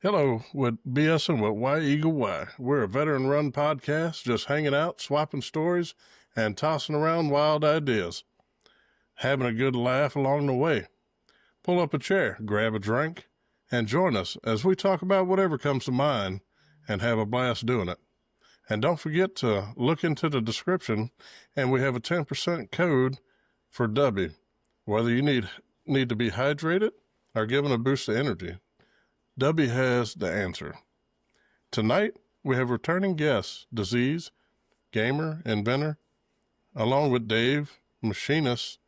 Hello, with BSing with Y Eagle Y. We're a veteran-run podcast just hanging out, swapping stories, and tossing around wild ideas. Having a good laugh along the way. Pull up a chair, grab a drink, and join us as we talk about whatever comes to mind and have a blast doing it. And don't forget to look into the description, and we have a 10% code for W. Whether you need to be hydrated or given a boost of energy, W has the answer. Tonight, we have returning guests, DuhZeez, gamer, inventor, along with Dave, machinist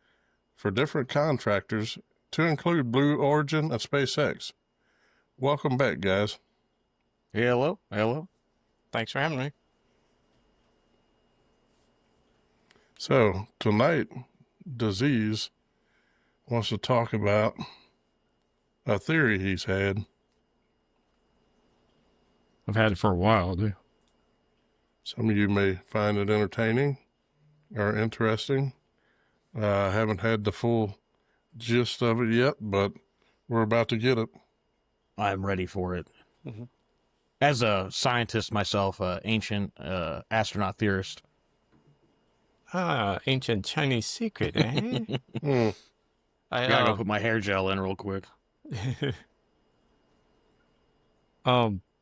for different contractors to include Blue Origin and SpaceX. Welcome back, guys. Hello. Thanks for having me. So, tonight, DuhZeez wants to talk about a theory he's had. I've had it for a while, dude. Some of you may find it entertaining or interesting. I haven't had the full gist of it yet, but we're about to get it. I'm ready for it. Mm-hmm. As a scientist myself, ancient astronaut theorist. Ancient Chinese secret, eh? I gotta go put my hair gel in real quick.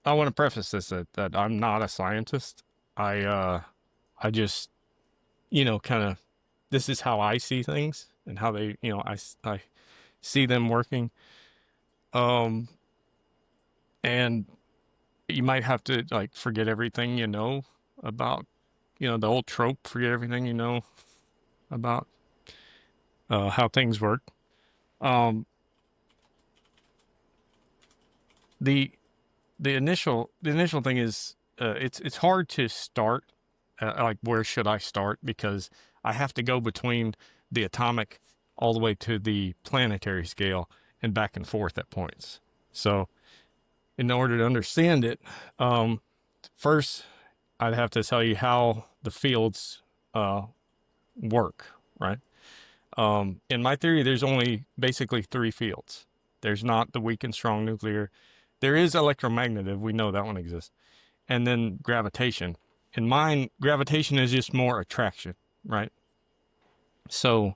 I want to preface this that I'm not a scientist. I just, kind of, this is how I see things and how they, I see them working. And you might have to forget everything you know about, the old trope, forget everything you know about how things work. The initial thing is it's hard to start where should I start, because I have to go between the atomic all the way to the planetary scale and back and forth at points. So in order to understand it, first I'd have to tell you how the fields work, right? In my theory, there's only basically three fields. There's not the weak and strong nuclear. There is electromagnetic. We know that one exists. And then gravitation. In mine, gravitation is just more attraction, right? So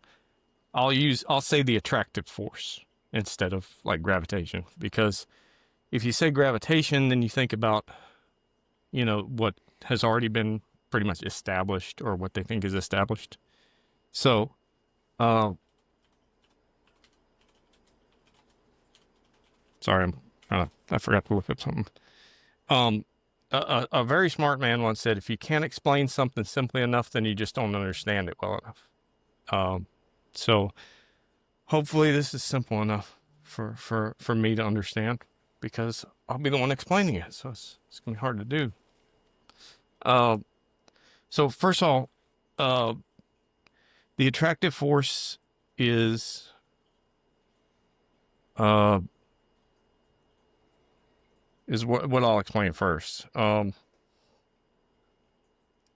I'll say the attractive force instead of gravitation, because if you say gravitation, then you think about, what has already been pretty much established, or what they think is established. So, sorry, I forgot to look up something. A very smart man once said, if you can't explain something simply enough, then you just don't understand it well enough. So hopefully this is simple enough for me to understand, because I'll be the one explaining it. So it's going to be hard to do. So first of all, the attractive force is, what I'll explain first. The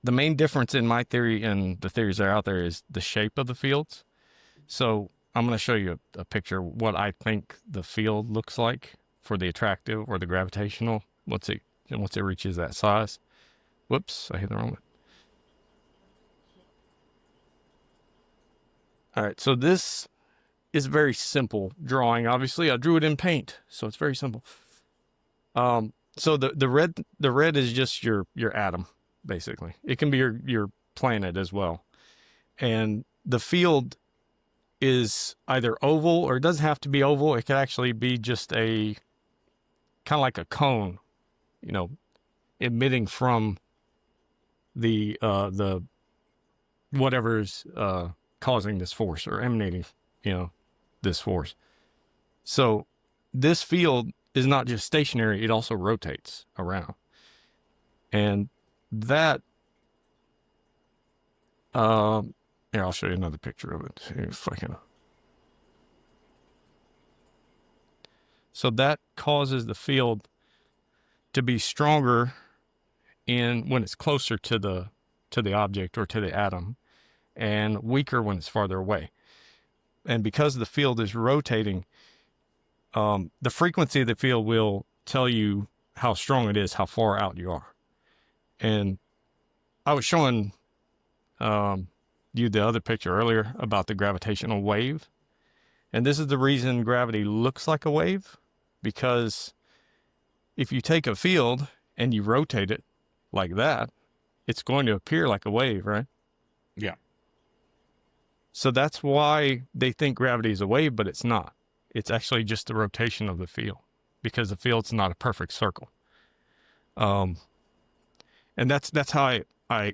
main difference in my theory and the theories that are out there is the shape of the fields. So I'm going to show you a picture of what I think the field looks like for the attractive or the gravitational once it reaches that size. Whoops, I hit the wrong one. All right, so this is a very simple drawing. Obviously, I drew it in paint, so it's very simple. So the red is just your atom, basically. It can be your planet as well. And the field is either oval, or it doesn't have to be oval. It could actually be just a kind of like a cone, emitting from the whatever's causing this force, or emanating, this force. So this field is not just stationary, it also rotates around. And that, here, I'll show you another picture of it. So that causes the field to be stronger when it's closer to the object or to the atom, and weaker when it's farther away. And because the field is rotating, the frequency of the field will tell you how strong it is, how far out you are. And I was showing you the other picture earlier about the gravitational wave. And this is the reason gravity looks like a wave, because if you take a field and you rotate it like that, it's going to appear like a wave, right? Yeah. So that's why they think gravity is a wave, but it's not. It's actually just the rotation of the field, because the field's not a perfect circle. And that's how I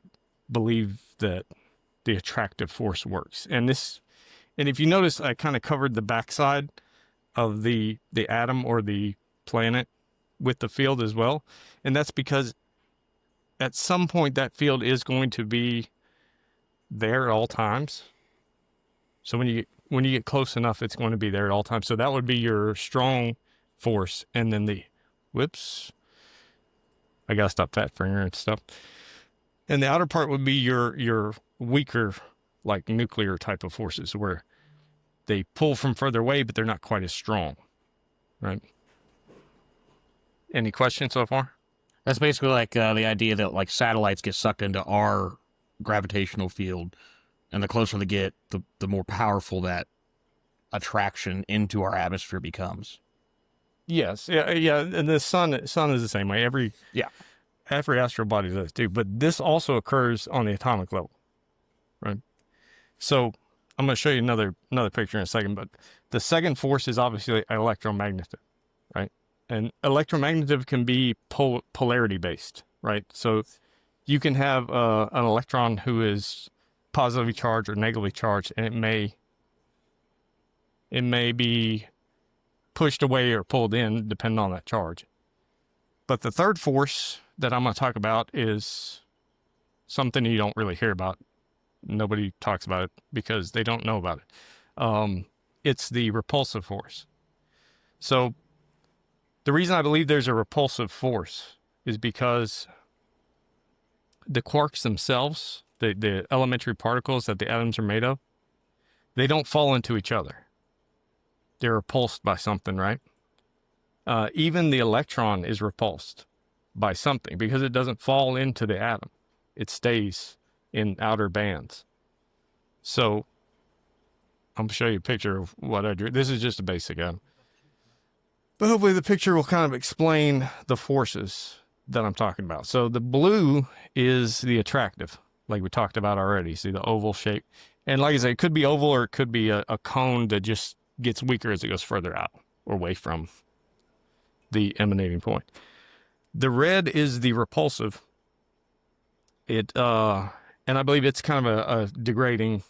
believe that the attractive force works. And if you notice, I kind of covered the backside of the atom or the planet with the field as well. And that's because at some point that field is going to be there at all times. So when you get close enough, it's going to be there at all times. So that would be your strong force. And then I got to stop fat finger and stuff. And the outer part would be your weaker, like nuclear type of forces, where they pull from further away, but they're not quite as strong, right? Any questions so far? That's basically like the idea that like satellites get sucked into our gravitational field, and the closer they get, the more powerful that attraction into our atmosphere becomes. Yes, yeah. And the sun is the same way. Every astral body does too. But this also occurs on the atomic level, right? So I'm going to show you another picture in a second. But the second force is obviously electromagnetic, right? And electromagnetic can be polarity based, right? So you can have an electron who is positively charged or negatively charged, and it may be pushed away or pulled in depending on that charge. But the third force that I'm going to talk about is something you don't really hear about. Nobody talks about it because they don't know about it. It's the repulsive force. So the reason I believe there's a repulsive force is because the quarks themselves, the elementary particles that the atoms are made of, they don't fall into each other. They're repulsed by something, right? Even the electron is repulsed by something because it doesn't fall into the atom. It stays in outer bands. So I'm going to show you a picture of what I drew. This is just a basic atom. But hopefully the picture will kind of explain the forces that I'm talking about. So the blue is the attractive, like we talked about already. See the oval shape. And like I said, it could be oval or it could be a cone that just gets weaker as it goes further out or away from the emanating point. The red is the repulsive. And I believe it's kind of a degrading,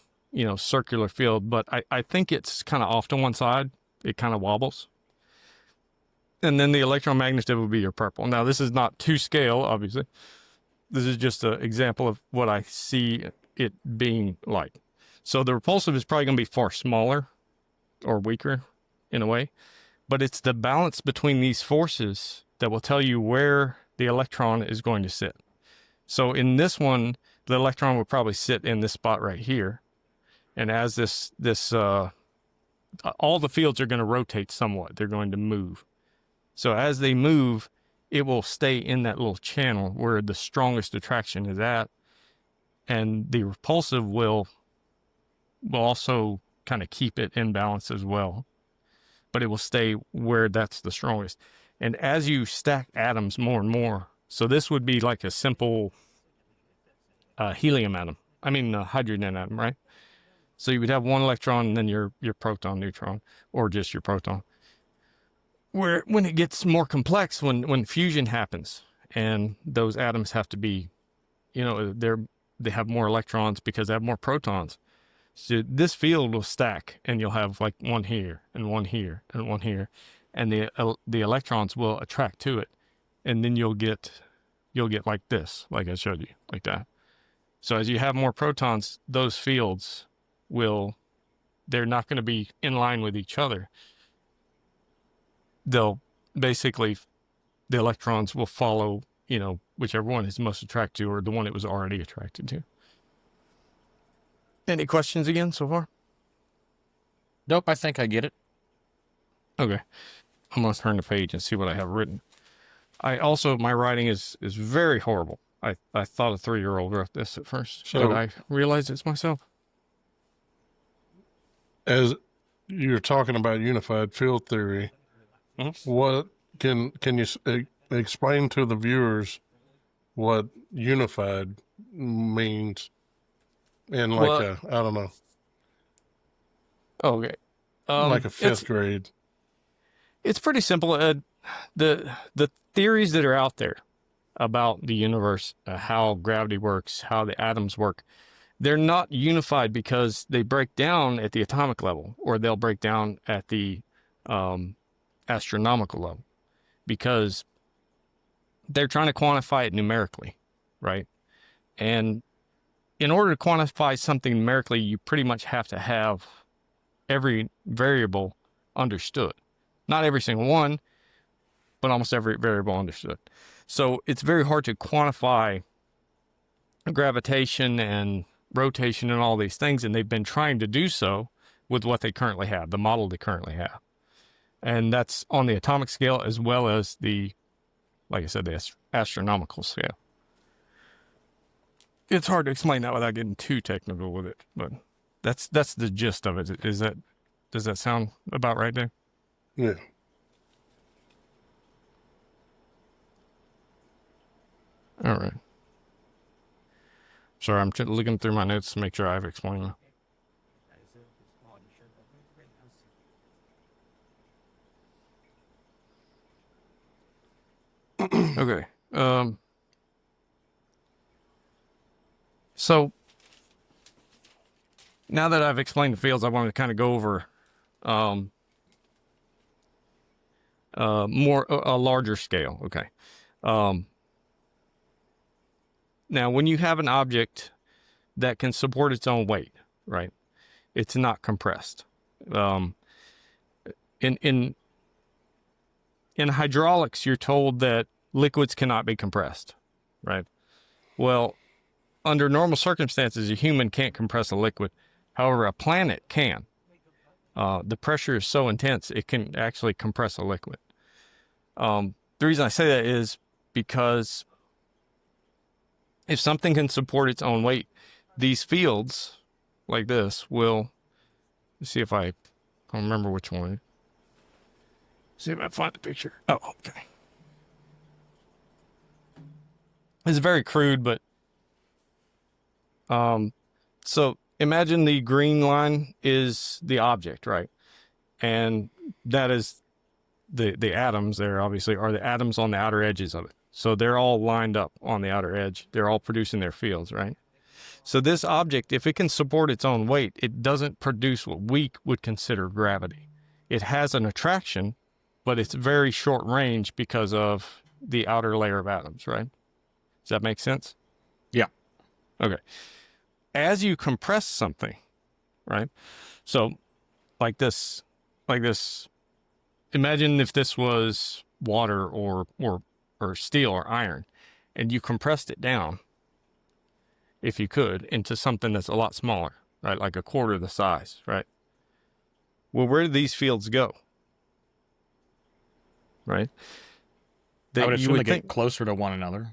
circular field, but I think it's kind of off to one side. It kind of wobbles. And then the electromagnetic would be your purple. Now, this is not to scale, obviously. This is just an example of what I see it being like. So the repulsive is probably going to be far smaller or weaker in a way, but it's the balance between these forces that will tell you where the electron is going to sit. So in this one, the electron would probably sit in this spot right here. And as all the fields are going to rotate somewhat. They're going to move. So as they move, it will stay in that little channel where the strongest attraction is at. And the repulsive will also kind of keep it in balance as well. But it will stay where that's the strongest. And as you stack atoms more and more, so this would be like a simple hydrogen atom, right? So you would have one electron and then your proton, neutron, or just your proton. Where when it gets more complex, when fusion happens and those atoms have to be, they have more electrons because they have more protons. So this field will stack and you'll have like one here and one here and one here, and the electrons will attract to it, and then you'll get like this, like I showed you, like that. So as you have more protons, those fields they're not going to be in line with each other. They'll basically, the electrons will follow, whichever one is most attracted to or the one it was already attracted to. Any questions again so far? Nope, I think I get it. Okay. I'm going to turn the page and see what I have written. my writing is very horrible. I thought a 3-year-old wrote this at first, So- but I realized it's myself. As you're talking about unified field theory, what can you explain to the viewers what unified means in like Well- I don't know, Okay. like a fifth grade? It's pretty simple. The theories that are out there about the universe, how gravity works, how the atoms work, they're not unified because they break down at the atomic level, or they'll break down at the astronomical level, because they're trying to quantify it numerically, right? And in order to quantify something numerically, you pretty much have to have every variable understood. Not every single one, but almost every variable understood. So it's very hard to quantify gravitation and rotation and all these things, and they've been trying to do so with what they currently have, the model they currently have. And that's on the atomic scale as well as the, like I said, the astronomical scale. It's hard to explain that without getting too technical with it, but that's the gist of it. Does that sound about right there? Yeah. All right. Sorry, I'm looking through my notes to make sure I've explained it. Okay. So now that I've explained the fields, I wanted to kind of go over a larger scale. Okay. Now, when you have an object that can support its own weight, right? It's not compressed. In hydraulics, you're told that liquids cannot be compressed, right? Well, under normal circumstances, a human can't compress a liquid. However, a planet can. The pressure is so intense, it can actually compress a liquid. The reason I say that is because if something can support its own weight, these fields like this will, let's see if I don't remember which one. See if I find the picture. Oh, okay. It's very crude, but so imagine the green line is the object, right? And that is the atoms there, obviously, are the atoms on the outer edges of it. So they're all lined up on the outer edge. They're all producing their fields, right? So this object, if it can support its own weight, it doesn't produce what we would consider gravity. It has an attraction, but it's very short range because of the outer layer of atoms, right? Does that make sense? Yeah. Okay. As you compress something, right? So like this, imagine if this was water or steel or iron, and you compressed it down, if you could, into something that's a lot smaller, right? Like a quarter the size, right? Well, where do these fields go? Right? I would assume they get think closer to one another.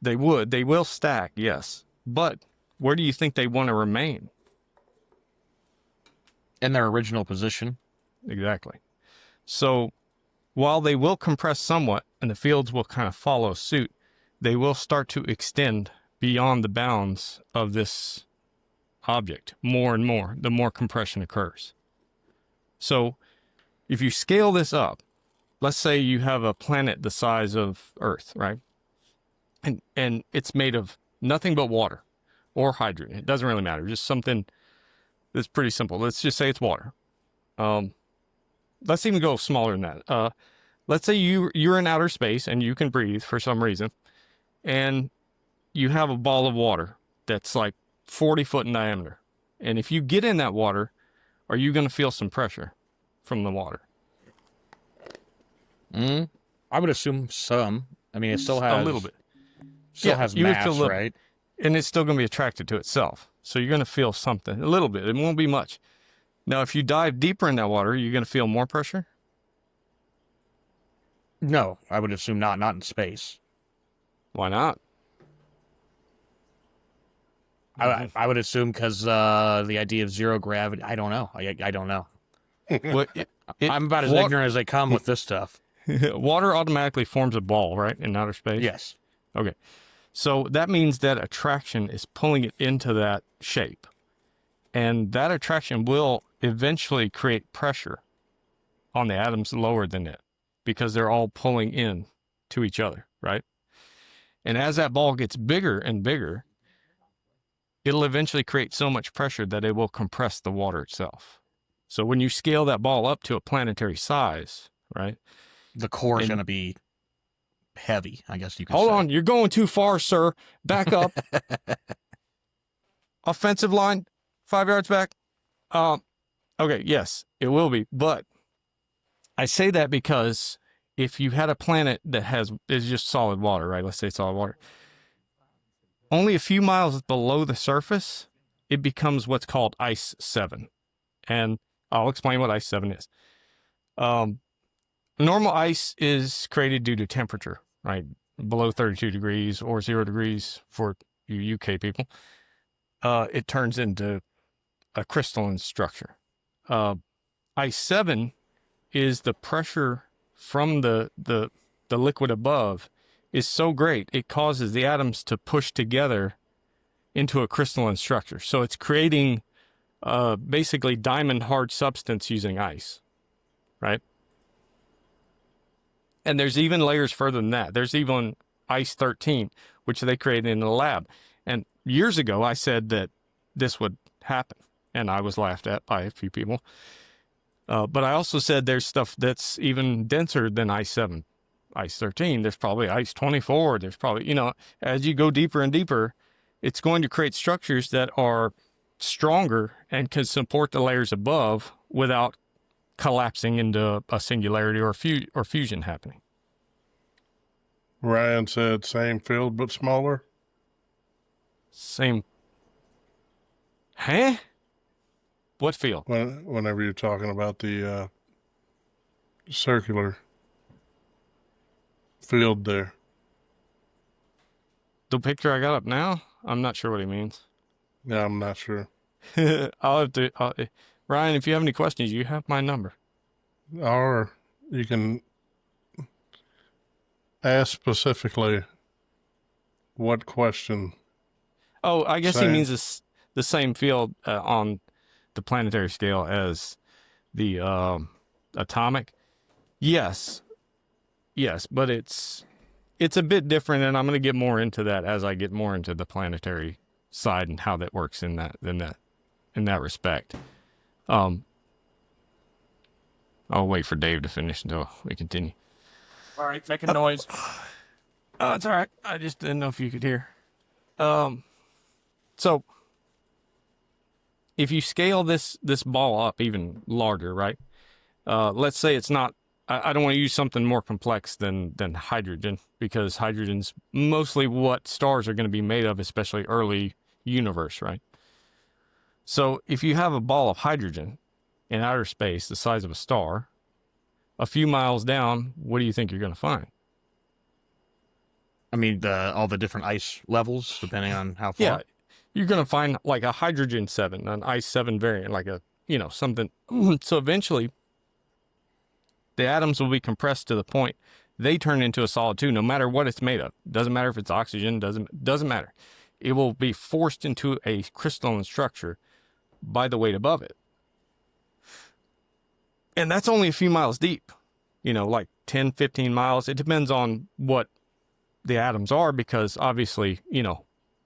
they would. They will stack, yes. But where do you think they want to remain? In their original position. Exactly. So while they will compress somewhat and the fields will kind of follow suit, they will start to extend beyond the bounds of this object more and more, the more compression occurs. So if you scale this up, let's say you have a planet the size of Earth, right? And it's made of nothing but water or hydrogen. It doesn't really matter. Just something that's pretty simple. Let's just say it's water. Let's even go smaller than that. Let's say you're in outer space and you can breathe for some reason, and you have a ball of water that's like 40 foot in diameter. And if you get in that water, are you going to feel some pressure from the water? I would assume some. I mean, it still has a little bit. Still has you would mass, feel a little, right? and it's still going to be attracted to itself. So you're going to feel something, a little bit. It won't be much. Now, if you dive deeper in that water, you're going to feel more pressure? No, I would assume not. Not in space. Why not? I would assume because the idea of zero gravity. I don't know. I don't know. Well, I'm about as ignorant as they come with this stuff. Water automatically forms a ball, right, in outer space? Yes. Okay. So that means that attraction is pulling it into that shape. And that attraction will eventually create pressure on the atoms lower than it because they're all pulling in to each other, right? And as that ball gets bigger and bigger, it'll eventually create so much pressure that it will compress the water itself. So when you scale that ball up to a planetary size, right? The core is going to be heavy, I guess you could say. Hold on, you're going too far, sir. Back up. Offensive line, 5 yards back. Okay, yes, it will be. But I say that because if you had a planet that is just solid water, right? Let's say solid water. Only a few miles below the surface, it becomes what's called ice 7. And I'll explain what ice 7 is. Normal ice is created due to temperature, right? Below 32 degrees or 0 degrees for you UK people. It turns into a crystalline structure. Ice 7 is the pressure from the liquid above is so great, it causes the atoms to push together into a crystalline structure. So it's creating basically diamond hard substance using ice, right? And there's even layers further than that. There's even ice 13, which they created in the lab. And years ago, I said that this would happen, and I was laughed at by a few people. But I also said there's stuff that's even denser than ice 7. Ice 13, there's probably ice 24. There's probably, as you go deeper and deeper, it's going to create structures that are stronger and can support the layers above without collapsing into a singularity or fusion happening. Ryan said same field but smaller. Same. Huh? What field? Whenever you're talking about the circular field there. The picture I got up now? I'm not sure what he means. Yeah, I'm not sure. I'll have to... Ryan, if you have any questions, you have my number. Or you can ask specifically what question. Oh, I guess Same. he means the same field on the planetary scale as the atomic. Yes, but it's a bit different, and I'm going to get more into that as I get more into the planetary side and how that works in that respect. I'll wait for Dave to finish until we continue. All right, make a noise. It's all right. I just didn't know if you could hear. So if you scale this ball up even larger, right? Let's say it's not. I don't want to use something more complex than hydrogen, because hydrogen's mostly what stars are going to be made of, especially early universe, right? So if you have a ball of hydrogen in outer space the size of a star, a few miles down, what do you think you're going to find? I mean, all the different ice levels, depending on how far. Yeah, you're going to find like a hydrogen 7, an ice 7 variant, like something. So eventually, the atoms will be compressed to the point they turn into a solid too, no matter what it's made of. Doesn't matter if it's oxygen, doesn't matter. It will be forced into a crystalline structure by the weight above it. And that's only a few miles deep, like 10, 15 miles. It depends on what the atoms are, because obviously,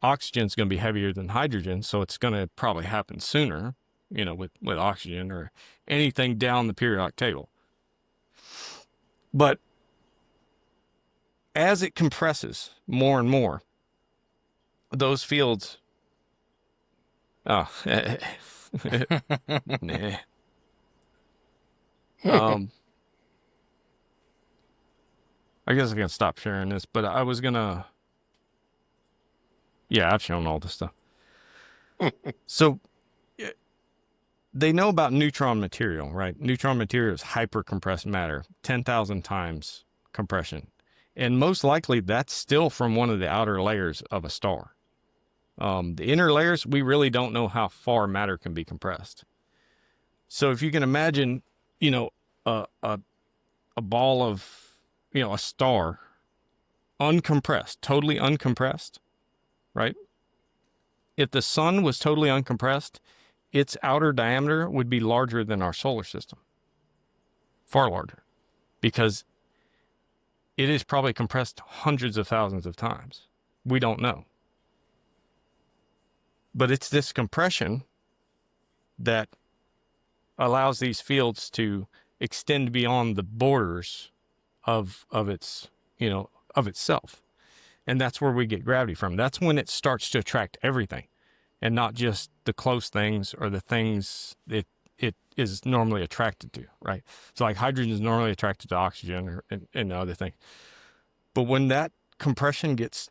oxygen's going to be heavier than hydrogen, so it's going to probably happen sooner, with oxygen or anything down the periodic table. But as it compresses more and more, those fields... Oh, nah. I guess I can stop sharing this, but I was gonna... Yeah, I've shown all this stuff. So, they know about neutron material, right? Neutron material is hyper-compressed matter, 10,000 times compression. And most likely that's still from one of the outer layers of a star. The inner layers, we really don't know how far matter can be compressed. So if you can imagine, a ball of, a star, uncompressed, totally uncompressed, right? If the sun was totally uncompressed, its outer diameter would be larger than our solar system. Far larger. Because it is probably compressed hundreds of thousands of times. We don't know. But it's this compression that allows these fields to extend beyond the borders of its, of itself. And that's where we get gravity from. That's when it starts to attract everything and not just the close things or the things it is normally attracted to, right? So like hydrogen is normally attracted to oxygen and other things. But when that compression gets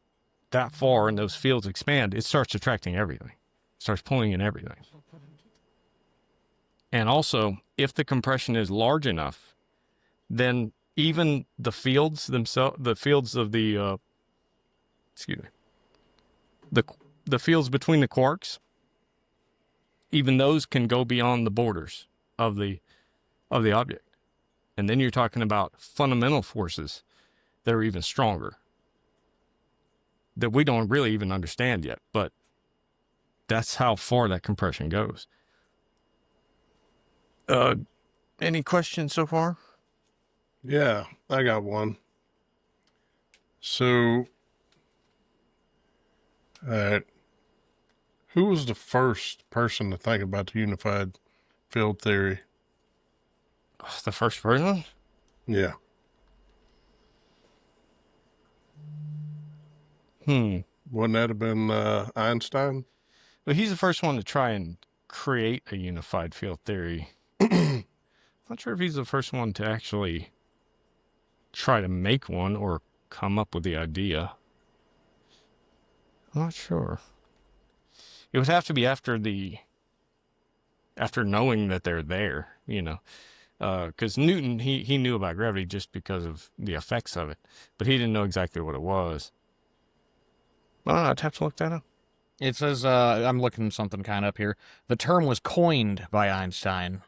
that far and those fields expand, it starts attracting everything. It starts pulling in everything. And also, if the compression is large enough, then even the fields themselves, the fields of the fields between the quarks, even those can go beyond the borders of the object. And then you're talking about fundamental forces that are even stronger that we don't really even understand yet, but that's how far that compression goes. Any questions so far? Yeah, I got one. So, who was the first person to think about the unified field theory? The first person? Yeah. Wouldn't that have been Einstein? Well, he's the first one to try and create a unified field theory. Not sure if he's the first one to actually try to make one or come up with the idea. I'm not sure. It would have to be after knowing that they're there, because Newton, he knew about gravity just because of the effects of it, but he didn't know exactly what it was. I don't know, I'd have to look that up. It says, I'm looking something kind of up here. The term was coined by Einstein.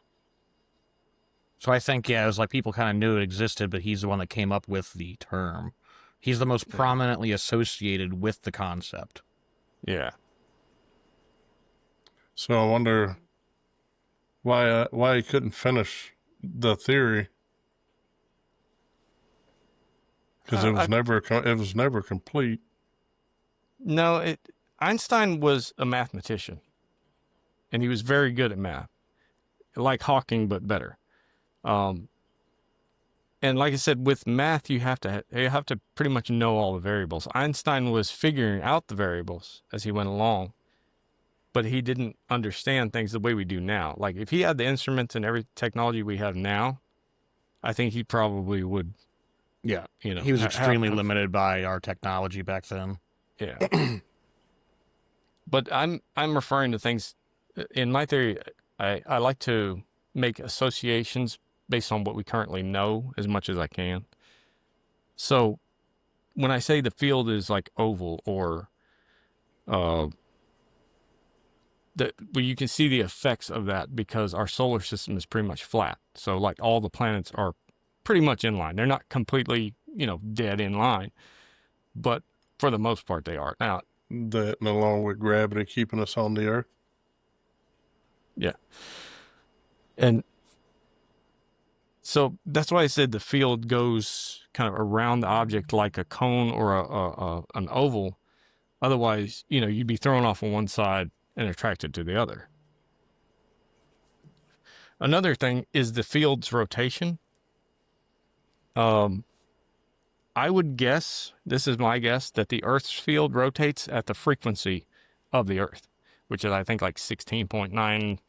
So I think, it was like people kind of knew it existed, but he's the one that came up with the term. He's the most prominently associated with the concept. Yeah. So I wonder why he couldn't finish the theory, because it was never complete. No, Einstein was a mathematician, and he was very good at math, like Hawking, but better. And like I said, with math, you have to pretty much know all the variables. Einstein was figuring out the variables as he went along, but he didn't understand things the way we do now. Like if he had the instruments and every technology we have now, I think he probably would. Yeah, he was extremely limited by our technology back then. Yeah. But I'm referring to things in my theory. I like to make associations based on what we currently know as much as I can. So when I say the field is like oval or well, you can see the effects of that because our solar system is pretty much flat. So like all the planets are pretty much in line. They're not completely, dead in line, but for the most part they are. Now, That, and along with gravity keeping us on the Earth. Yeah. And so that's why I said the field goes kind of around the object like a cone or an oval. Otherwise, you'd be thrown off on one side and attracted to the other. Another thing is the field's rotation. I would guess, this is my guess, that the Earth's field rotates at the frequency of the Earth, which is, I think, like 16.9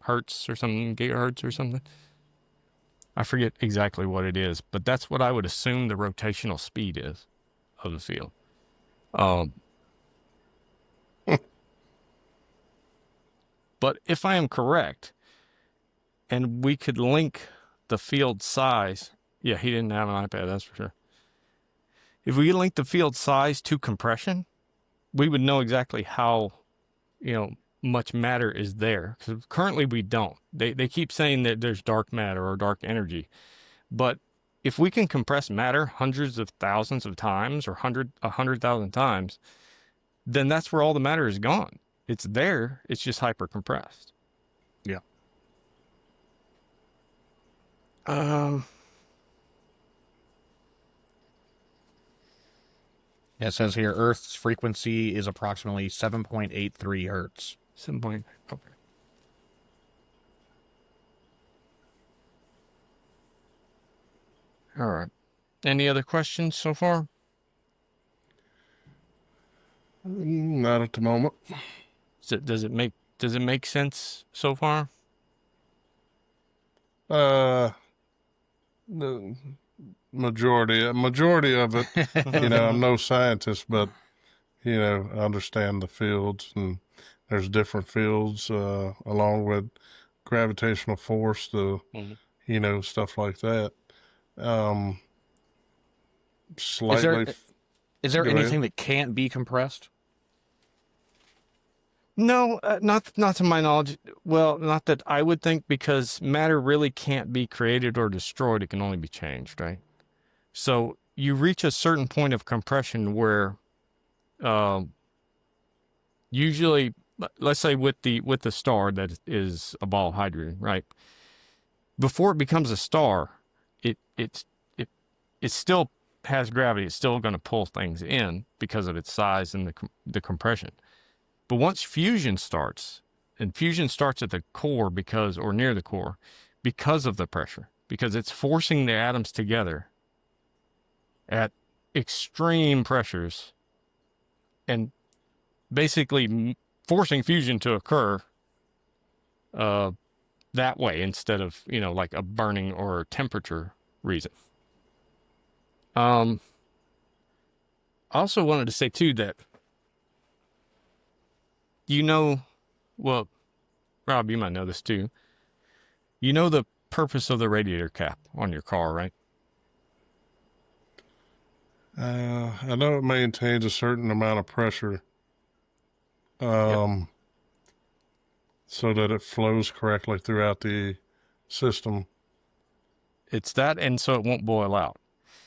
hertz or something, gigahertz or something. I forget exactly what it is, but that's what I would assume the rotational speed is of the field. But if I am correct, and we could link the field size Yeah, he didn't have an iPad, that's for sure. If we link the field size to compression, we would know exactly how, much matter is there. Because currently we don't. They keep saying that there's dark matter or dark energy. But if we can compress matter hundreds of thousands of times or 100,000 times, then that's where all the matter is gone. It's there. It's just hyper compressed. Yeah. It says here Earth's frequency is approximately 7.83 hertz. 7 point. Okay. All right. Any other questions so far? Not at the moment. Does it make sense so far? The majority of it. I'm no scientist, but I understand the fields, and there's different fields along with gravitational force, stuff like that. Slightly. Is there Go anything ahead. that can't be compressed? No, not to my knowledge. Well, not that I would think, because matter really can't be created or destroyed. It can only be changed, right? So you reach a certain point of compression where, usually, let's say with the star that is a ball of hydrogen, right? Before it becomes a star, it still has gravity. It's still going to pull things in because of its size and the compression. But once fusion starts, and fusion starts at the core or near the core, because of the pressure, because it's forcing the atoms together at extreme pressures and basically forcing fusion to occur that way instead of, like a burning or temperature reason. I also wanted to say too that, well, Rob, you might know this too. You know the purpose of the radiator cap on your car, right? I know it maintains a certain amount of pressure, so that it flows correctly throughout the system. It's that, and so it won't boil out.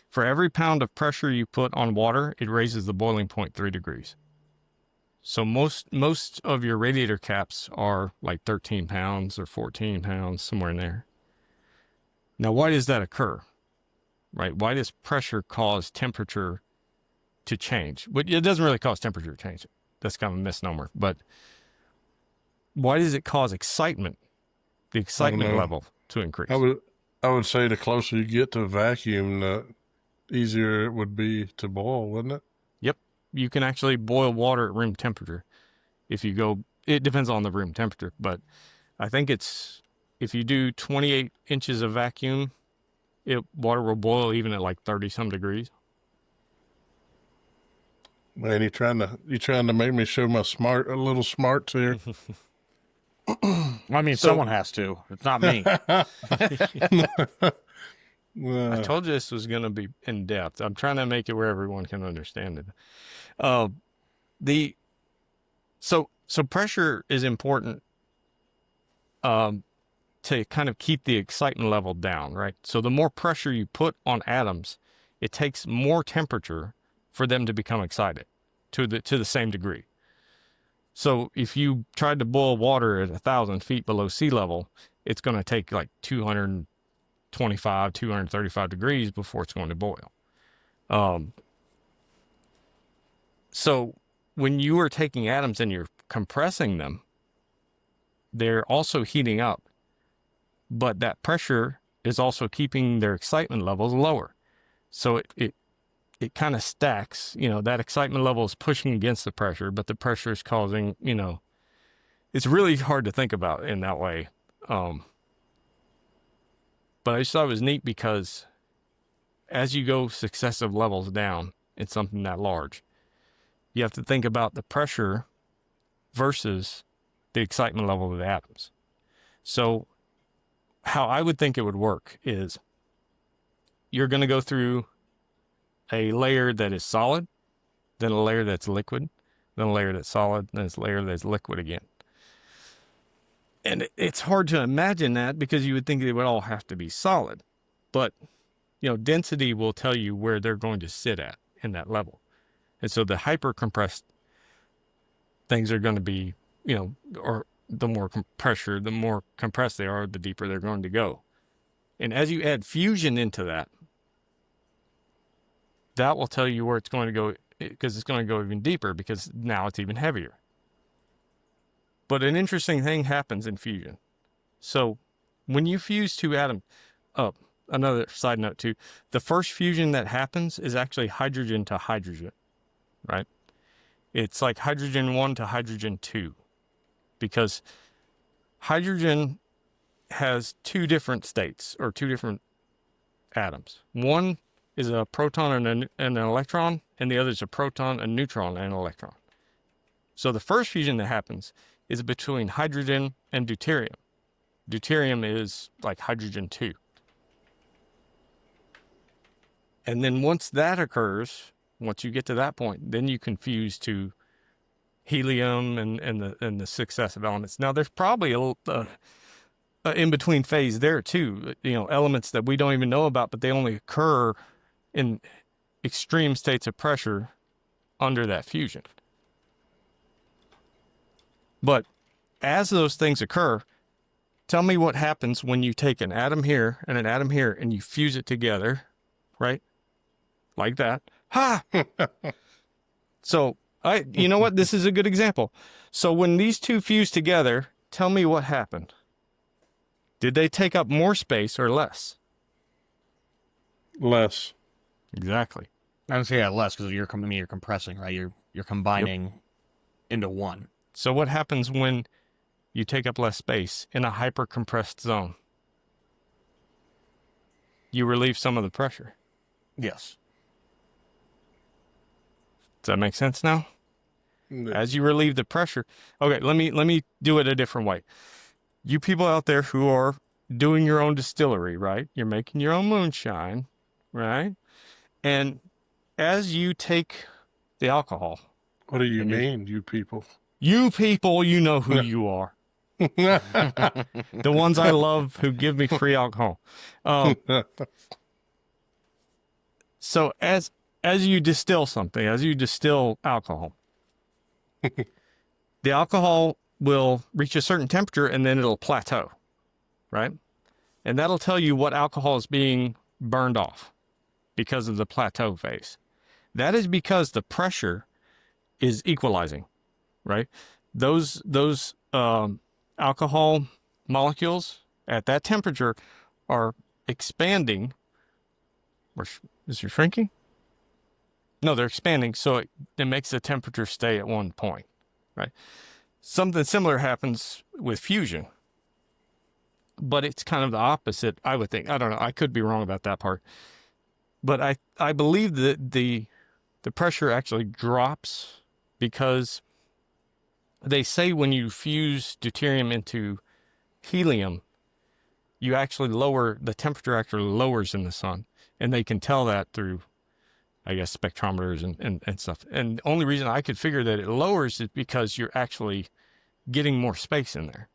For every pound of pressure you put on water, it raises the boiling point 3 degrees. So most of your radiator caps are like 13 pounds or 14 pounds, somewhere in there. Now, why does that occur? Right? Why does pressure cause temperature to change? But it doesn't really cause temperature to change. That's kind of a misnomer. But why does it cause excitement, the excitement level to increase? I would say the closer you get to a vacuum, the easier it would be to boil, wouldn't it? Yep. You can actually boil water at room temperature. It depends on the room temperature, but I think if you do 28 inches of vacuum, water will boil even at like 30 some degrees. Man, you trying to make me show my a little smarts here. I mean, someone has to. It's not me. I told you this was going to be in depth. I'm trying to make it where everyone can understand it. So pressure is important to kind of keep the excitement level down, right? So the more pressure you put on atoms, it takes more temperature for them to become excited to the same degree. So if you tried to boil water at 1,000 feet below sea level, it's going to take like 225, 235 degrees before it's going to boil. So when you are taking atoms and you're compressing them, they're also heating up, but that pressure is also keeping their excitement levels lower. So it kind of stacks, that excitement level is pushing against the pressure, but the pressure is causing, it's really hard to think about in that way. But I just thought it was neat because as you go successive levels down in something that large, you have to think about the pressure versus the excitement level of the atoms. So how I would think it would work is you're going to go through a layer that is solid, then a layer that's liquid, then a layer that's solid, then a layer that's liquid again. And it's hard to imagine that because you would think they would all have to be solid. But, density will tell you where they're going to sit at in that level. And so the hyper-compressed things are going to be, or the more pressure, the more compressed they are, the deeper they're going to go. And as you add fusion into that, that will tell you where it's going to go, because it's going to go even deeper because now it's even heavier. But an interesting thing happens in fusion. So when you fuse two atoms, another side note too, the first fusion that happens is actually hydrogen to hydrogen, right? It's like hydrogen 1 to hydrogen 2, because hydrogen has two different states, or two different atoms. One is a proton and an electron, and the other is a proton, a neutron, and an electron. So the first fusion that happens is between hydrogen and deuterium. Deuterium is like hydrogen 2. And then once that occurs, once you get to that point, then you can fuse to helium and the successive elements. Now there's probably a in-between phase there too, elements that we don't even know about, but they only occur in extreme states of pressure under that fusion. But as those things occur, tell me what happens when you take an atom here and an atom here and you fuse it together, right? Like that. Ha! So, you know what? This is a good example. So when these two fuse together, tell me what happened. Did they take up more space or less? Less. Exactly. I would say less, because you're compressing, right? You're combining into one. So what happens when you take up less space in a hyper-compressed zone? You relieve some of the pressure. Yes. Does that make sense now? No. As you relieve the pressure. Okay, let me do it a different way. You people out there who are doing your own distillery, right? You're making your own moonshine, right? And as you take the alcohol. What do you mean, you people? You people, you know who you are. The ones I love who give me free alcohol. So as you distill something, as you distill alcohol, the alcohol will reach a certain temperature and then it'll plateau, right? And that'll tell you what alcohol is being burned off because of the plateau phase. That is because the pressure is equalizing, right? Those alcohol molecules at that temperature are expanding. Is it shrinking? No, they're expanding, so it makes the temperature stay at one point, right? Something similar happens with fusion, but it's kind of the opposite, I would think. I don't know. I could be wrong about that part. But I believe that the pressure actually drops because they say when you fuse deuterium into helium, you actually the temperature actually lowers in the sun. And they can tell that through, I guess, spectrometers and stuff. And the only reason I could figure that it lowers is because you're actually getting more space in there.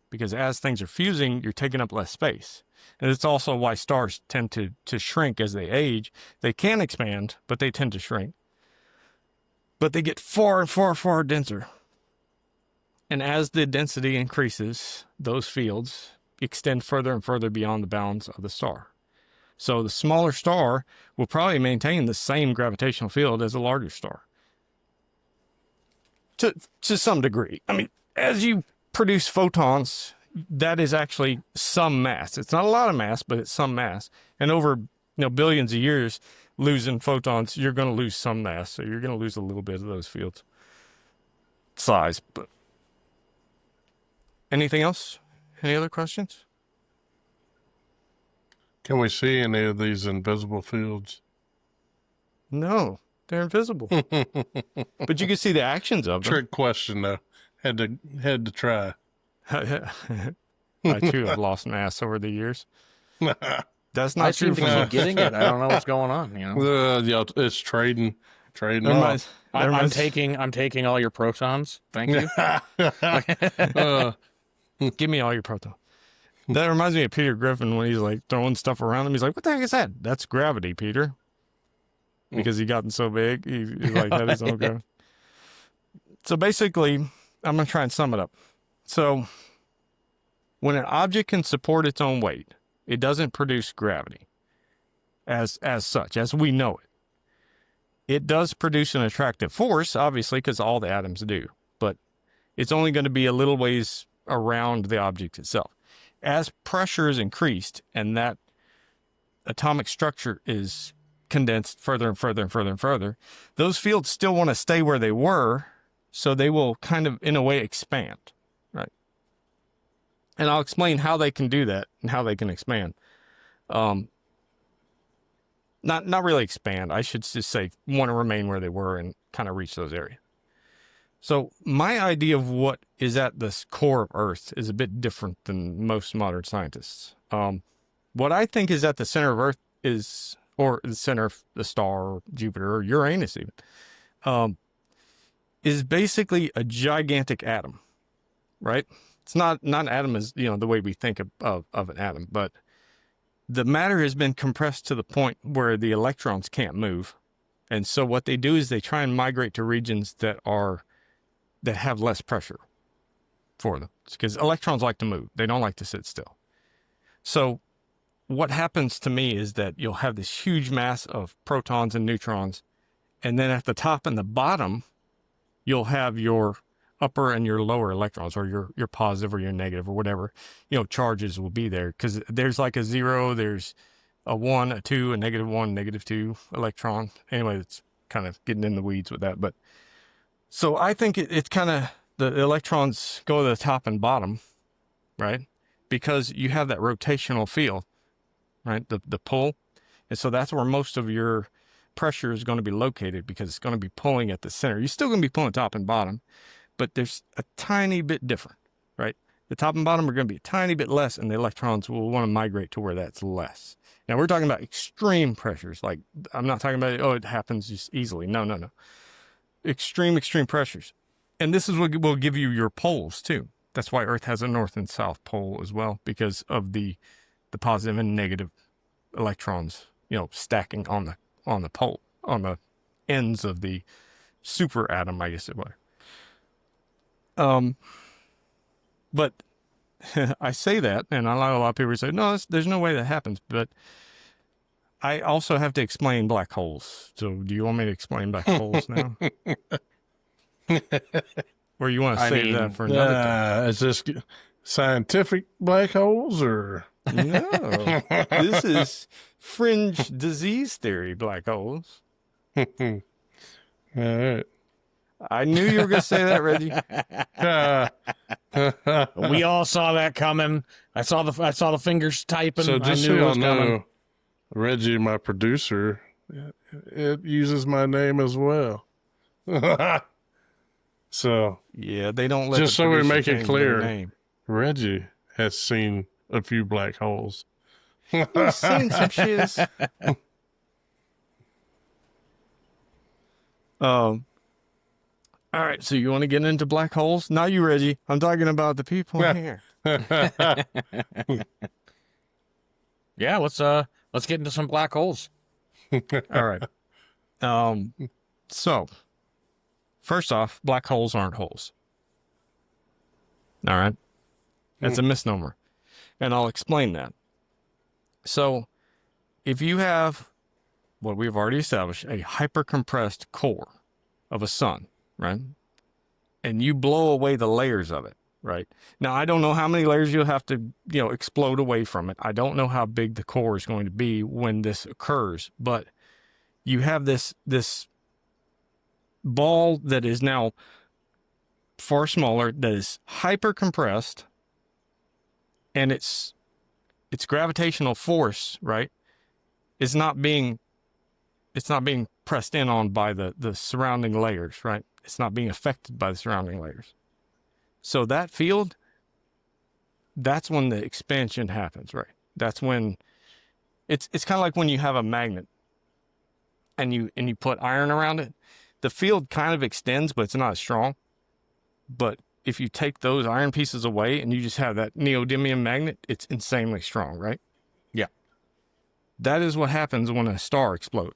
Because as things are fusing, you're taking up less space. And it's also why stars tend to shrink as they age. They can expand, but they tend to shrink. But they get far and far, far denser. And as the density increases, those fields extend further and further beyond the bounds of the star. So the smaller star will probably maintain the same gravitational field as a larger star. To some degree. I mean, as you produce photons, that is actually some mass. It's not a lot of mass, but it's some mass. And over billions of years, losing photons, you're going to lose some mass. So you're going to lose a little bit of those fields. Size. But anything else? Any other questions? Can we see any of these invisible fields? No, they're invisible. But you can see the actions of them. Trick question, though. Had to try. I too have lost mass over the years. That's I not true. seem to keep getting it. I don't know what's going on. Yeah, it's trading That off. reminds- that I'm reminds- taking all your protons. Thank you. Give me all your proton. That reminds me of Peter Griffin when he's like throwing stuff around him. He's like, "What the heck is that?" That's gravity, Peter. Because he gotten so big, he's like had his own gravity. So basically, I'm gonna try and sum it up. So when an object can support its own weight, it doesn't produce gravity as such, as we know it. It does produce an attractive force, obviously, because all the atoms do, but it's only going to be a little ways around the object itself. As pressure is increased and that atomic structure is condensed further and further and further and further, those fields still want to stay where they were, so they will kind of, in a way, expand, right? And I'll explain how they can do that and how they can expand. Not really expand. I should just say want to remain where they were and kind of reach those areas. So my idea of what is at the core of Earth is a bit different than most modern scientists. What I think is at the center of Earth is, or the center of the star, or Jupiter, or Uranus even, is basically a gigantic atom, right? It's not an atom as, the way we think of an atom, but the matter has been compressed to the point where the electrons can't move. And so what they do is they try and migrate to regions that have less pressure for them. Because electrons like to move. They don't like to sit still. So what happens to me is that you'll have this huge mass of protons and neutrons. And then at the top and the bottom, you'll have your upper and your lower electrons, or your positive or your negative or whatever, charges will be there, because there's like a 0, there's a 1, a 2, a -1, -2 electron. Anyway, it's kind of getting in the weeds with that. But so I think it's kind of the electrons go to the top and bottom, right? Because you have that rotational field, right? The pull. And so that's where most of your pressure is going to be located, because it's going to be pulling at the center. You're still going to be pulling top and bottom, but there's a tiny bit different, right? The top and bottom are going to be a tiny bit less, and the electrons will want to migrate to where that's less. Now, we're talking about extreme pressures. Like, I'm not talking about, it happens just easily. No. Extreme pressures. And this is what will give you your poles, too. That's why Earth has a north and south pole as well, because of the positive and negative electrons, stacking on the pole, on the ends of the super atom, I guess it was. But I say that, and I know a lot of people say, no, there's no way that happens. But I also have to explain black holes. So do you want me to explain black holes now? Or you want to save that for another time? Is this scientific black holes, or? No, this is fringe disease theory black holes. All right. I knew you were going to say that, Reggie. We all saw that coming. I saw the fingers typing. So just I so knew it y'all was coming. know, Reggie, my producer, it uses my name as well. So Yeah, they don't let just the so we producer make it change their clear, name. Reggie has seen a few black holes. He's seen some shiz. All right, so you want to get into black holes? Not you, Reggie. I'm talking about the people here. Yeah, let's get into some black holes. All right. So first off, black holes aren't holes. All right. That's a misnomer. And I'll explain that. So if you have what we've already established, a hypercompressed core of a sun, right? And you blow away the layers of it, right? Now, I don't know how many layers you'll have to, explode away from it. I don't know how big the core is going to be when this occurs, but you have this ball that is now far smaller, that is hyper compressed, and its gravitational force, right, is not being pressed in on by the surrounding layers, right? It's not being affected by the surrounding layers. So that field, that's when the expansion happens, right? That's when It's kind of like when you have a magnet and you put iron around it. The field kind of extends, but it's not as strong. But if you take those iron pieces away and you just have that neodymium magnet, it's insanely strong, right? Yeah. That is what happens when a star explodes.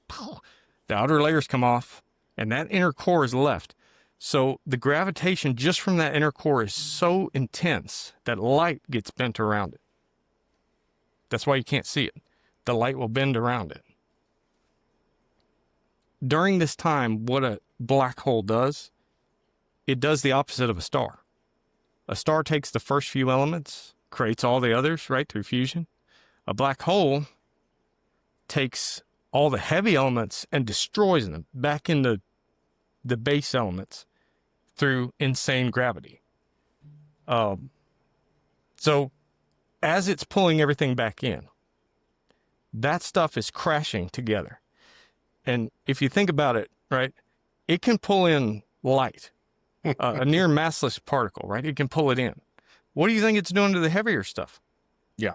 The outer layers come off, and that inner core is left. So the gravitation just from that inner core is so intense that light gets bent around it. That's why you can't see it. The light will bend around it. During this time, what a black hole does, it does the opposite of a star. A star takes the first few elements, creates all the others, right, through fusion. A black hole takes all the heavy elements and destroys them back into the base elements through insane gravity. So as it's pulling everything back in, that stuff is crashing together. And if you think about it, right, it can pull in light, a near massless particle, right? It can pull it in. What do you think it's doing to the heavier stuff? Yeah.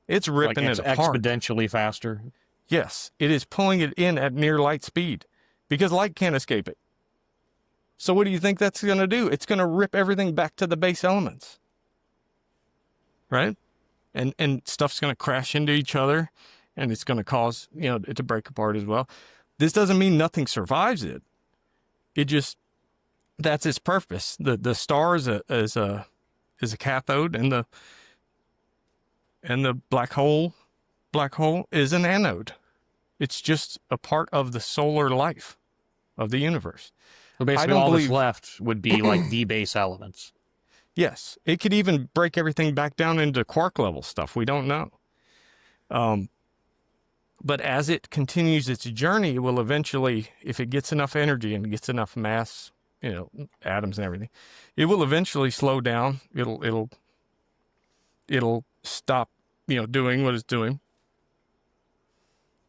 It's ripping it apart. Exponentially faster. Yes, it is pulling it in at near light speed because light can't escape it. So what do you think that's going to do? It's going to rip everything back to the base elements, right? And stuff's going to crash into each other, and it's going to cause, it to break apart as well. This doesn't mean nothing survives it. It just, that's its purpose. The star is a cathode, and the black hole is an anode. It's just a part of the solar life of the universe. So basically all that's left would be like the base elements. Yes. It could even break everything back down into quark level stuff. We don't know. But as it continues its journey, it will eventually, if it gets enough energy and gets enough mass, atoms and everything, it will eventually slow down. It'll stop, doing what it's doing,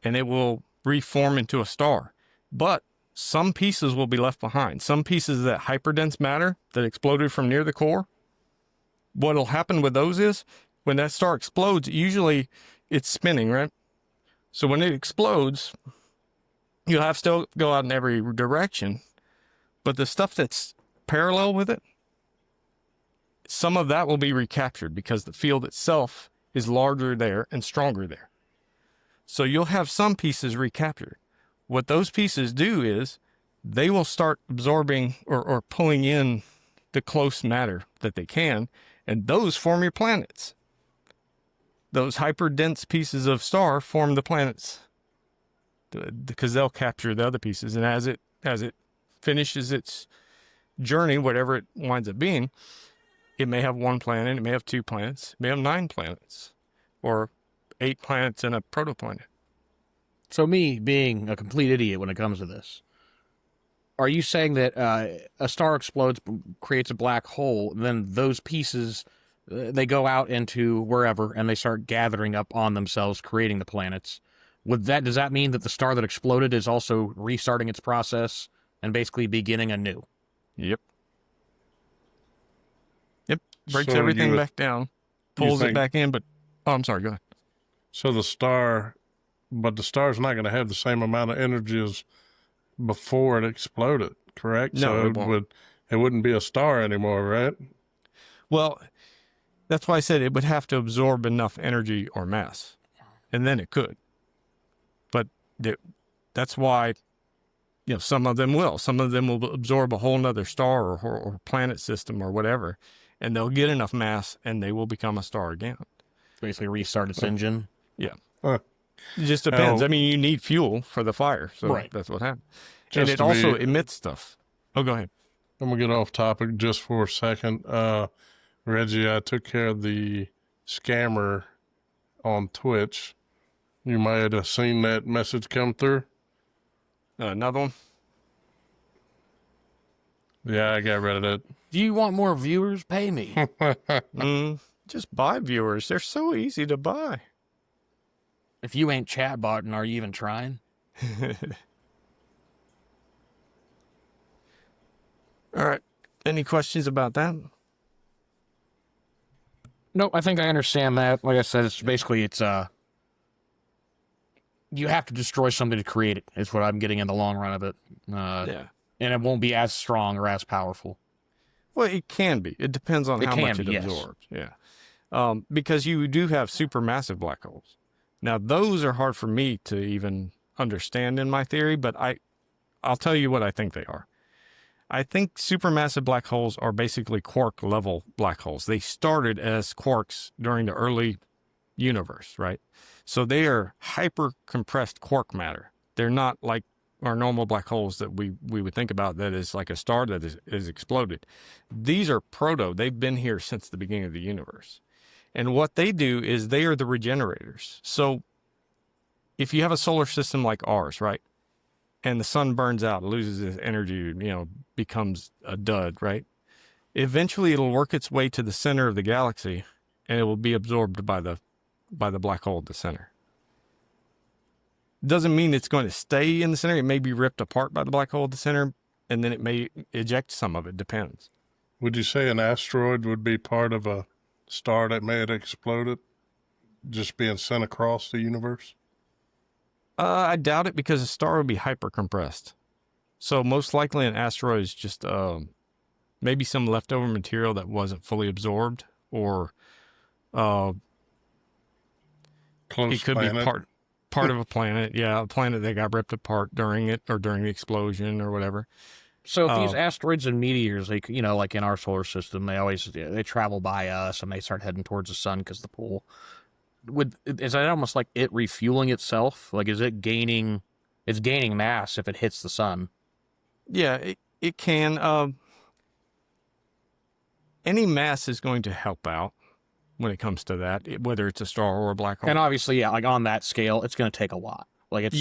and it will reform into a star. But some pieces will be left behind. Some pieces of that hyperdense matter that exploded from near the core. What'll happen with those is when that star explodes, usually it's spinning, right? So when it explodes, you'll have to go out in every direction. But the stuff that's parallel with it, some of that will be recaptured because the field itself is larger there and stronger there. So you'll have some pieces recaptured. What those pieces do is they will start absorbing or pulling in the close matter that they can, and those form your planets. Those hyperdense pieces of star form the planets because they'll capture the other pieces. And as it finishes its journey, whatever it winds up being, it may have one planet, it may have 2 planets, it may have 9 planets, or 8 planets and a protoplanet. So me being a complete idiot when it comes to this, are you saying that a star explodes, creates a black hole, and then those pieces, they go out into wherever, and they start gathering up on themselves, creating the planets? Does that mean that the star that exploded is also restarting its process and basically beginning anew? Yep. Breaks everything back down, pulls it back in, but... Oh, I'm sorry, go ahead. So the star's not going to have the same amount of energy as before it exploded, correct? No, so it wouldn't be a star anymore, right? Well, that's why I said it would have to absorb enough energy or mass, and then it could. But that's why, some of them will. Some of them will absorb a whole nother star or planet system or whatever, and they'll get enough mass, and they will become a star again. Basically restart its engine. Yeah. It just depends. I mean, you need fuel for the fire, so right. That's what happens. And it also emits stuff. Oh, go ahead. I'm going to get off topic just for a second. Reggie, I took care of the scammer on Twitch. You might have seen that message come through. Another one? Yeah, I got rid of it. Do you want more viewers? Pay me. Just buy viewers. They're so easy to buy. If you ain't chatbotting, are you even trying? All right. Any questions about that? No, I think I understand that. Like I said, it's you have to destroy something to create it. Is what I'm getting in the long run of it. Yeah. And it won't be as strong or as powerful. Well, it can be. It depends on how much it yes. absorbs. Yeah. Because you do have supermassive black holes. Now, those are hard for me to even understand in my theory, but I'll tell you what I think they are. I think supermassive black holes are basically quark-level black holes. They started as quarks during the early universe, right? So they are hyper-compressed quark matter. They're not like our normal black holes that we would think about that is like a star that is exploded. These are proto. They've been here since the beginning of the universe. And what they do is they are the regenerators. So if you have a solar system like ours, right, and the sun burns out, loses its energy, becomes a dud, right? Eventually it'll work its way to the center of the galaxy and it will be absorbed by the black hole at the center. Doesn't mean it's going to stay in the center. It may be ripped apart by the black hole at the center, and then it may eject some of it. Depends. Would you say an asteroid would be part of a star that may have exploded, just being sent across the universe? I doubt it, because a star would be hyper compressed. So most likely an asteroid is just maybe some leftover material that wasn't fully absorbed, or Close it could planet. be part of a planet. Yeah, a planet that got ripped apart during it, or during the explosion, or whatever. So if these asteroids and meteors, like in our solar system, they travel by us and they start heading towards the sun because the pull. Is that almost like it refueling itself? Like, is it gaining? It's gaining mass if it hits the sun. Yeah, it can. Any mass is going to help out when it comes to that, whether it's a star or a black hole. And obviously, yeah, like on that scale, it's going to take a lot. Like it's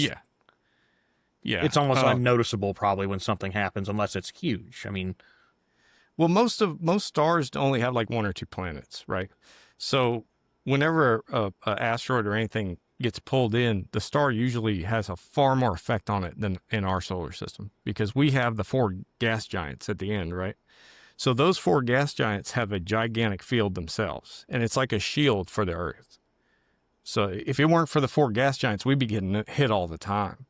yeah, it's almost unnoticeable probably when something happens, unless it's huge. I mean, well, most stars only have like one or two planets, right? So whenever a asteroid or anything gets pulled in, the star usually has a far more effect on it than in our solar system, because we have the 4 gas giants at the end, right? So those 4 gas giants have a gigantic field themselves, and it's like a shield for the Earth. So if it weren't for the 4 gas giants, we'd be getting hit all the time.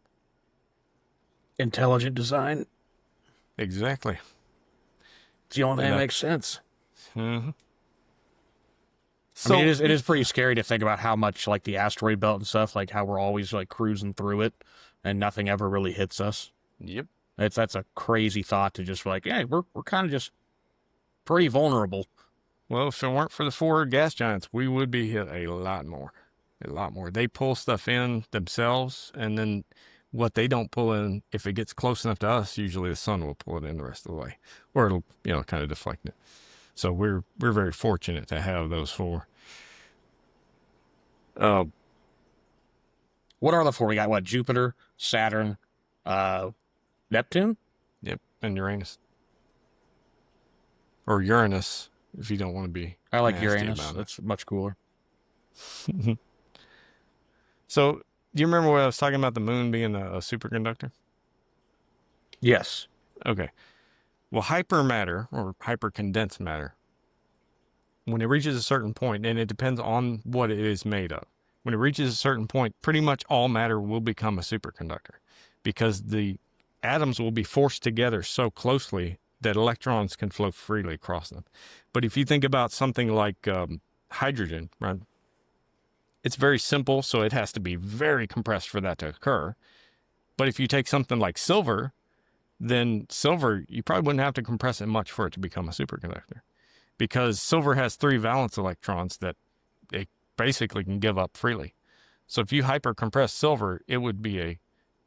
intelligent design. Exactly. It's the only thing that makes sense. Mm-hmm. So, I mean, it is pretty scary to think about how much, like, the asteroid belt and stuff, like how we're always like cruising through it and nothing ever really hits us. Yep. That's a crazy thought to just like, hey, we're kind of just pretty vulnerable. Well, if it weren't for the 4 gas giants, we would be hit a lot more. A lot more. They pull stuff in themselves, and then what they don't pull in, if it gets close enough to us, usually the sun will pull it in the rest of the way, or it'll kind of deflect it. So we're very fortunate to have those 4. What are the 4? We got what? Jupiter, Saturn, Neptune? Yep, and Uranus. Or Uranus, if you don't want to be. I like nasty Uranus. about it. That's much cooler. So, do you remember what I was talking about, the moon being a superconductor? Yes. Okay. Well, hypermatter, or hypercondensed matter, when it reaches a certain point, and it depends on what it is made of, when it reaches a certain point, pretty much all matter will become a superconductor, because the atoms will be forced together so closely that electrons can flow freely across them. But if you think about something like hydrogen, right? It's very simple, so it has to be very compressed for that to occur. But if you take something like silver, then silver, you probably wouldn't have to compress it much for it to become a superconductor, because silver has 3 valence electrons that it basically can give up freely. So if you hypercompress silver, it would be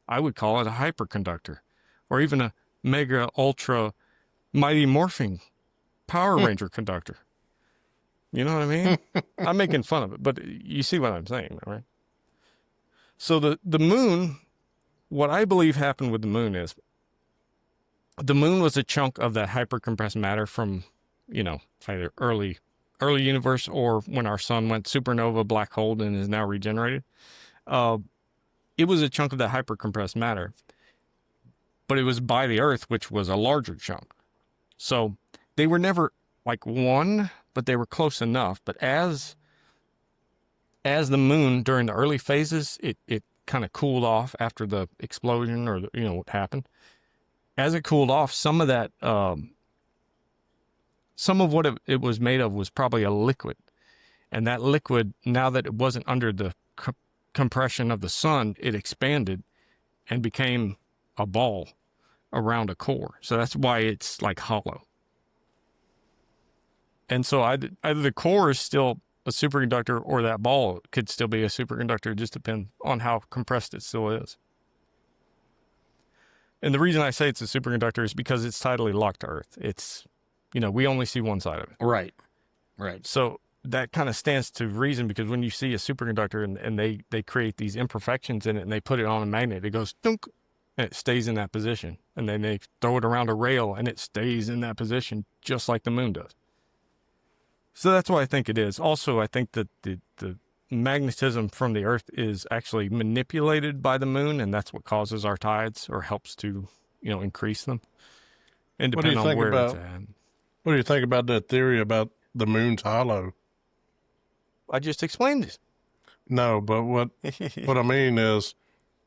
I would call it a hyperconductor, or even a mega ultra mighty morphing Power Ranger conductor. You know what I mean? I'm making fun of it, but you see what I'm saying, right? So the moon, what I believe happened with the moon is, the moon was a chunk of that hypercompressed matter from, either early universe, or when our sun went supernova, black hole, and is now regenerated. It was a chunk of that hypercompressed matter, but it was by the Earth, which was a larger chunk. So they were never like one, but they were close enough. But as the moon, during the early phases, it kind of cooled off after the explosion or what happened. As it cooled off, some of that, some of what it was made of was probably a liquid. And that liquid, now that it wasn't under the compression of the sun, it expanded and became a ball around a core. So that's why it's like hollow. And so either the core is still a superconductor or that ball could still be a superconductor. It just depends on how compressed it still is. And the reason I say it's a superconductor is because it's tidally locked to Earth. It's, we only see one side of it. Right. So that kind of stands to reason, because when you see a superconductor and they create these imperfections in it and they put it on a magnet, it goes dunk, and it stays in that position. And then they throw it around a rail and it stays in that position just like the moon does. So that's why I think it is. Also, I think that the magnetism from the Earth is actually manipulated by the moon, and that's what causes our tides or helps to, increase them. And depending on where it's at. What do you think about that theory about the moon's hollow? I just explained it. No, but what I mean is,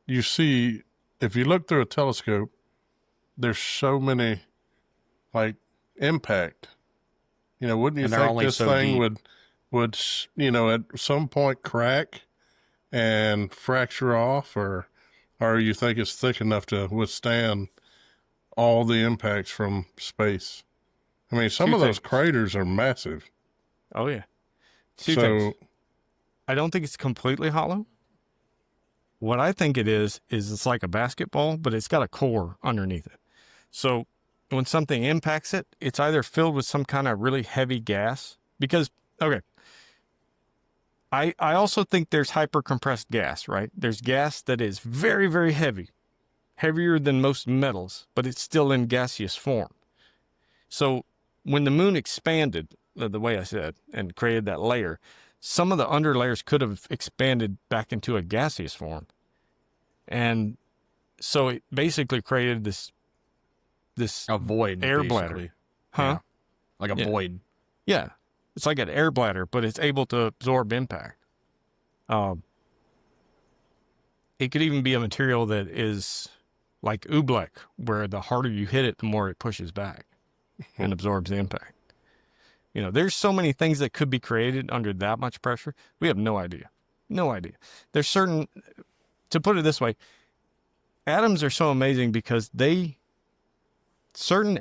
you see, if you look through a telescope, there's so many, like, impact. Wouldn't you think this thing would, at some point crack and fracture off, or you think it's thick enough to withstand all the impacts from space? I mean, some of those craters are massive. Oh, yeah. Two things. I don't think it's completely hollow. What I think it is it's like a basketball, but it's got a core underneath it. So when something impacts it, it's either filled with some kind of really heavy gas, because, okay, I also think there's hypercompressed gas, right? There's gas that is very, very heavy, heavier than most metals, but it's still in gaseous form. So when the moon expanded, the way I said, and created that layer, some of the under layers could have expanded back into a gaseous form. And so it basically created this a void, air basically. bladder. Huh? Yeah. Like a void. Yeah. It's like an air bladder, but it's able to absorb impact. It could even be a material that is like oobleck, where the harder you hit it, the more it pushes back and absorbs the impact. There's so many things that could be created under that much pressure. We have no idea. No idea. There's certain, to put it this way, atoms are so amazing because certain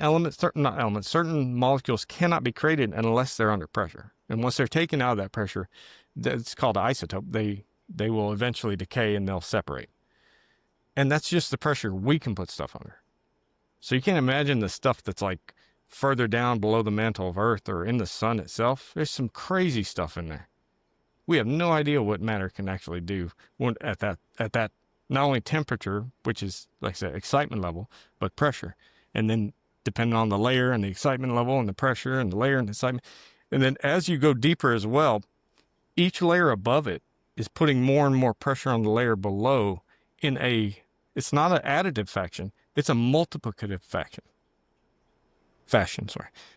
molecules cannot be created unless they're under pressure. And once they're taken out of that pressure, that's called an isotope. They will eventually decay and they'll separate. And that's just the pressure we can put stuff under. So you can't imagine the stuff that's like further down below the mantle of Earth or in the sun itself. There's some crazy stuff in there. We have no idea what matter can actually do at that not only temperature, which is, like I said, excitement level, but pressure. And then depending on the layer and the excitement level and the pressure and the layer and the excitement. And then as you go deeper as well, each layer above it is putting more and more pressure on the layer below it's not an additive fashion, it's a multiplicative fashion,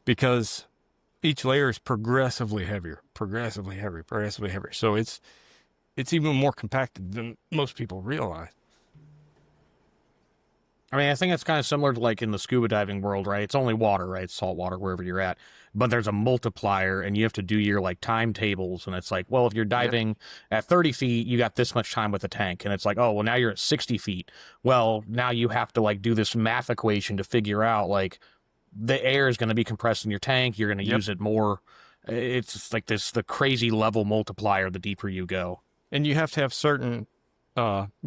because each layer is progressively heavier. So it's even more compacted than most people realize. I mean, I think it's kind of similar to like in the scuba diving world, right? It's only water, right? It's salt water wherever you're at. But there's a multiplier and you have to do your like timetables. And it's like, well, if you're diving at 30 feet, you got this much time with the tank. And it's like, oh, well, now you're at 60 feet. Well, now you have to like do this math equation to figure out like the air is going to be compressed in your tank. You're going to use it more. It's like the crazy level multiplier the deeper you go. And you have to have certain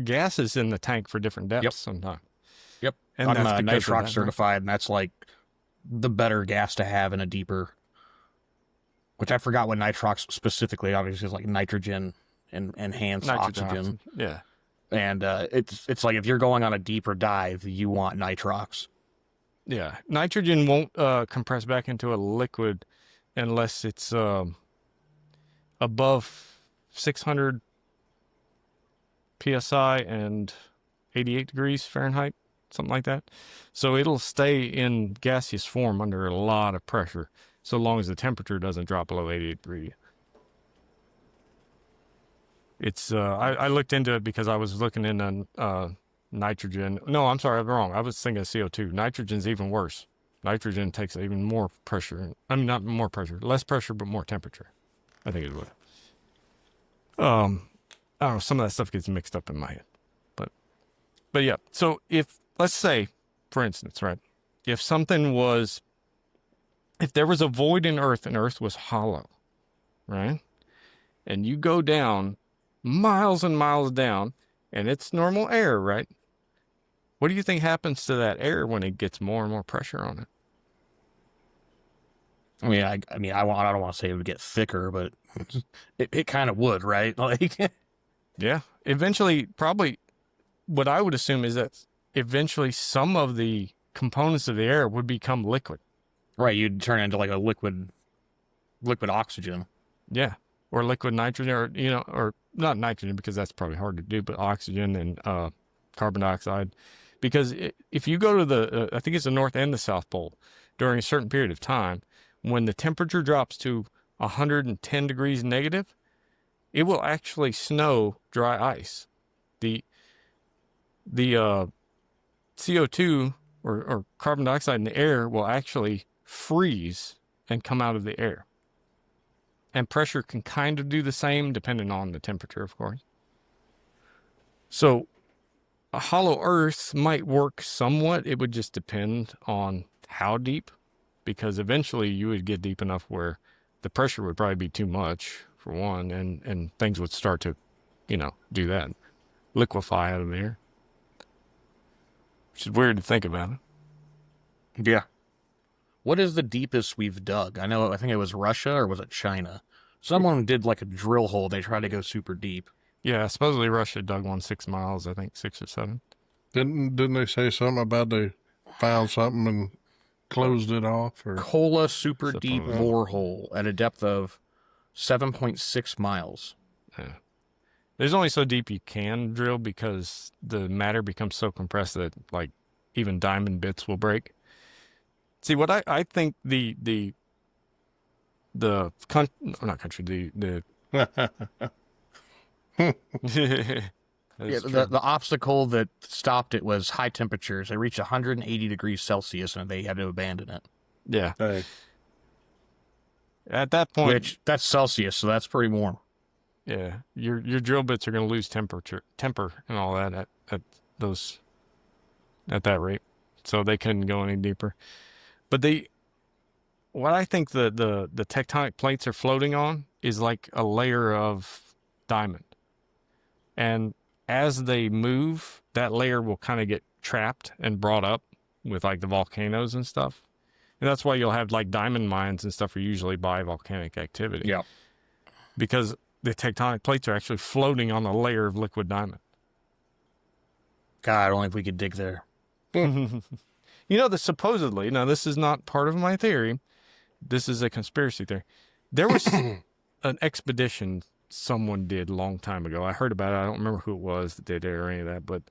gases in the tank for different depths sometimes. Yep. And I'm nitrox certified, and that's like the better gas to have in a deeper, which I forgot what nitrox specifically, obviously, is like nitrogen and enhanced oxygen. Yeah. And it's like if you're going on a deeper dive, you want nitrox. Yeah. Nitrogen won't compress back into a liquid unless it's above 600 psi and 88 degrees Fahrenheit. Something like that. So it'll stay in gaseous form under a lot of pressure, so long as the temperature doesn't drop below 88 degrees. It's I looked into it because I was looking into nitrogen. No, I'm sorry, I'm wrong. I was thinking of CO2. Nitrogen's even worse. Nitrogen takes even more pressure. I mean, not more pressure, less pressure, but more temperature. I think is what. I don't know. Some of that stuff gets mixed up in my head, but yeah. So if let's say, for instance, right, if there was a void in Earth and Earth was hollow, right, and you go down miles and miles down, and it's normal air, right? What do you think happens to that air when it gets more and more pressure on it? I mean, I don't want to say it would get thicker, but it kind of would, right? Like, Yeah. Eventually, probably what I would assume is that eventually some of the components of the air would become liquid. right, you'd turn into like a liquid oxygen. Yeah. Or liquid nitrogen, or, or not nitrogen because that's probably hard to do, but oxygen and carbon dioxide. Because if you go to I think it's the North and the South Pole during a certain period of time, when the temperature drops to 110 degrees negative, it will actually snow dry ice. The CO2 or carbon dioxide in the air will actually freeze and come out of the air. And pressure can kind of do the same depending on the temperature, of course. So a hollow Earth might work somewhat. It would just depend on how deep, because eventually you would get deep enough where the pressure would probably be too much, for one, and things would start to, do that, liquefy out of the air. Which is weird to think about it. Yeah. What is the deepest we've dug? I think it was Russia, or was it China? Someone did like a drill hole. They tried to go super deep. Yeah, supposedly Russia dug one 6 miles, I think 6 or 7. Didn't they say something about they found something and closed it off? Or Kola super deep Supposedly. borehole at a depth of 7.6 miles. Yeah. There's only so deep you can drill because the matter becomes so compressed that like even diamond bits will break. See, what I think not country, the Yeah, the obstacle that stopped it was high temperatures. They reached 180 degrees Celsius and they had to abandon it. yeah. hey, At that point, Which, that's Celsius, so that's pretty warm. yeah, your drill bits are going to lose temper and all that at that rate. So they couldn't go any deeper. But what I think the tectonic plates are floating on is like a layer of diamond. And as they move, that layer will kind of get trapped and brought up with like the volcanoes and stuff. And that's why you'll have like diamond mines and stuff are usually by volcanic activity. Yeah. Because the tectonic plates are actually floating on a layer of liquid diamond. God, only if we could dig there. Supposedly, now this is not part of my theory. This is a conspiracy theory. There was an expedition someone did a long time ago. I heard about it. I don't remember who it was that did it or any of that, but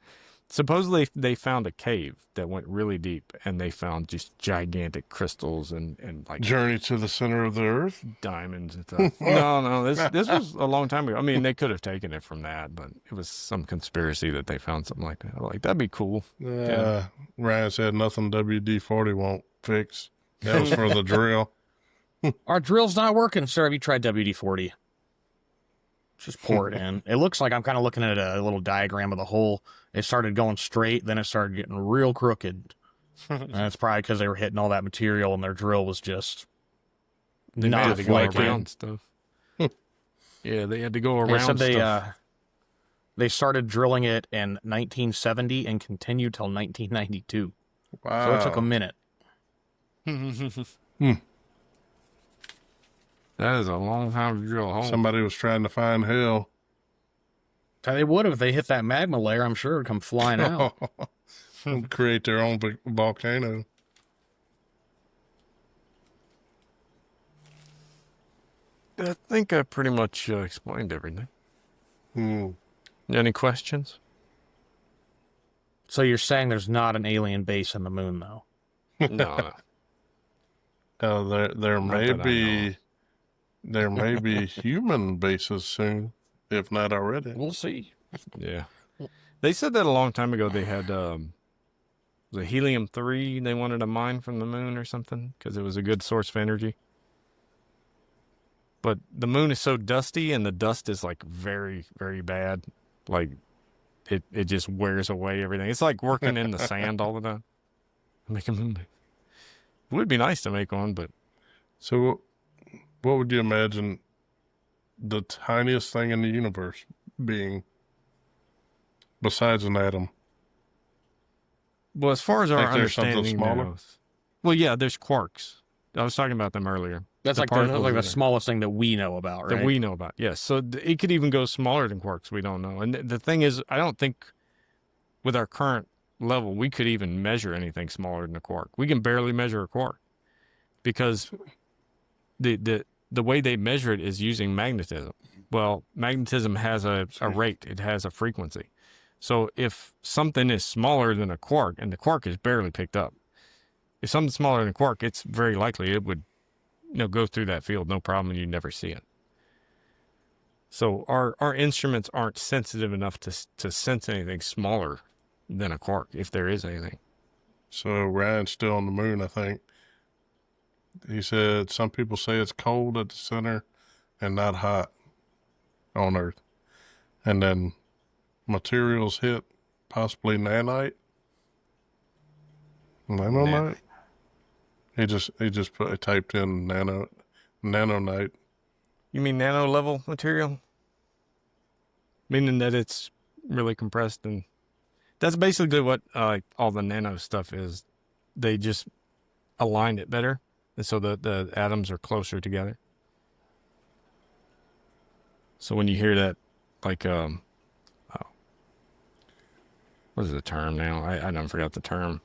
supposedly they found a cave that went really deep and they found just gigantic crystals and like Journey to the Center of the Earth? diamonds and stuff. No, this was a long time ago. I mean, they could have taken it from that, but it was some conspiracy that they found something like that. Like, that'd be cool. Yeah. Ryan said nothing WD-40 won't fix. That was for the drill. Our drill's not working, sir. Have you tried WD-40? Just pour it in. It looks like I'm kind of looking at a little diagram of the hole. It started going straight, then it started getting real crooked. And it's probably because they were hitting all that material and their drill was just They not had to go flaking. around stuff. Yeah, they had to go They around said stuff. they started drilling it in 1970 and continued till 1992. Wow. So it took a minute. That is a long time to drill a hole. Somebody was trying to find hell. They would have if they hit that magma layer. I'm sure it would come flying out. Create their own volcano. I think I pretty much explained everything. Hmm. Any questions? So you're saying there's not an alien base on the moon, though? No. There Not may that I know be human bases soon if not already. We'll see. Yeah. They said that a long time ago. They had the helium-3 they wanted to mine from the moon or something because it was a good source of energy. But the moon is so dusty, and the dust is like very, very bad. Like it just wears away everything. It's like working in the sand all the time. Make a moon. It would be nice to make one, but So, what would you imagine the tiniest thing in the universe being besides an atom? well, as far as our Think there's something understanding smaller? goes, well, yeah, there's quarks. I was talking about them earlier. That's The like particles the in it. smallest thing that we know about, right? That we know about. Yes. So it could even go smaller than quarks. We don't know. And the thing is, I don't think with our current level, we could even measure anything smaller than a quark. We can barely measure a quark because the way they measure it is using magnetism. Well, magnetism has a rate. It has a frequency. So if something is smaller than a quark, and the quark is barely picked up, if something's smaller than a quark, it's very likely it would go through that field, no problem, and you never see it. So our instruments aren't sensitive enough to sense anything smaller than a quark, if there is anything. So Ryan's still on the moon, I think. He said some people say it's cold at the center and not hot on Earth. And then materials hit possibly nanite. Nanonite? He typed in nanonite. You mean nano level material? Meaning that it's really compressed, and that's basically what all the nano stuff is. They just align it better, and so the atoms are closer together. So when you hear that, like, what is the term now? I don't forgot the term.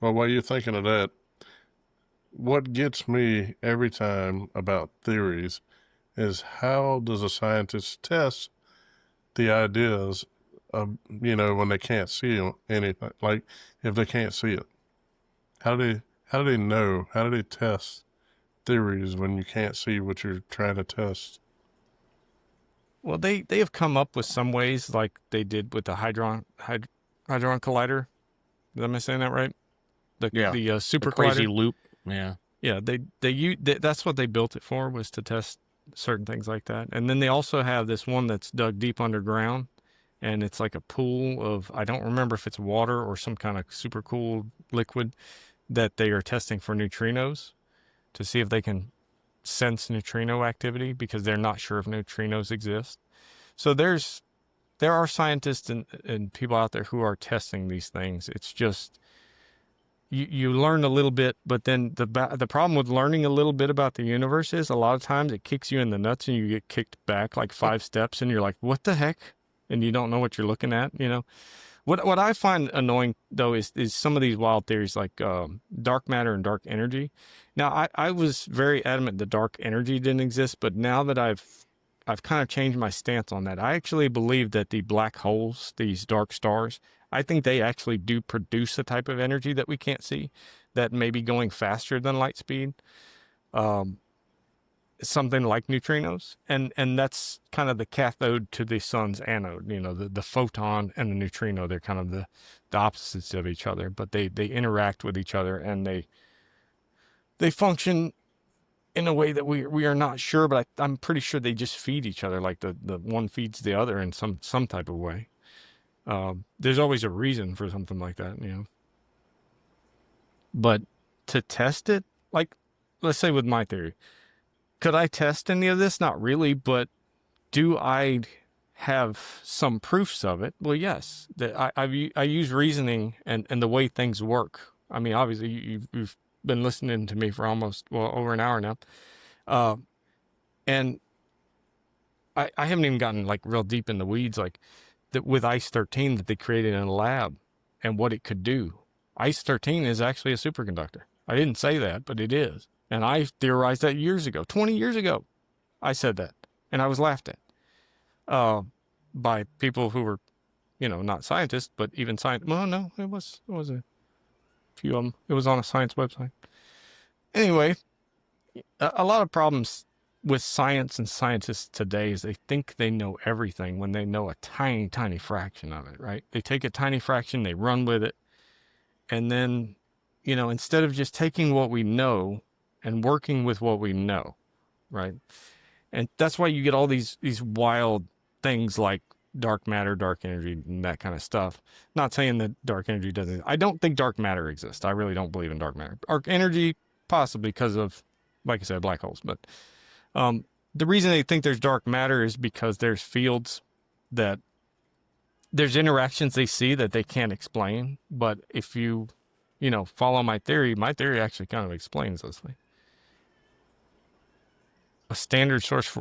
Well, while you're thinking of that, what gets me every time about theories is how does a scientist test the ideas of, when they can't see anything, like if they can't see it? How do they know? How do they test theories when you can't see what you're trying to test? Well, they have come up with some ways, like they did with the Hadron Collider. Am I saying that right? The super the crazy collider. loop. Yeah. Yeah, that's what they built it for, was to test certain things like that. And then they also have this one that's dug deep underground, and it's like a pool of, I don't remember if it's water or some kind of super cool liquid that they are testing for neutrinos to see if they can sense neutrino activity, because they're not sure if neutrinos exist. So there are scientists and people out there who are testing these things. It's just you learn a little bit, but then the problem with learning a little bit about the universe is a lot of times it kicks you in the nuts and you get kicked back like 5 steps and you're like, what the heck? And you don't know what you're looking at, What I find annoying, though, is some of these wild theories like dark matter and dark energy. Now, I was very adamant that dark energy didn't exist, but now that I've kind of changed my stance on that. I actually believe that the black holes, these dark stars, I think they actually do produce a type of energy that we can't see, that may be going faster than light speed. Something like neutrinos, and that's kind of the cathode to the sun's anode. The photon and the neutrino, they're kind of the opposites of each other, but they interact with each other, and they function in a way that we are not sure, but I'm pretty sure they just feed each other, like the one feeds the other in some type of way. There's always a reason for something like that, But to test it, like, let's say with my theory, could I test any of this? Not really, but do I have some proofs of it? Well, yes. I use reasoning and the way things work. I mean, obviously, you've been listening to me for almost, over an hour now. And I haven't even gotten, like, real deep in the weeds, like, that with ICE-13 that they created in a lab and what it could do. ICE-13 is actually a superconductor. I didn't say that, but it is. And I theorized that years ago, 20 years ago. I said that, and I was laughed at by people who were, not scientists, but even science. Well, no, it was a few of them. It was on a science website. Anyway, a lot of problems with science and scientists today is they think they know everything when they know a tiny, tiny fraction of it, right? They take a tiny fraction, they run with it. And then, instead of just taking what we know and working with what we know, right? And that's why you get all these wild things like dark matter, dark energy, and that kind of stuff. Not saying that dark energy doesn't. I don't think dark matter exists. I really don't believe in dark matter. Dark energy, possibly because of, like I said, black holes. But the reason they think there's dark matter is because there's fields that there's interactions they see that they can't explain. But if you, follow my theory actually kind of explains those things. A standard source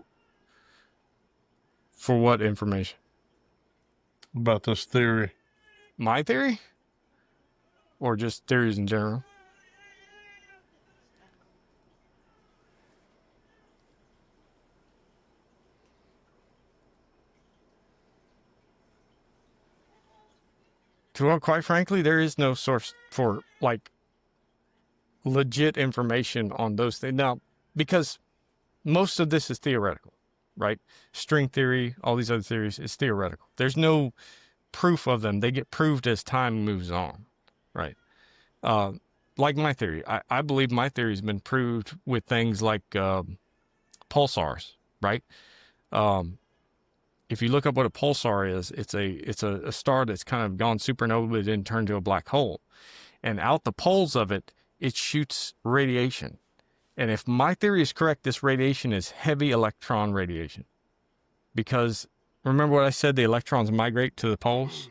for what information? About this theory. My theory? Or just theories in general? Well, quite frankly, there is no source for like legit information on those things. Now, because most of this is theoretical, right? String theory, all these other theories is theoretical. There's no proof of them. They get proved as time moves on, right? Like my theory. I believe my theory has been proved with things like pulsars, right? If you look up what a pulsar is, it's a star that's kind of gone supernova but then turned to a black hole. And out the poles of it, it shoots radiation. And if my theory is correct, this radiation is heavy electron radiation. Because remember what I said, the electrons migrate to the poles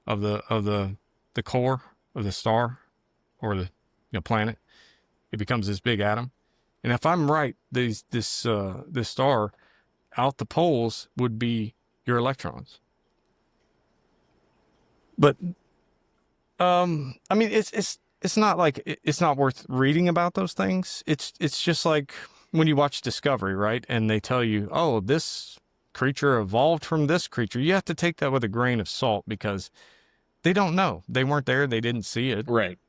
of the core of the star or the planet. It becomes this big atom. And if I'm right, this star out the poles would be your electrons. But I mean, it's not like it's not worth reading about those things. It's just like when you watch Discovery, right? And they tell you, oh, this creature evolved from this creature. You have to take that with a grain of salt because they don't know. They weren't there. They didn't see it. Right.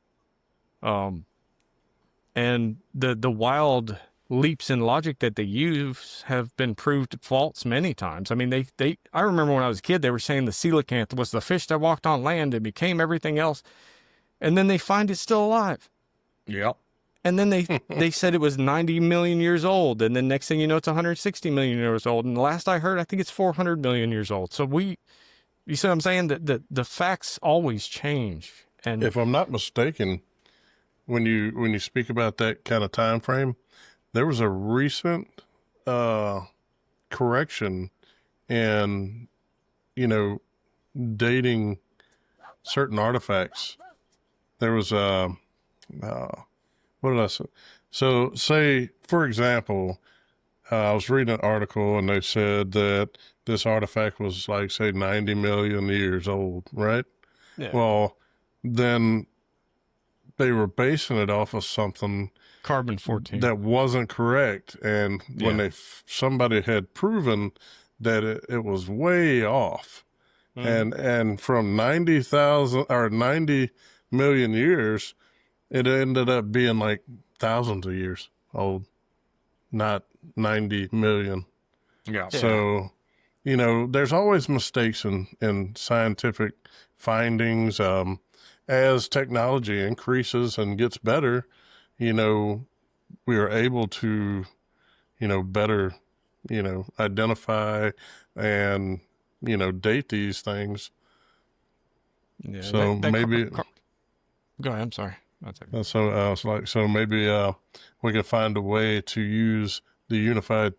And the wild leaps in logic that they use have been proved false many times. I mean, I remember when I was a kid, they were saying the coelacanth was the fish that walked on land and became everything else. And then they find it's still alive. Yep. And then they said it was 90 million years old. And then next thing you know, it's 160 million years old. And the last I heard, I think it's 400 million years old. So you see what I'm saying? That the facts always change. And If I'm not mistaken, when you speak about that kind of time frame, there was a recent correction in, dating certain artifacts. There was what did I say? So say, for example, I was reading an article and they said that this artifact was like, say, 90 million years old, right? Yeah. Well, then they were basing it off of something carbon-14 that wasn't correct. And when somebody had proven that it was way off, and from 90,000 or 90 million years, it ended up being like thousands of years old, not 90 million. Yeah. So, there's always mistakes in scientific findings. As technology increases and gets better, we are able to, better, identify and, date these things. Yeah, So maybe. Go ahead. I'm sorry. So I was like, so maybe we can find a way to use the unified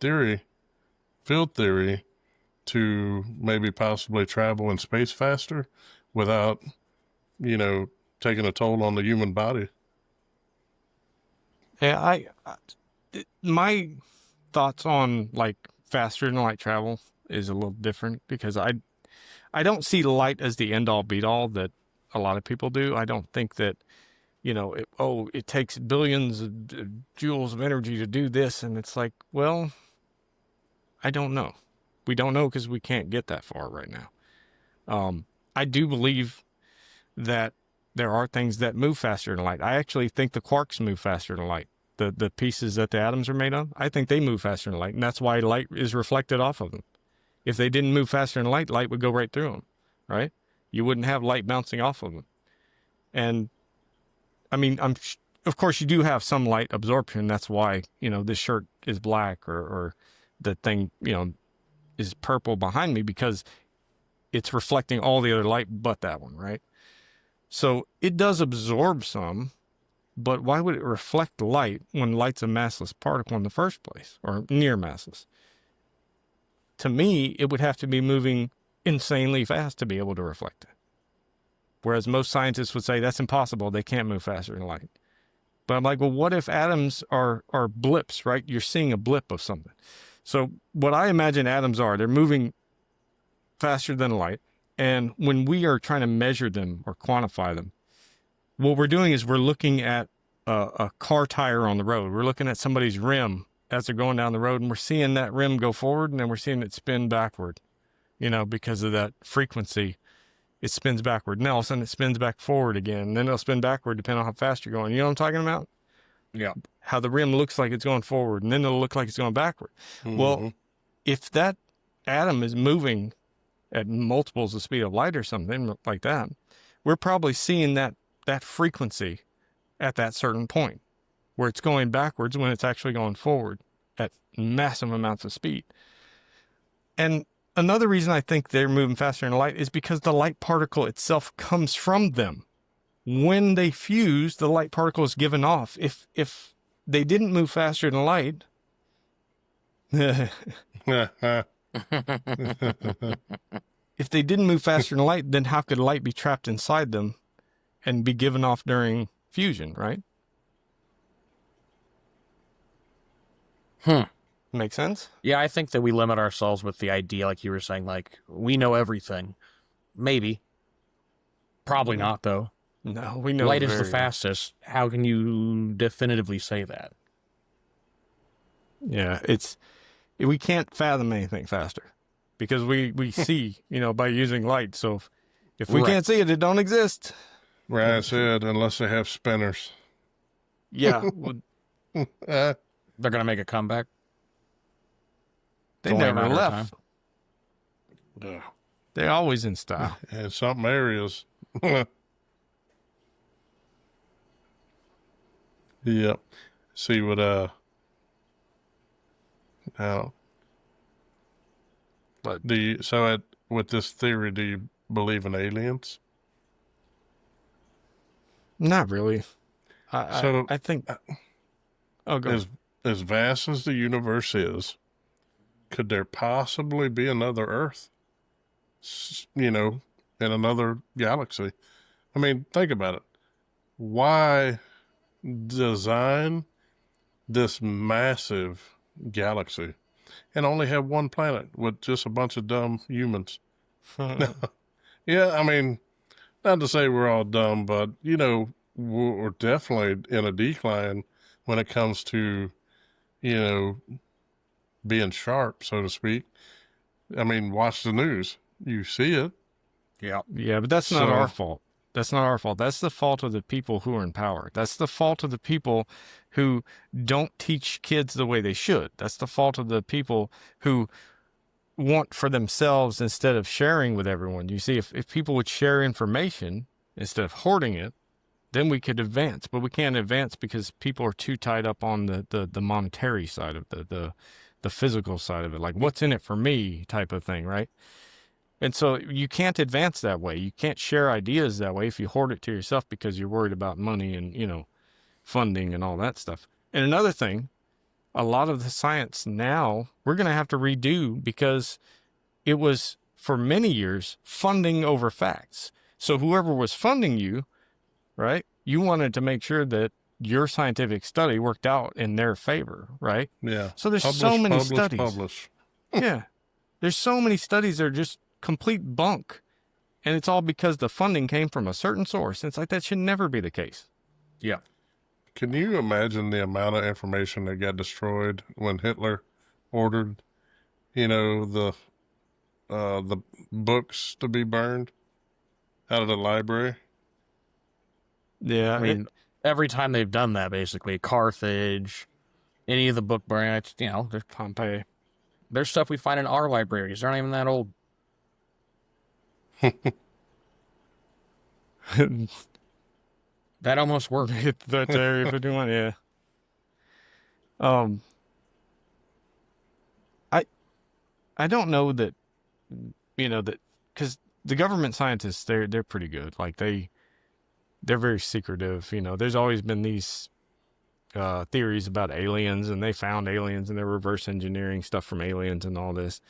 field theory, to maybe possibly travel in space faster without, taking a toll on the human body. Yeah, my thoughts on like faster than light travel is a little different because I don't see light as the end all be all that a lot of people do. I don't think that, it takes billions of joules of energy to do this. And it's like, well, I don't know. We don't know because we can't get that far right now. I do believe that there are things that move faster than light. I actually think the quarks move faster than light. the pieces that the atoms are made of, I think they move faster than light, and that's why light is reflected off of them. If they didn't move faster than light, light would go right through them, right? You wouldn't have light bouncing off of them. And I mean, of course you do have some light absorption. That's why, this shirt is black or the thing, is purple behind me, because it's reflecting all the other light but that one, right? So it does absorb some, but why would it reflect light when light's a massless particle in the first place, or near massless? To me, it would have to be moving insanely fast to be able to reflect it. Whereas most scientists would say that's impossible. They can't move faster than light. But I'm like, well, what if atoms are blips, right? You're seeing a blip of something. So what I imagine atoms are, they're moving faster than light. And when we are trying to measure them or quantify them, what we're doing is we're looking at a car tire on the road. We're looking at somebody's rim as they're going down the road, and we're seeing that rim go forward, and then we're seeing it spin backward, because of that frequency. It spins backward. And all of a sudden it spins back forward again. And then it'll spin backward depending on how fast you're going. You know what I'm talking about? Yeah. How the rim looks like it's going forward, and then it'll look like it's going backward. Mm-hmm. Well, if that atom is moving at multiples of the speed of light or something like that, we're probably seeing that frequency at that certain point where it's going backwards when it's actually going forward at massive amounts of speed. And another reason I think they're moving faster than light is because the light particle itself comes from them. When they fuse, the light particle is given off. If they didn't move faster than light, if they didn't move faster than light, then how could light be trapped inside them and be given off during fusion, right? Make sense? Yeah, I think that we limit ourselves with the idea, like you were saying, like, we know everything. Maybe. Probably not, though. No, we know light is the fastest. How can you definitively say that? Yeah, we can't fathom anything faster because we see, by using light. So if we can't see it, it don't exist. Right, I said, unless they have spinners. Yeah. They're going to make a comeback? They never left. Yeah. They're always in style. In some areas. Yep. See what, now, but with this theory, do you believe in aliens? Not really. I think. Oh, go ahead. As vast as the universe is, could there possibly be another Earth? In another galaxy? I mean, think about it. Why design this massive galaxy and only have one planet with just a bunch of dumb humans? Yeah, I mean, not to say we're all dumb, but, we're definitely in a decline when it comes to, being sharp, so to speak. I mean, watch the news. You see it. Yeah. Yeah, but that's not our fault. That's not our fault. That's the fault of the people who are in power. That's the fault of the people who don't teach kids the way they should. That's the fault of the people who want for themselves instead of sharing with everyone. You see, if people would share information instead of hoarding it, then we could advance. But we can't advance because people are too tied up on the monetary side of the physical side of it. Like, what's in it for me type of thing, right? And so you can't advance that way. You can't share ideas that way if you hoard it to yourself because you're worried about money and, funding and all that stuff. And another thing, a lot of the science now we're going to have to redo because it was for many years funding over facts. So whoever was funding you, right, you wanted to make sure that your scientific study worked out in their favor, right? Yeah. So there's so many studies. Yeah. There's so many studies that are just complete bunk. And it's all because the funding came from a certain source. It's like that should never be the case. Yeah. Can you imagine the amount of information that got destroyed when Hitler ordered, the books to be burned out of the library? Yeah. I mean, every time they've done that, basically, Carthage, any of the book branch, there's Pompeii. There's stuff we find in our libraries. They're not even that old. That almost worked. That's Area 51, yeah. I don't know that, that, because the government scientists, they're pretty good. Like they're very secretive. There's always been these theories about aliens, and they found aliens and they're reverse engineering stuff from aliens and all this.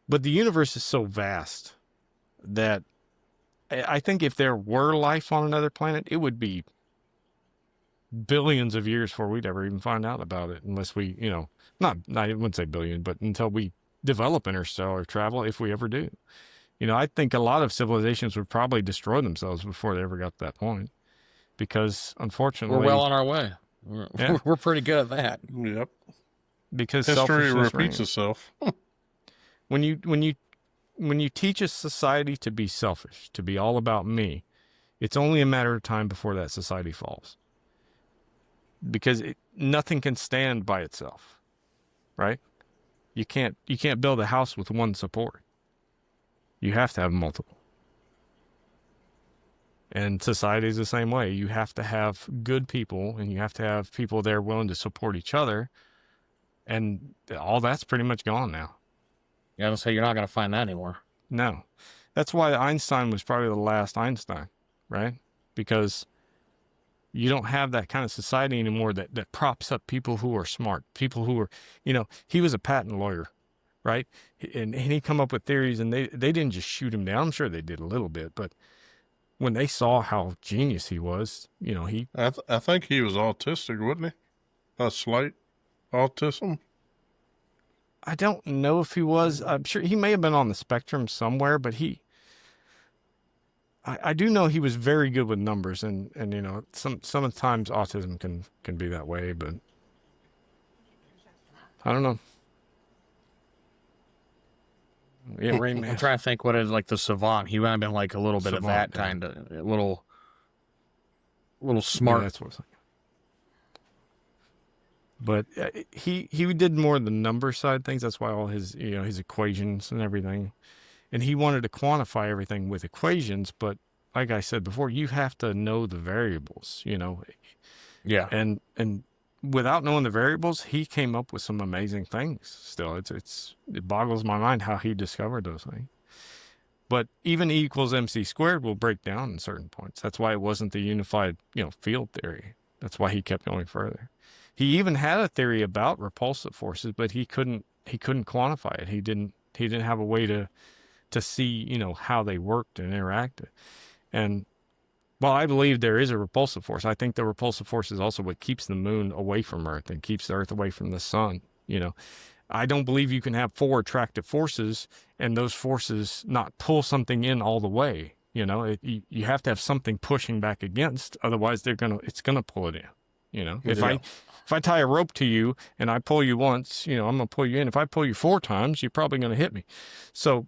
But the universe is so vast that I think if there were life on another planet, it would be billions of years before we'd ever even find out about it, unless we, not I wouldn't say billion, but until we develop interstellar travel, if we ever do. I think a lot of civilizations would probably destroy themselves before they ever got to that point, because unfortunately we're well on our way. Yeah. We're pretty good at that. Yep. Because History selfishness repeats reigns. itself. When you teach a society to be selfish, to be all about me, it's only a matter of time before that society falls. Because nothing can stand by itself, right? You can't build a house with one support. You have to have multiple. And society is the same way. You have to have good people, and you have to have people there willing to support each other. And all that's pretty much gone now. Yeah, I was gonna say, you're not going to find that anymore. No. That's why Einstein was probably the last Einstein, right? Because you don't have that kind of society anymore that props up people who are smart, people who are, he was a patent lawyer, right? And he come up with theories, and they didn't just shoot him down. I'm sure they did a little bit, but when they saw how genius he was, he... I think he was autistic, wasn't he? A slight autism? I don't know if he was. I'm sure he may have been on the spectrum somewhere, but I do know he was very good with numbers, and sometimes autism can be that way, but I don't know. Yeah, Rain Man. I'm trying to think what is like the savant. He might have been like a little bit of that kind of little smart. Yeah, that's what I was thinking. But he did more of the number side things. That's why all his his equations and everything, and he wanted to quantify everything with equations. But like I said before, you have to know the variables. Yeah, and without knowing the variables, he came up with some amazing things. Still, it boggles my mind how he discovered those things. But even E equals MC squared will break down in certain points. That's why it wasn't the unified field theory. That's why he kept going further. He even had a theory about repulsive forces, but he couldn't quantify it. He didn't have a way to see, how they worked and interacted. And while I believe there is a repulsive force, I think the repulsive force is also what keeps the moon away from Earth and keeps the Earth away from the sun. I don't believe you can have 4 attractive forces and those forces not pull something in all the way. You have to have something pushing back against, otherwise it's gonna pull it in. If I tie a rope to you and I pull you once, I'm going to pull you in. If I pull you 4 times, you're probably going to hit me. So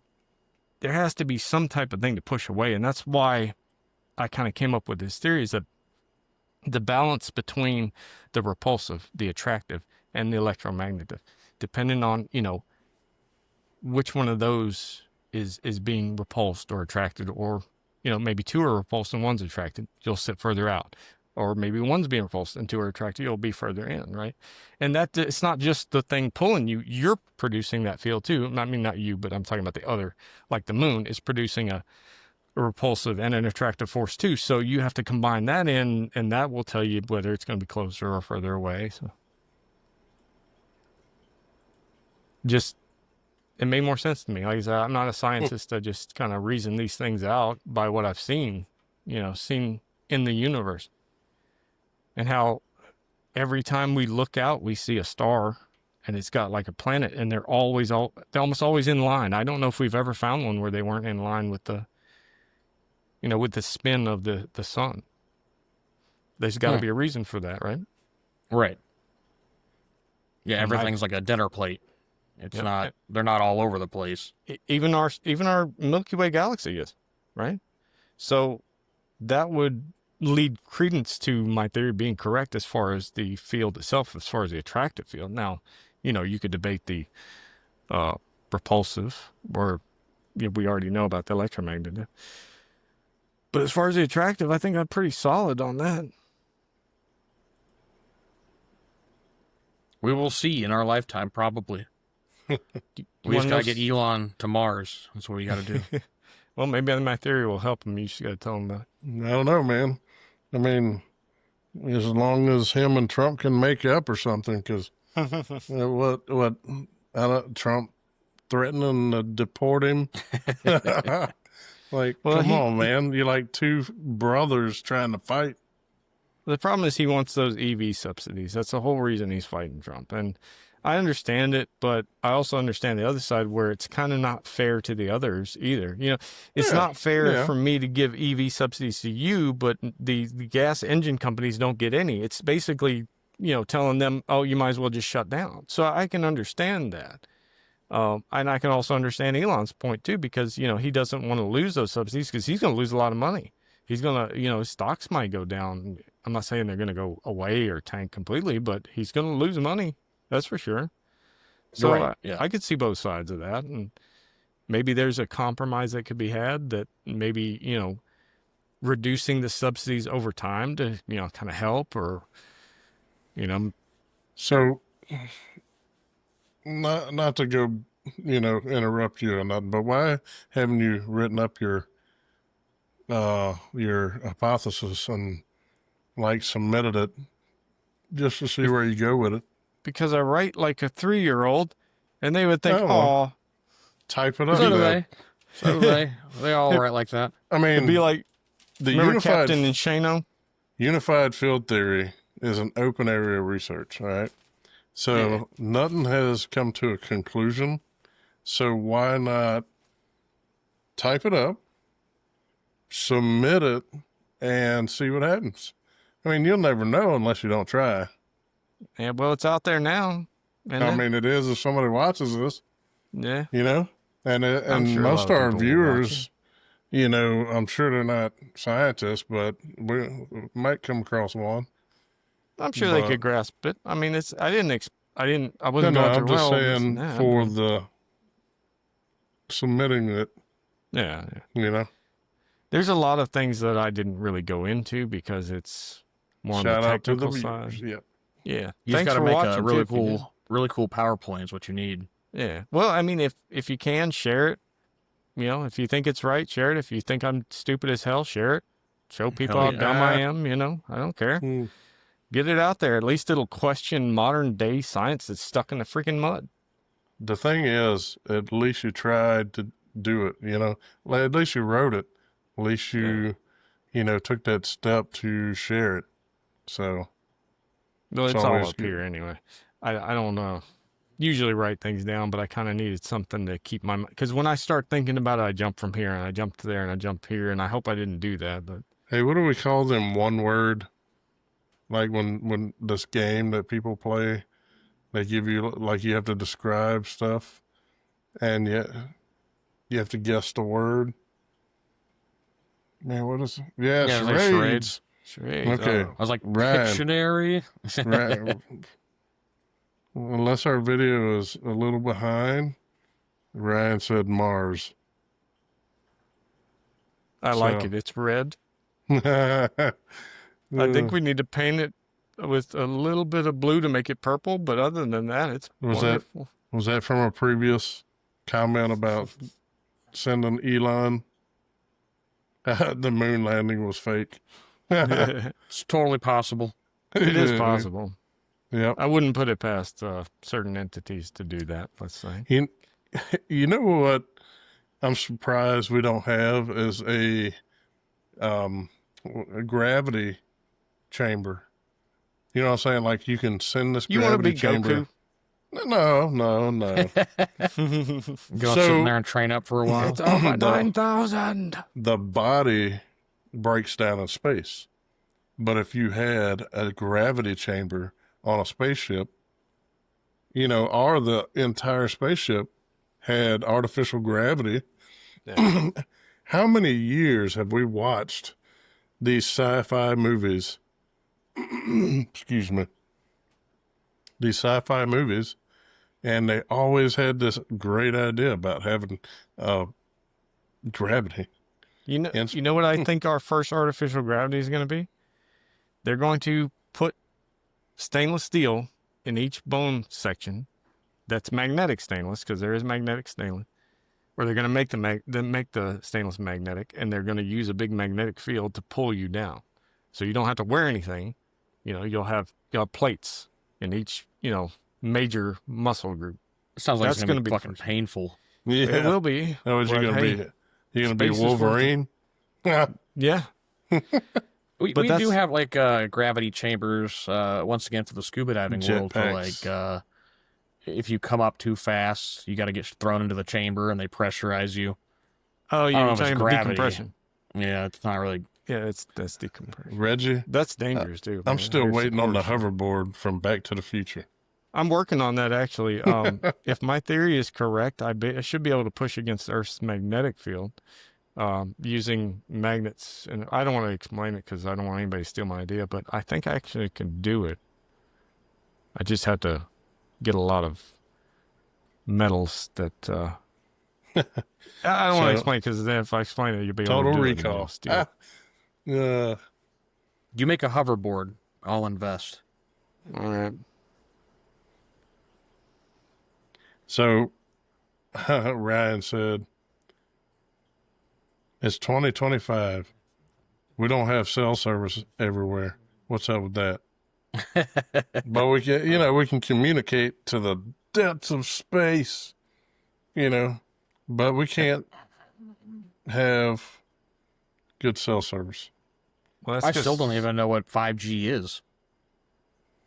there has to be some type of thing to push away. And that's why I kind of came up with this theory, is that the balance between the repulsive, the attractive, and the electromagnetic, depending on, which one of those is being repulsed or attracted, or, maybe 2 are repulsed and 1's attracted, you'll sit further out. Or maybe 1's being repulsed and 2 are attracted, you'll be further in, right? And that it's not just the thing pulling you, you're producing that field too. I mean, not you, but I'm talking about the other, like the moon is producing a repulsive and an attractive force too. So you have to combine that in, and that will tell you whether it's going to be closer or further away. So it made more sense to me. Like I said, I'm not a scientist. I just kind of reason these things out by what I've seen in the universe. And how every time we look out, we see a star, and it's got like a planet, and they're almost always in line. I don't know if we've ever found one where they weren't in line with the spin of the sun. There's got to be a reason for that, right? Right. Yeah, everything's like a dinner plate. It's not. They're not all over the place. Even our Milky Way galaxy is, right? So that would lead credence to my theory being correct as far as the field itself, as far as the attractive field. Now, you could debate the repulsive, or we already know about the electromagnetic. But as far as the attractive, I think I'm pretty solid on that. We will see in our lifetime, probably. We just got to get Elon to Mars. That's what we got to do. Well, maybe my theory will help him. You just got to tell him about it. I don't know, man. I mean, as long as him and Trump can make up or something, because Trump threatening to deport him? Like, come on, man. You're like two brothers trying to fight. The problem is he wants those EV subsidies. That's the whole reason he's fighting Trump. And I understand it, but I also understand the other side where it's kind of not fair to the others either. It's not fair for me to give EV subsidies to you, but the gas engine companies don't get any. It's basically, telling them, oh, you might as well just shut down. So I can understand that. And I can also understand Elon's point too, because, he doesn't want to lose those subsidies because he's going to lose a lot of money. He's going to, his stocks might go down. I'm not saying they're going to go away or tank completely, but he's going to lose money. That's for sure. So right. I could see both sides of that. And maybe there's a compromise that could be had that maybe, reducing the subsidies over time to, kind of help or, So, not to go, interrupt you or nothing, but why haven't you written up your hypothesis and submitted it just to see where you go with it? Because I write like a 3-year-old, and they would think, oh, type it up. So do they. So do they. They all write like that. I mean, it'd be like the Captain and Shano? Unified field theory is an open area research, right? So nothing has come to a conclusion. So why not type it up, submit it, and see what happens? I mean, you'll never know unless you don't try. Yeah, well, it's out there now. I mean, it is if somebody watches this. Yeah. And sure most of our viewers, I'm sure they're not scientists, but we might come across one. I'm sure they could grasp it. I mean, I wasn't going I'm through just saying for the submitting it. Yeah. There's a lot of things that I didn't really go into because it's more on the technical side. Yeah. Yeah. You just got to make a really cool PowerPoint is what you need. Yeah. Well, I mean, if you can, share it. If you think it's right, share it. If you think I'm stupid as hell, share it. Show people how dumb I am, I don't care. Get it out there. At least it'll question modern day science that's stuck in the freaking mud. The thing is, at least you tried to do it, at least you wrote it. At least you, took that step to share it. So. Well, it's all up here anyway. I don't usually write things down, but I kind of needed something to keep my mind. Because when I start thinking about it, I jump from here and I jump to there and I jump here. And I hope I didn't do that. But hey, what do we call them? One word? Like when this game that people play, they give you, you have to describe stuff and yet you have to guess the word. Man, what is it? Yeah, charades. Charades. Okay. I was like, Pictionary? Right. Unless our video is a little behind, Ryan said Mars. I like it. It's red. I think we need to paint it with a little bit of blue to make it purple, but other than that, it's wonderful. Was that from a previous comment about sending Elon? The moon landing was fake. It's totally possible. It is possible. Yeah, I wouldn't put it past certain entities to do that, let's say. You know what I'm surprised we don't have is a gravity chamber. You know what I'm saying? Like you can send this gravity chamber. Goku? No. Go sit in there and train up for a while. It's over 9,000. The body breaks down in space. But if you had a gravity chamber on a spaceship, or the entire spaceship had artificial gravity, how many years have we watched these sci-fi movies. Excuse me. These sci-fi movies, and they always had this great idea about having gravity. You know what I think our first artificial gravity is going to be? They're going to put stainless steel in each bone section. That's magnetic stainless, because there is magnetic stainless. Where they're going to make the stainless magnetic, and they're going to use a big magnetic field to pull you down, so you don't have to wear anything. You'll have plates in each major muscle group. Sounds like That's it's going to be the fucking first. painful. Yeah. It will be. That was you but going to hey, be. You're going to be space is worth it. Wolverine. Yeah. We But do that's- have like gravity chambers once again for the scuba diving world for like if you come up too fast, you got to get thrown into the chamber and they pressurize you. Oh, I don't know you're if it's talking about gravity. decompression. Yeah, it's not really. Yeah, that's decompression. Reggie, That's dangerous too. I'm man. still Here's waiting on the support. hoverboard from Back to the Future. I'm working on that actually. If my theory is correct, I should be able to push against Earth's magnetic field using magnets. And I don't want to explain it because I don't want anybody to steal my idea, but I think I actually can do it. I just have to get a lot of metals that. I don't want to explain because then if I explain it, you'll be able Total to do Recall. it and steal it. You make a hoverboard, I'll invest. All right. So Ryan said, it's 2025. We don't have cell service everywhere. What's up with that? But we can, we can communicate to the depths of space, but we can't have good cell service. Well, that's I 'cause still don't even know what 5G is.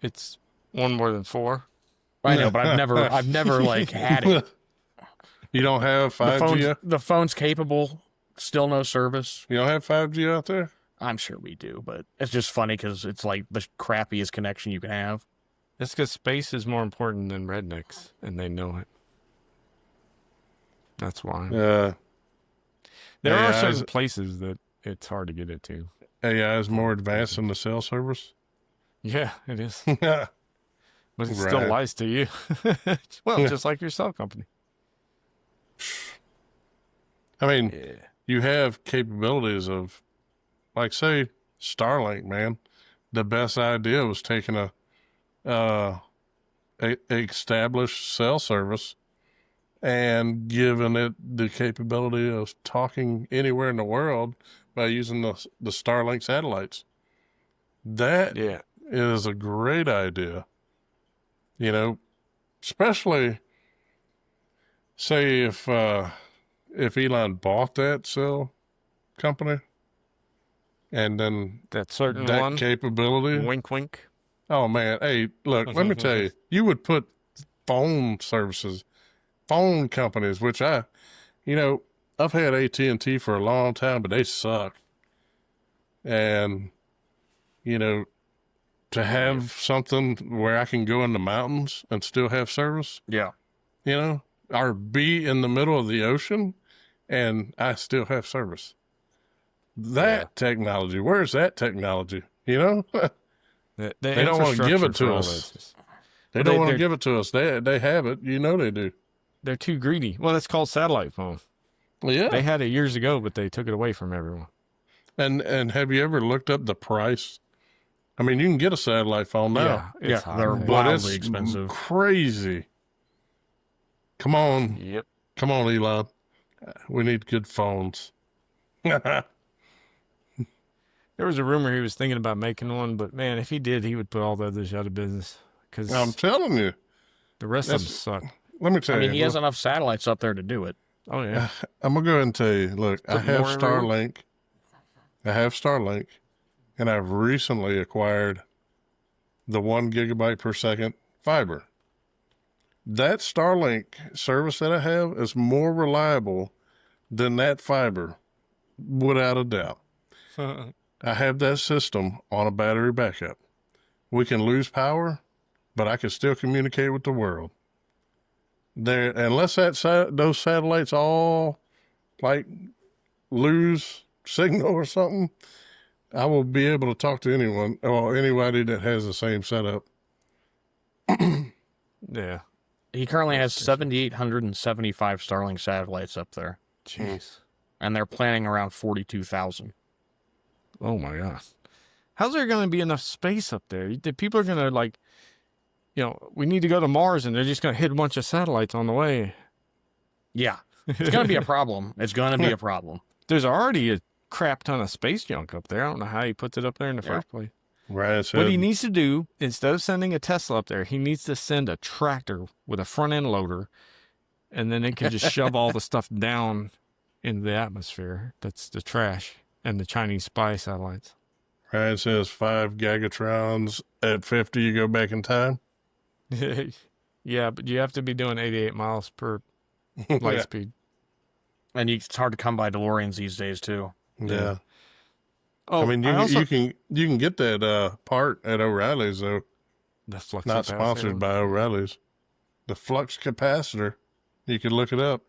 It's one more than four. I know, but I've never like had it. You don't have 5G? The phone's capable, still no service. You don't have 5G out there? I'm sure we do, but it's just funny because it's like the crappiest connection you can have. That's because space is more important than rednecks, and they know it. That's why. Yeah. There are AI certain places that it's hard to get into. AI is more advanced than the cell service? Yeah, it is. Yeah. But it still Right. lies to you. Well, just like your cell company. I mean, Yeah. you have capabilities of, like, say, Starlink, man. The best idea was taking a established cell service and giving it the capability of talking anywhere in the world by using the Starlink satellites. That Yeah. is a great idea. Especially, say, if Elon bought that cell company and then That certain that one. capability. Wink, wink. Oh, man. Hey, look, let me tell you, you would put phone companies, which I've had AT&T for a long time, but they suck. And, to have something where I can go in the mountains and still have service, Yeah. or be in the middle of the ocean and I still have service. That technology, where's that technology? The They don't wanna give it infrastructure to for all us. this. They Well, don't want to they're- give it to us. They have it. They do. They're too greedy. Well, that's called satellite phone. Yeah. They had it years ago, but they took it away from everyone. And have you ever looked up the price? I mean, you can get a satellite phone now, it's Yeah, high. they're but wildly it's expensive. crazy. Come on, Yep. Elon. We need good phones. There was a rumor he was thinking about making one, but man, if he did, he would put all the others out of business because I'm telling you. the rest of them That's- suck. Let me tell I mean, you. he has enough satellites up there to do it. Oh yeah. I'm gonna go ahead and tell you. Look, I Put have more everywhere? Starlink. And I've recently acquired the 1 gigabyte per second fiber. That Starlink service that I have is more reliable than that fiber, without a doubt. I have that system on a battery backup. We can lose power, but I can still communicate with the world. There, unless those satellites all like lose signal or something, I will be able to talk to anyone or anybody that has the same setup. Yeah. He currently has 7,875 Starlink satellites up there, Jeez. and they're planning around 42,000. Oh my gosh. How's there going to be enough space up there? People are going to like, we need to go to Mars, and they're just going to hit a bunch of satellites on the way. Yeah, it's going to be a problem. It's going to be a problem. There's already a crap ton of space junk up there. I don't know how he puts it up there in the first place. Right. What he needs to do, instead of sending a Tesla up there, he needs to send a tractor with a front end loader, and then it can just shove all the stuff down into the atmosphere. That's the trash and the Chinese spy satellites. Right. It says 5 gigatrons at 50. You go back in time. Yeah, but you have to be doing 88 miles per light speed. And it's hard to come by DeLoreans these days too. Yeah. Oh, I mean, you can get that part at O'Reilly's though. The flux Not capacitor. sponsored by O'Reilly's. The flux capacitor. You can look it up.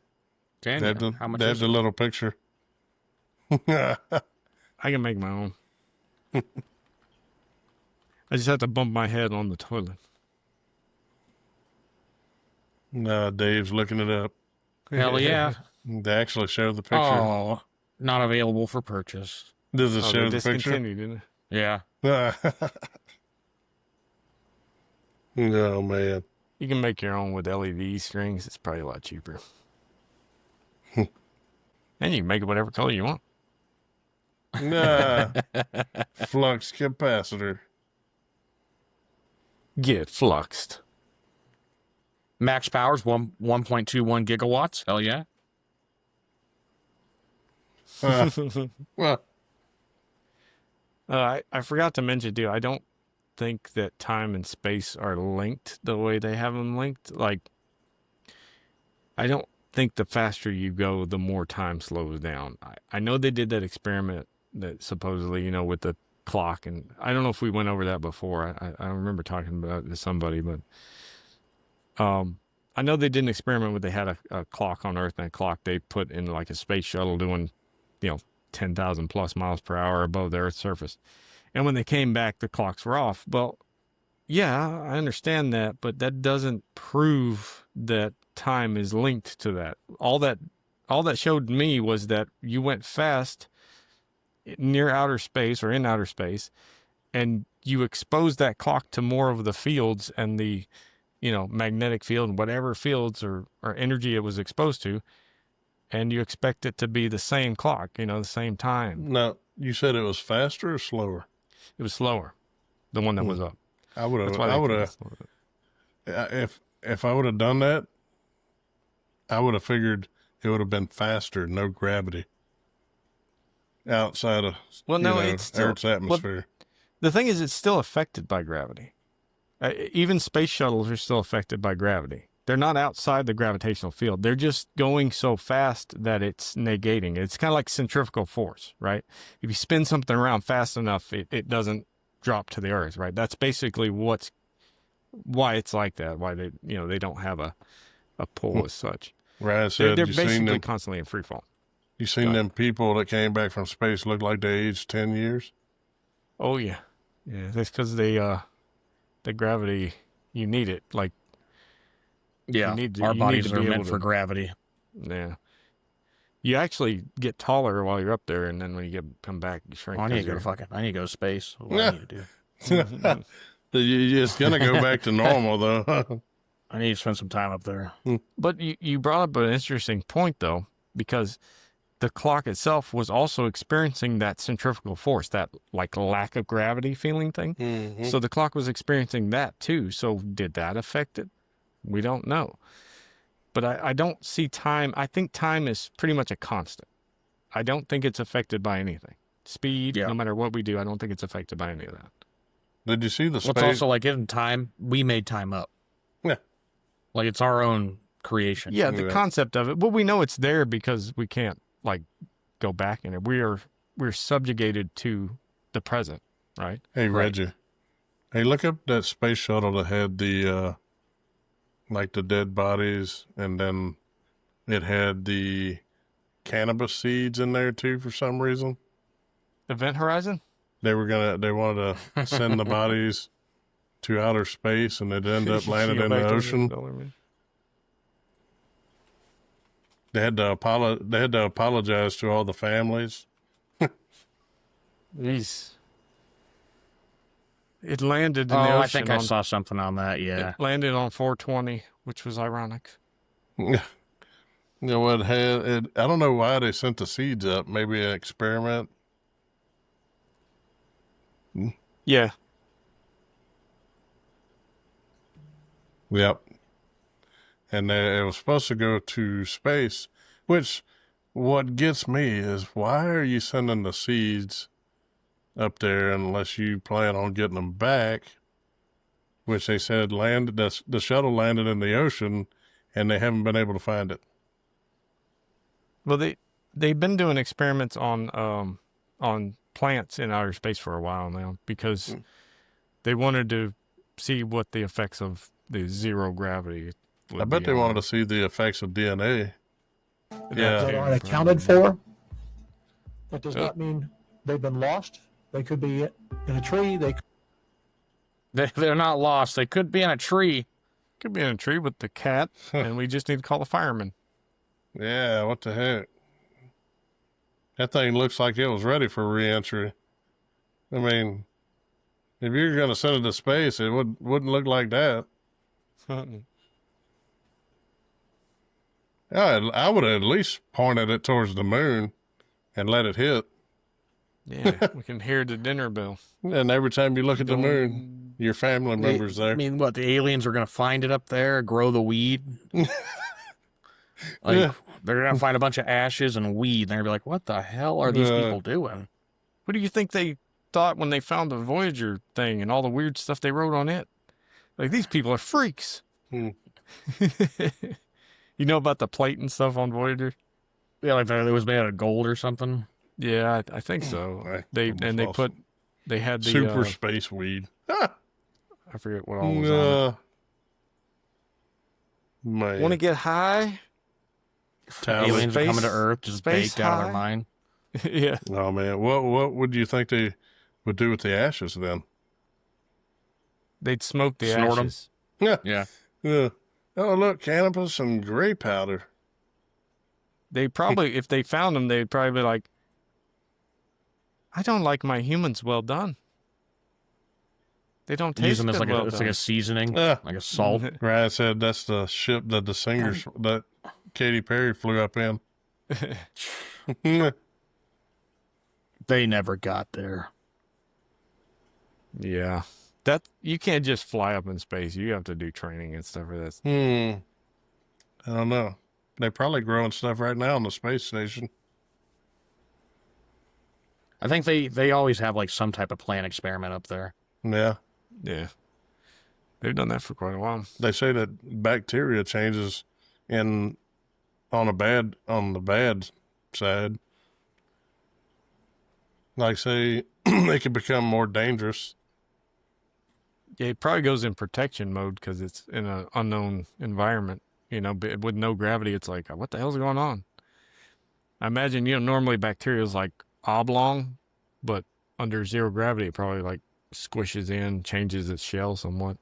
Can They have you? the, How much they have is the it? little picture. I can make my own. I just have to bump my head on the toilet. No, Dave's looking it up. Hell yeah. They actually show the picture. Oh, not available for purchase. Does it Oh, show they the picture? discontinued, didn't it? Yeah. Oh, man. You can make your own with LED strings. It's probably a lot cheaper. And you can make it whatever color you want. Nah. Flux capacitor. Get fluxed. Max power's 1.21 gigawatts. Hell yeah. Well, I forgot to mention, too, I don't think that time and space are linked the way they have them linked. Like, I don't think the faster you go, the more time slows down. I know they did that experiment that supposedly, with the clock, and I don't know if we went over that before. I remember talking about it to somebody, but I know they did an experiment where they had a clock on Earth and a clock they put in like a space shuttle doing, 10,000 plus miles per hour above the Earth's surface. And when they came back, the clocks were off. Well, yeah, I understand that, but that doesn't prove that time is linked to that. All that showed me was that you went fast near outer space or in outer space, and you exposed that clock to more of the fields and the, magnetic field and whatever fields or energy it was exposed to, and you expect it to be the same clock, the same time. no, you said it was faster or slower? It was slower, the one that was up. I would That's have. why they I would call it have. slower. If I would have done that, I would have figured it would have been faster, no gravity, outside of Well, no, it's still, Earth's atmosphere. the thing is, it's still affected by gravity. Even space shuttles are still affected by gravity. They're not outside the gravitational field. They're just going so fast that it's negating. It's kind of like centrifugal force, right? If you spin something around fast enough, it doesn't drop to the Earth, right? That's basically why it's like that. Why they don't have a pull as such. Right, I said They're you seen basically them. constantly in free fall. You seen them people that came back from space look like they aged 10 years. Oh yeah, that's because the gravity, you need it. Like, Yeah. You need to- Our you need bodies to are be meant able for to- gravity. yeah, you actually get taller while you're up there, and then when you come back, you shrink. Oh, I need to 'cause go I need to go to space. What I need to do. It's gonna go back to normal though. I need to spend some time up there. But you brought up an interesting point, though, because the clock itself was also experiencing that centrifugal force, that like lack of gravity feeling thing. Mhm. So the clock was experiencing that too. So did that affect it? We don't know. But I don't see time. I think time is pretty much a constant. I don't think it's affected by anything. Speed, Yeah. no matter what we do, I don't think it's affected by any of that. Did you see the Well, space? it's also like in time, we made time up. Yeah. Like it's our own creation. Yeah, the Yeah. concept of it. Well, we know it's there because we can't like go back in it. We're subjugated to the present, right? Hey, Right. Reggie. Hey, look up that space shuttle that had the like the dead bodies, and then it had the cannabis seeds in there too for some reason. Event Horizon? they wanted to send the bodies to outer space, and they'd end up landing Go in the back to ocean. They had to apologize to all the families. Jeez. It landed in the ocean. I think I saw something on that. Yeah, It landed on 420, which was ironic. You know what? I don't know why they sent the seeds up. Maybe an experiment. Yeah. Yep. And it was supposed to go to space, which what gets me is why are you sending the seeds up there unless you plan on getting them back? Which they said the shuttle landed in the ocean, and they haven't been able to find it. Well, they've been doing experiments on plants in outer space for a while now because they wanted to see what the effects of the zero gravity would I bet be they on wanted them. to see the effects of DNA. That Yeah. too, That aren't accounted for. That does Oh. not mean they've been lost. They could be in a tree. they're not lost. They could be in a tree. Could be in a tree with the cat, and we just need to call the fireman. Yeah, what the heck? That thing looks like it was ready for re-entry. I mean, if you're going to send it to space, it wouldn't look like that. I would have at least pointed it towards the moon and let it hit. Yeah, we can hear the dinner bell. And every time you look at the moon, your family member's there. I mean, what, the aliens are going to find it up there, grow the weed? Yeah. They're going to find a bunch of ashes and weed, and they're going to be like, what the hell are these people doing? What do you think they thought when they found the Voyager thing and all the weird stuff they wrote on it? Like, these people are freaks. Hmm. You know about the plate and stuff on Voyager? Yeah, like it was made out of gold or something. Yeah, I think so. Right. They Awesome. they had the Super space weed. Ah, I forget what all was on it. Man. Want to get high? Aliens are Space- coming to Earth, just space baked out of high? their mind. Yeah. Oh man, what would you think they would do with the ashes then? They'd smoke the Snort 'em. ashes. Yeah. Yeah. Yeah. Oh look, cannabis and gray powder. They probably, if they found them, they'd probably be like, I don't like my humans well done. They don't taste Use them as good like well it's done. like a seasoning, Ah. like a salt. Ryan said that's the ship that the singers that Katy Perry flew up in. They never got there. Yeah. That you can't just fly up in space. You have to do training and stuff for this. I don't know. They're probably growing stuff right now on the space station. I think they always have like some type of plant experiment up there. Yeah. Yeah. They've done that for quite a while. They say that bacteria changes on the bad side. Like say they could become more dangerous. Yeah, it probably goes in protection mode because it's in an unknown environment. You know, but with no gravity, it's like, what the hell's going on? I imagine, normally bacteria is like oblong, but under zero gravity, it probably like squishes in, changes its shell somewhat.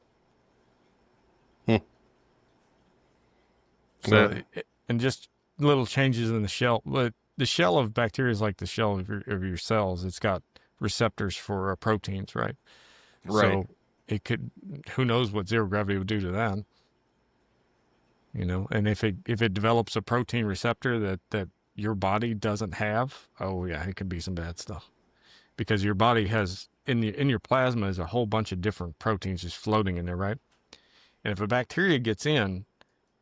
So, and just little changes in the shell. But the shell of bacteria is like the shell of your cells. It's got receptors for proteins, right? Right. So it could, who knows what zero gravity would do to that? And if it develops a protein receptor that your body doesn't have, oh yeah, it could be some bad stuff. Because your body has in your plasma is a whole bunch of different proteins just floating in there, right? And if a bacteria gets in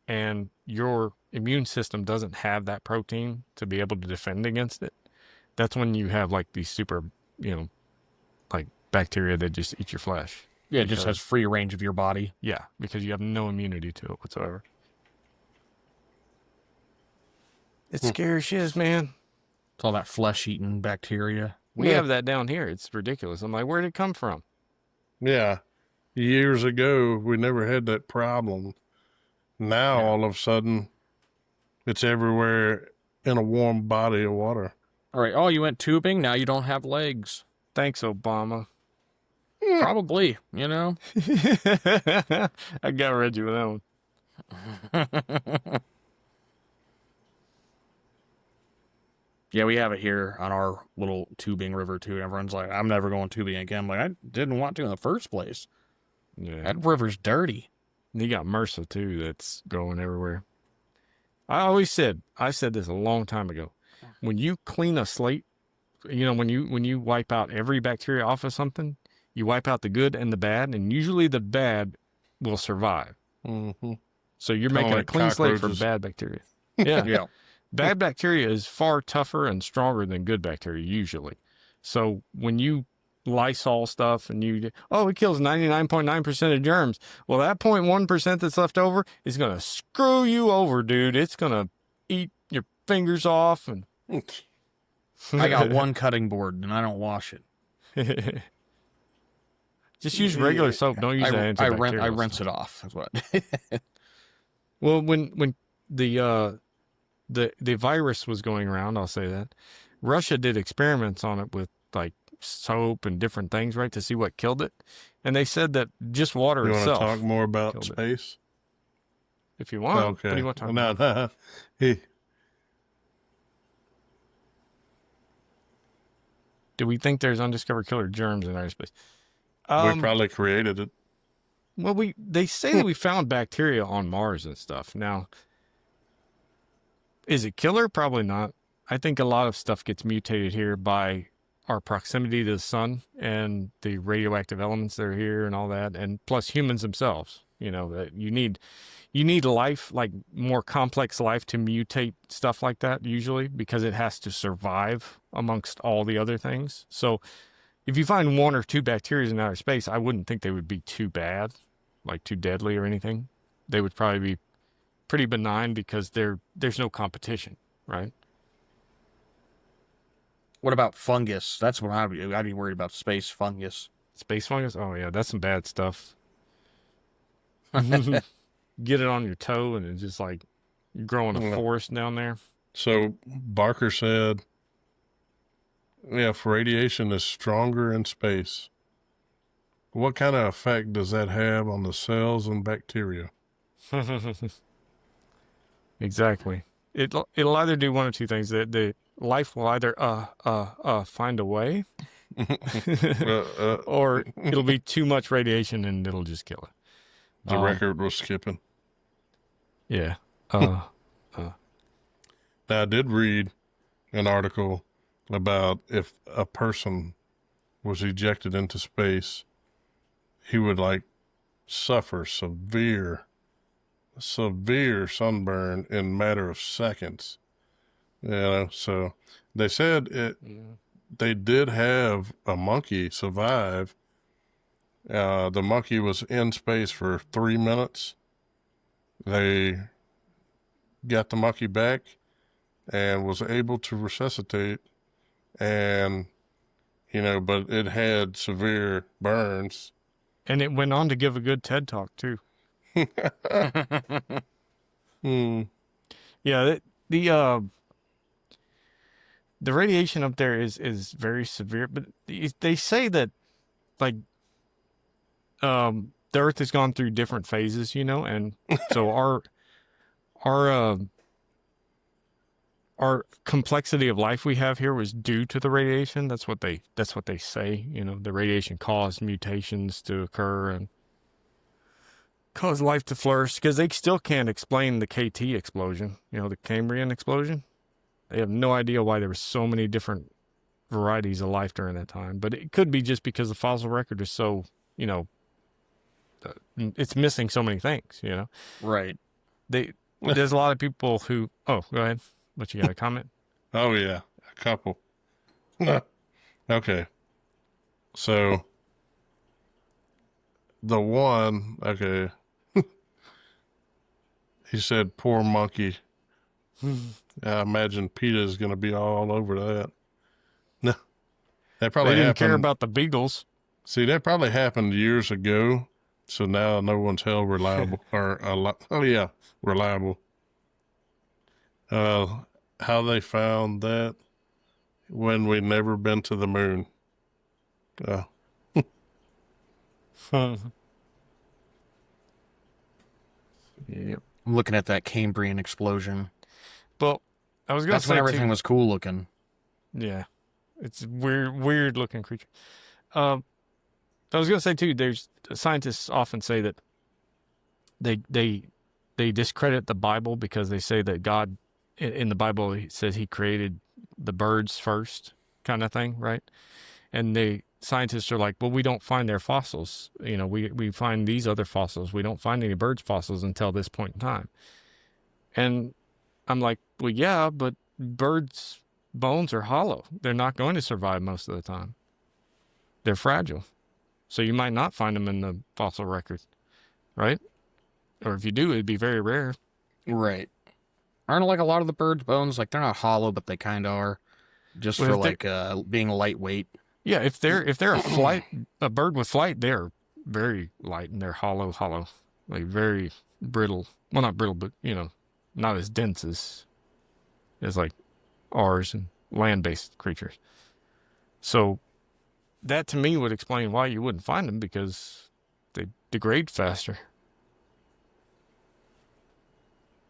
and your immune system doesn't have that protein to be able to defend against it, that's when you have like these super, like bacteria that just eat your flesh. Yeah, it just has free range of your body. Yeah, because you have no immunity to it whatsoever. It's scary shiz, man. It's all that flesh-eating bacteria. We have that down here. It's ridiculous. I'm like, where'd it come from? Yeah. Years ago, we never had that problem. Now, all of a sudden, it's everywhere in a warm body of water. All right. Oh, you went tubing? Now you don't have legs. Thanks, Obama. Probably, you know. I got Reggie with that one. Yeah, we have it here on our little tubing river too. And everyone's like, "I'm never going tubing again." I'm like, I didn't want to in the first place. Yeah. That river's dirty. And you got MRSA too that's going everywhere. I said this a long time ago. When you clean a slate, when you wipe out every bacteria off of something, you wipe out the good and the bad, and usually the bad will survive. Mm-hmm. So you're Kinda making a like clean slate for cockroaches. bad bacteria. Yeah. Yeah. Bad bacteria is far tougher and stronger than good bacteria usually. So when you Lysol stuff and it kills 99.9% of germs. Well, that 0.1% that's left over is going to screw you over, dude. It's going to eat your fingers off. And I got one cutting board and I don't wash it. Just use regular soap. Don't use that antibacterial. I rinse it off. That's what. Well, when the virus was going around, I'll say that Russia did experiments on it with like soap and different things, right, to see what killed it. And they said that just water You want to itself. talk more about killed it. space? If you want. Okay. What do you want to talk about? No. He, Do we think there's undiscovered killer germs in outer space? we probably created it. Well, they say that we found bacteria on Mars and stuff. Now, is it killer? Probably not. I think a lot of stuff gets mutated here by our proximity to the sun and the radioactive elements that are here and all that, and plus humans themselves. That you need life, like more complex life, to mutate stuff like that usually, because it has to survive amongst all the other things. So if you find one or two bacteria in outer space, I wouldn't think they would be too bad, like too deadly or anything. They would probably be pretty benign because there's no competition, right? What about fungus? That's what I'd be worried about. Space fungus. Space fungus? Oh yeah, that's some bad stuff. Get it on your toe and it's just like you're growing a forest down there. So Barker said, if radiation is stronger in space, what kind of effect does that have on the cells and bacteria? Exactly. It'll either do one of two things. The life will either find a way, or it'll be too much radiation and it'll just kill it. The record was skipping. Yeah. Now, I did read an article about if a person was ejected into space, he would suffer severe sunburn in a matter of seconds. So they said they did have a monkey survive. The monkey was in space for 3 minutes. They got the monkey back and was able to resuscitate, and but it had severe burns. And it went on to give a good TED talk too. Yeah, the radiation up there is very severe, but they say that the Earth has gone through different phases, and so our complexity of life we have here was due to the radiation. That's what they say. The radiation caused mutations to occur and caused life to flourish, because they still can't explain the KT explosion, the Cambrian explosion. They have no idea why there were so many different varieties of life during that time. But it could be just because the fossil record is so, it's missing so many things, Right. There's a lot of people who, go ahead. What, you got a comment? Oh, yeah, a couple. Okay. So, the one, okay, he said, poor monkey. I imagine PETA's going to be all over that. No, that probably They didn't happened. care about the beagles. See, that probably happened years ago, so now no one's held reliable. Reliable. How they found that when we'd never been to the moon. Oh, Yep. I'm looking at that Cambrian explosion. Well, I was gonna That's say when everything too, was cool looking. yeah, it's a weird looking creature. Um, I was gonna say too. There's scientists often say that they they they discredit the Bible because they say that God in the Bible he says He created the birds first, kind of thing, right? And they scientists are like, well, we don't find their fossils. You know, we find these other fossils. We don't find any birds fossils until this point in time. And I'm like, well, yeah, but birds' bones are hollow. They're not going to survive most of the time. They're fragile. So you might not find them in the fossil record, right? Or if you do, it'd be very rare. Right. Aren't like a lot of the birds' bones, like they're not hollow, but they kind of are, just Well, for if they- like being lightweight. Yeah, if they're a bird with flight, they're very light and they're hollow, like very brittle. Well, not brittle, but not as dense as like ours and land-based creatures. So that to me would explain why you wouldn't find them, because they degrade faster.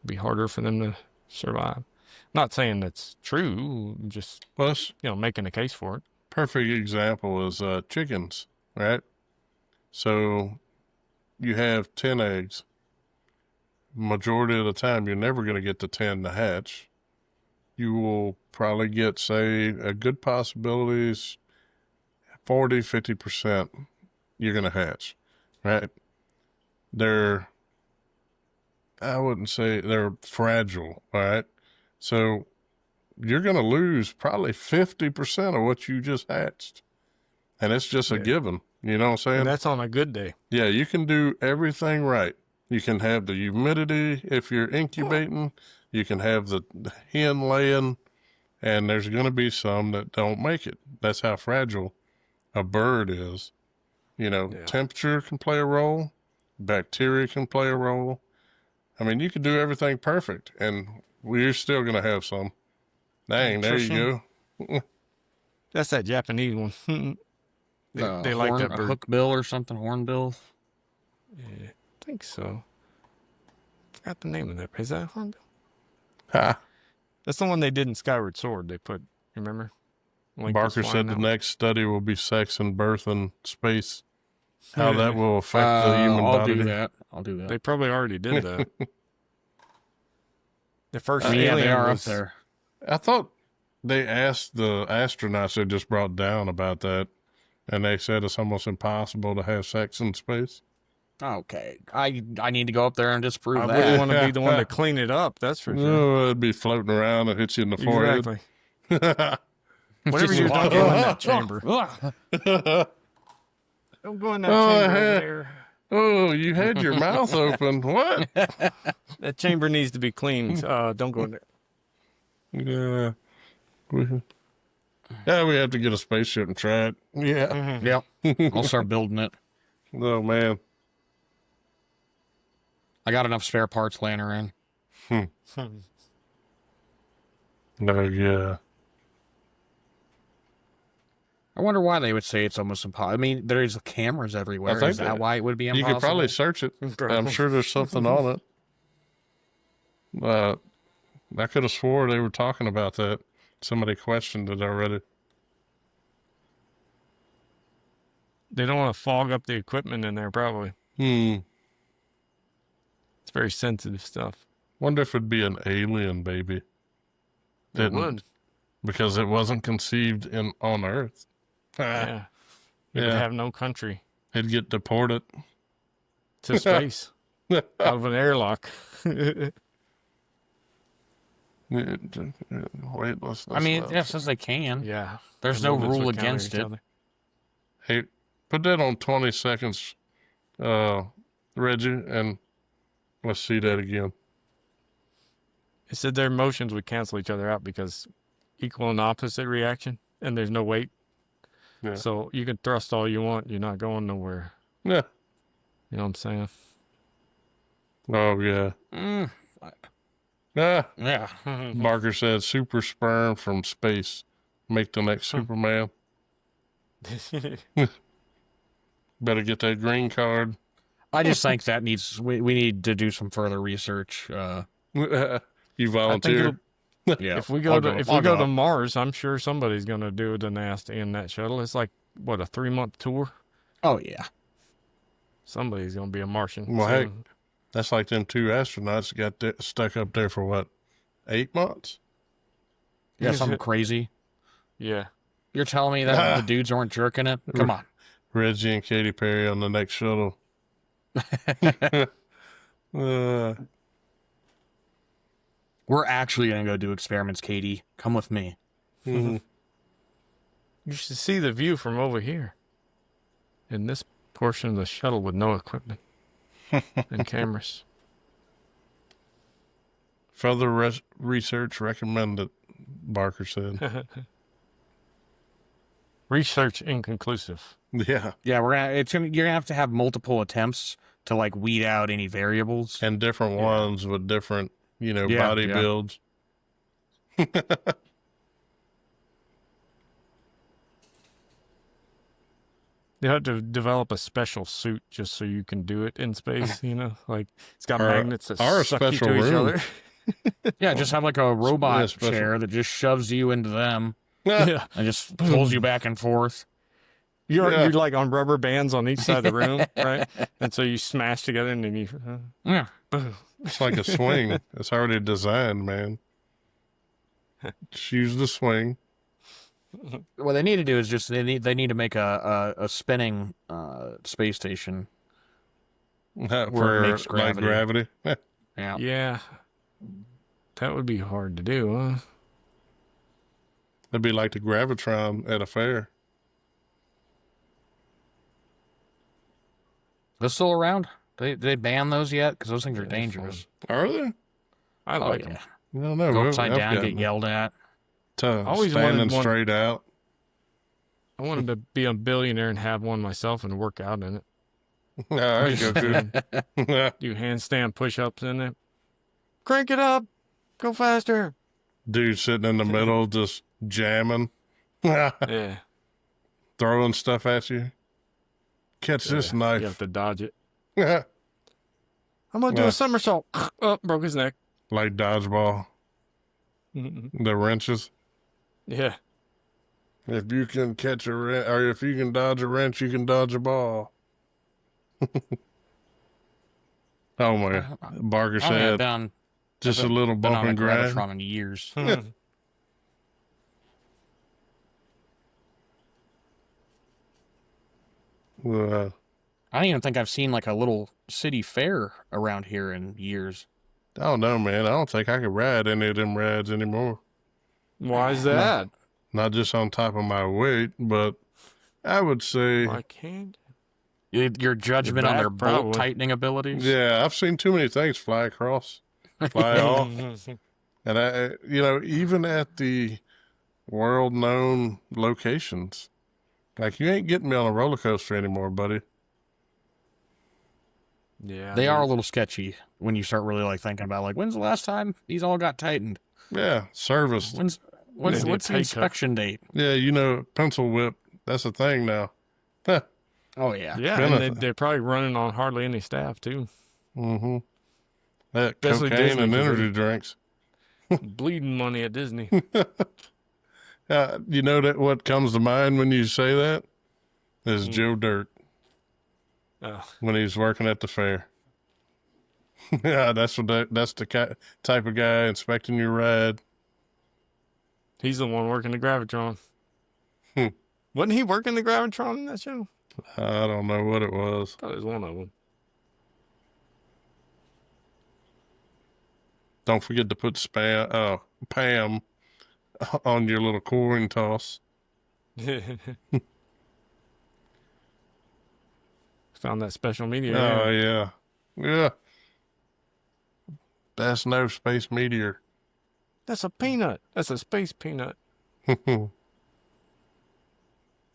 Be harder for them to survive. Not saying that's true, just plus, making a case for it. perfect example is chickens, right? So you have 10 eggs. Majority of the time, you're never going to get the 10 to hatch. You will probably get, say, a good possibility is 40, 50% you're going to hatch, right? I wouldn't say they're fragile, all right? So you're going to lose probably 50% of what you just hatched. And it's just a Yeah. given. You know what I'm saying? And that's on a good day. Yeah, you can do everything right. You can have the humidity if you're incubating. You can have the hen laying. And there's going to be some that don't make it. That's how fragile a bird is. Yeah. Temperature can play a role. Bacteria can play a role. I mean, you can do everything perfect, and we're still going to have some. Dang, there you go. That's that Japanese one. they like that bird. Hookbill or something, hornbill. Yeah, I think so. Forgot the name of that. Is that a hornbill? Ha. That's the one they did in Skyward Sword. They put, remember? Link was Barker flying said the out. next study will be sex and birth in space. How that will affect the human I'll body. do that. I'll do that. They probably already did that. The first Yeah, alien they are was, up there. I thought they asked the astronauts they just brought down about that, and they said it's almost impossible to have sex in space. Okay, I need to go up there and disprove I that. wouldn't want to be the one to clean it up. That's for sure. No, it'd be floating around and hit you in the forehead. Exactly. Whatever you're don't go in that chamber. Ugh. Don't go in that Oh, chamber I over had- there. Oh, you had your mouth open. What? That chamber needs to be cleaned. Don't go in there. Yeah. We have to get a spaceship and try it. Yeah. Yep. I'll start building it. Oh, man. I got enough spare parts laying around. No, yeah. I wonder why they would say it's almost impossible. I mean, there's cameras everywhere. I think Is that that- why it would be You impossible? could probably search it. I'm sure there's something on it. I could have swore they were talking about that. Somebody questioned it already. They don't want to fog up the equipment in there, probably. It's very sensitive stuff. Wonder if it'd be an alien baby. It Didn't. would. Because it wasn't conceived on Earth. Yeah. It would Yeah. have no country It'd get deported. to space out of an airlock. Weightlessness. I mean, levels. yeah, since they can. Yeah. There's The no movements rule would counter against each it. other. Hey, put that on 20 seconds, Reggie, and let's see that again. It said their motions would cancel each other out because equal and opposite reaction, and there's no weight. Yeah. So you can thrust all you want. You're not going nowhere. Yeah. You know what I'm saying? Oh, yeah. Mm, Ah, yeah. Barker said super sperm from space make the next Superman. Better get that green card. I just think that we need to do some further research. You I think volunteer. Yeah, if we go I'll to Mars, I'm sure somebody's going to do the nasty in that shuttle. It's like what, a 3-month tour. Oh yeah. Somebody's going to be a Martian. Well, so- heck, that's like them 2 astronauts that got stuck up there for what, 8 months? Yeah, something crazy. yeah. You're telling me that the dudes aren't jerking it? Come on. Reggie and Katy Perry on the next shuttle. We're actually gonna go do experiments, Katie. Come with me. Mhm. You should see the view from over here. In this portion of the shuttle with no equipment and cameras. Further research recommended, Barker said. Research inconclusive. Yeah, Yeah, you're gonna have to have multiple attempts to like weed out any variables. and different ones with different, Yeah, body yeah. builds. You have to develop a special suit just so you can do it in space, like it's got Or- magnets that or a suck you special to each room. other. Yeah, just have like a robot special. chair that just shoves you into them Yeah. and just pulls you back and forth. You're like on rubber bands on each side of the room, right? And so you smash together and then you Yeah. boom. It's like a swing. It's already designed, man. Just use the swing. What they need to do is just they need to make a spinning space station. For makes like gravity. Yeah. Yeah. That would be hard to do, huh? It'd be like the Gravitron at a fair. They're still around? They ban those yet? Because those things are dangerous. Are they? I Oh like yeah. them. I don't know. Go upside I've down, got get yelled at. always standing wanted one. straight out. I wanted to be a billionaire and have one myself and work out in it. I go to. Do handstand push-ups in it. Crank it up. Go faster. Dude sitting in the middle just jamming. Yeah. Throwing stuff at you. Catch this You have knife. to dodge it. Like I'm going to do a somersault. Oh, broke his neck. dodgeball. The wrenches. Yeah. If you can catch a wrench, or if you can dodge a wrench, you can dodge a ball. Oh my! Barker I haven't said, done just a little been bump on a and grind. Gravitron in years. Uh, I don't even think I've seen like a little city fair around here in years. I don't know, man. I don't think I can ride any of them rides anymore. Why is that? Not just on top of my weight, but I would say, Why can't? Your judgment on That their bolt probably. tightening abilities. yeah, I've seen too many things fly across, fly off. And even at the world-known locations, like you ain't getting me on a roller coaster anymore, buddy. Yeah. They are a little sketchy when you start really like thinking about like when's the last time these all got tightened? Yeah, serviced. What's They do the pay inspection date? Yeah, pencil whip. That's a thing now. Oh yeah. Yeah, Been and they're probably running on hardly any staff too. Mm-hmm. That Especially cocaine Disney, and 'cause energy drinks. Bleeding money at Disney. You know that what comes to mind when you say that is Joe Dirt Oh, when he's working at the fair. Yeah, that's the type of guy inspecting your ride. he's the one working the Gravitron. Hmm. Wasn't he working the Gravitron in that show? I don't know what it was. I thought it was one of them. Don't forget to put Pam on your little coin toss. Found that special media. Oh yeah, yeah. That's no space meteor. That's a peanut. That's a space peanut.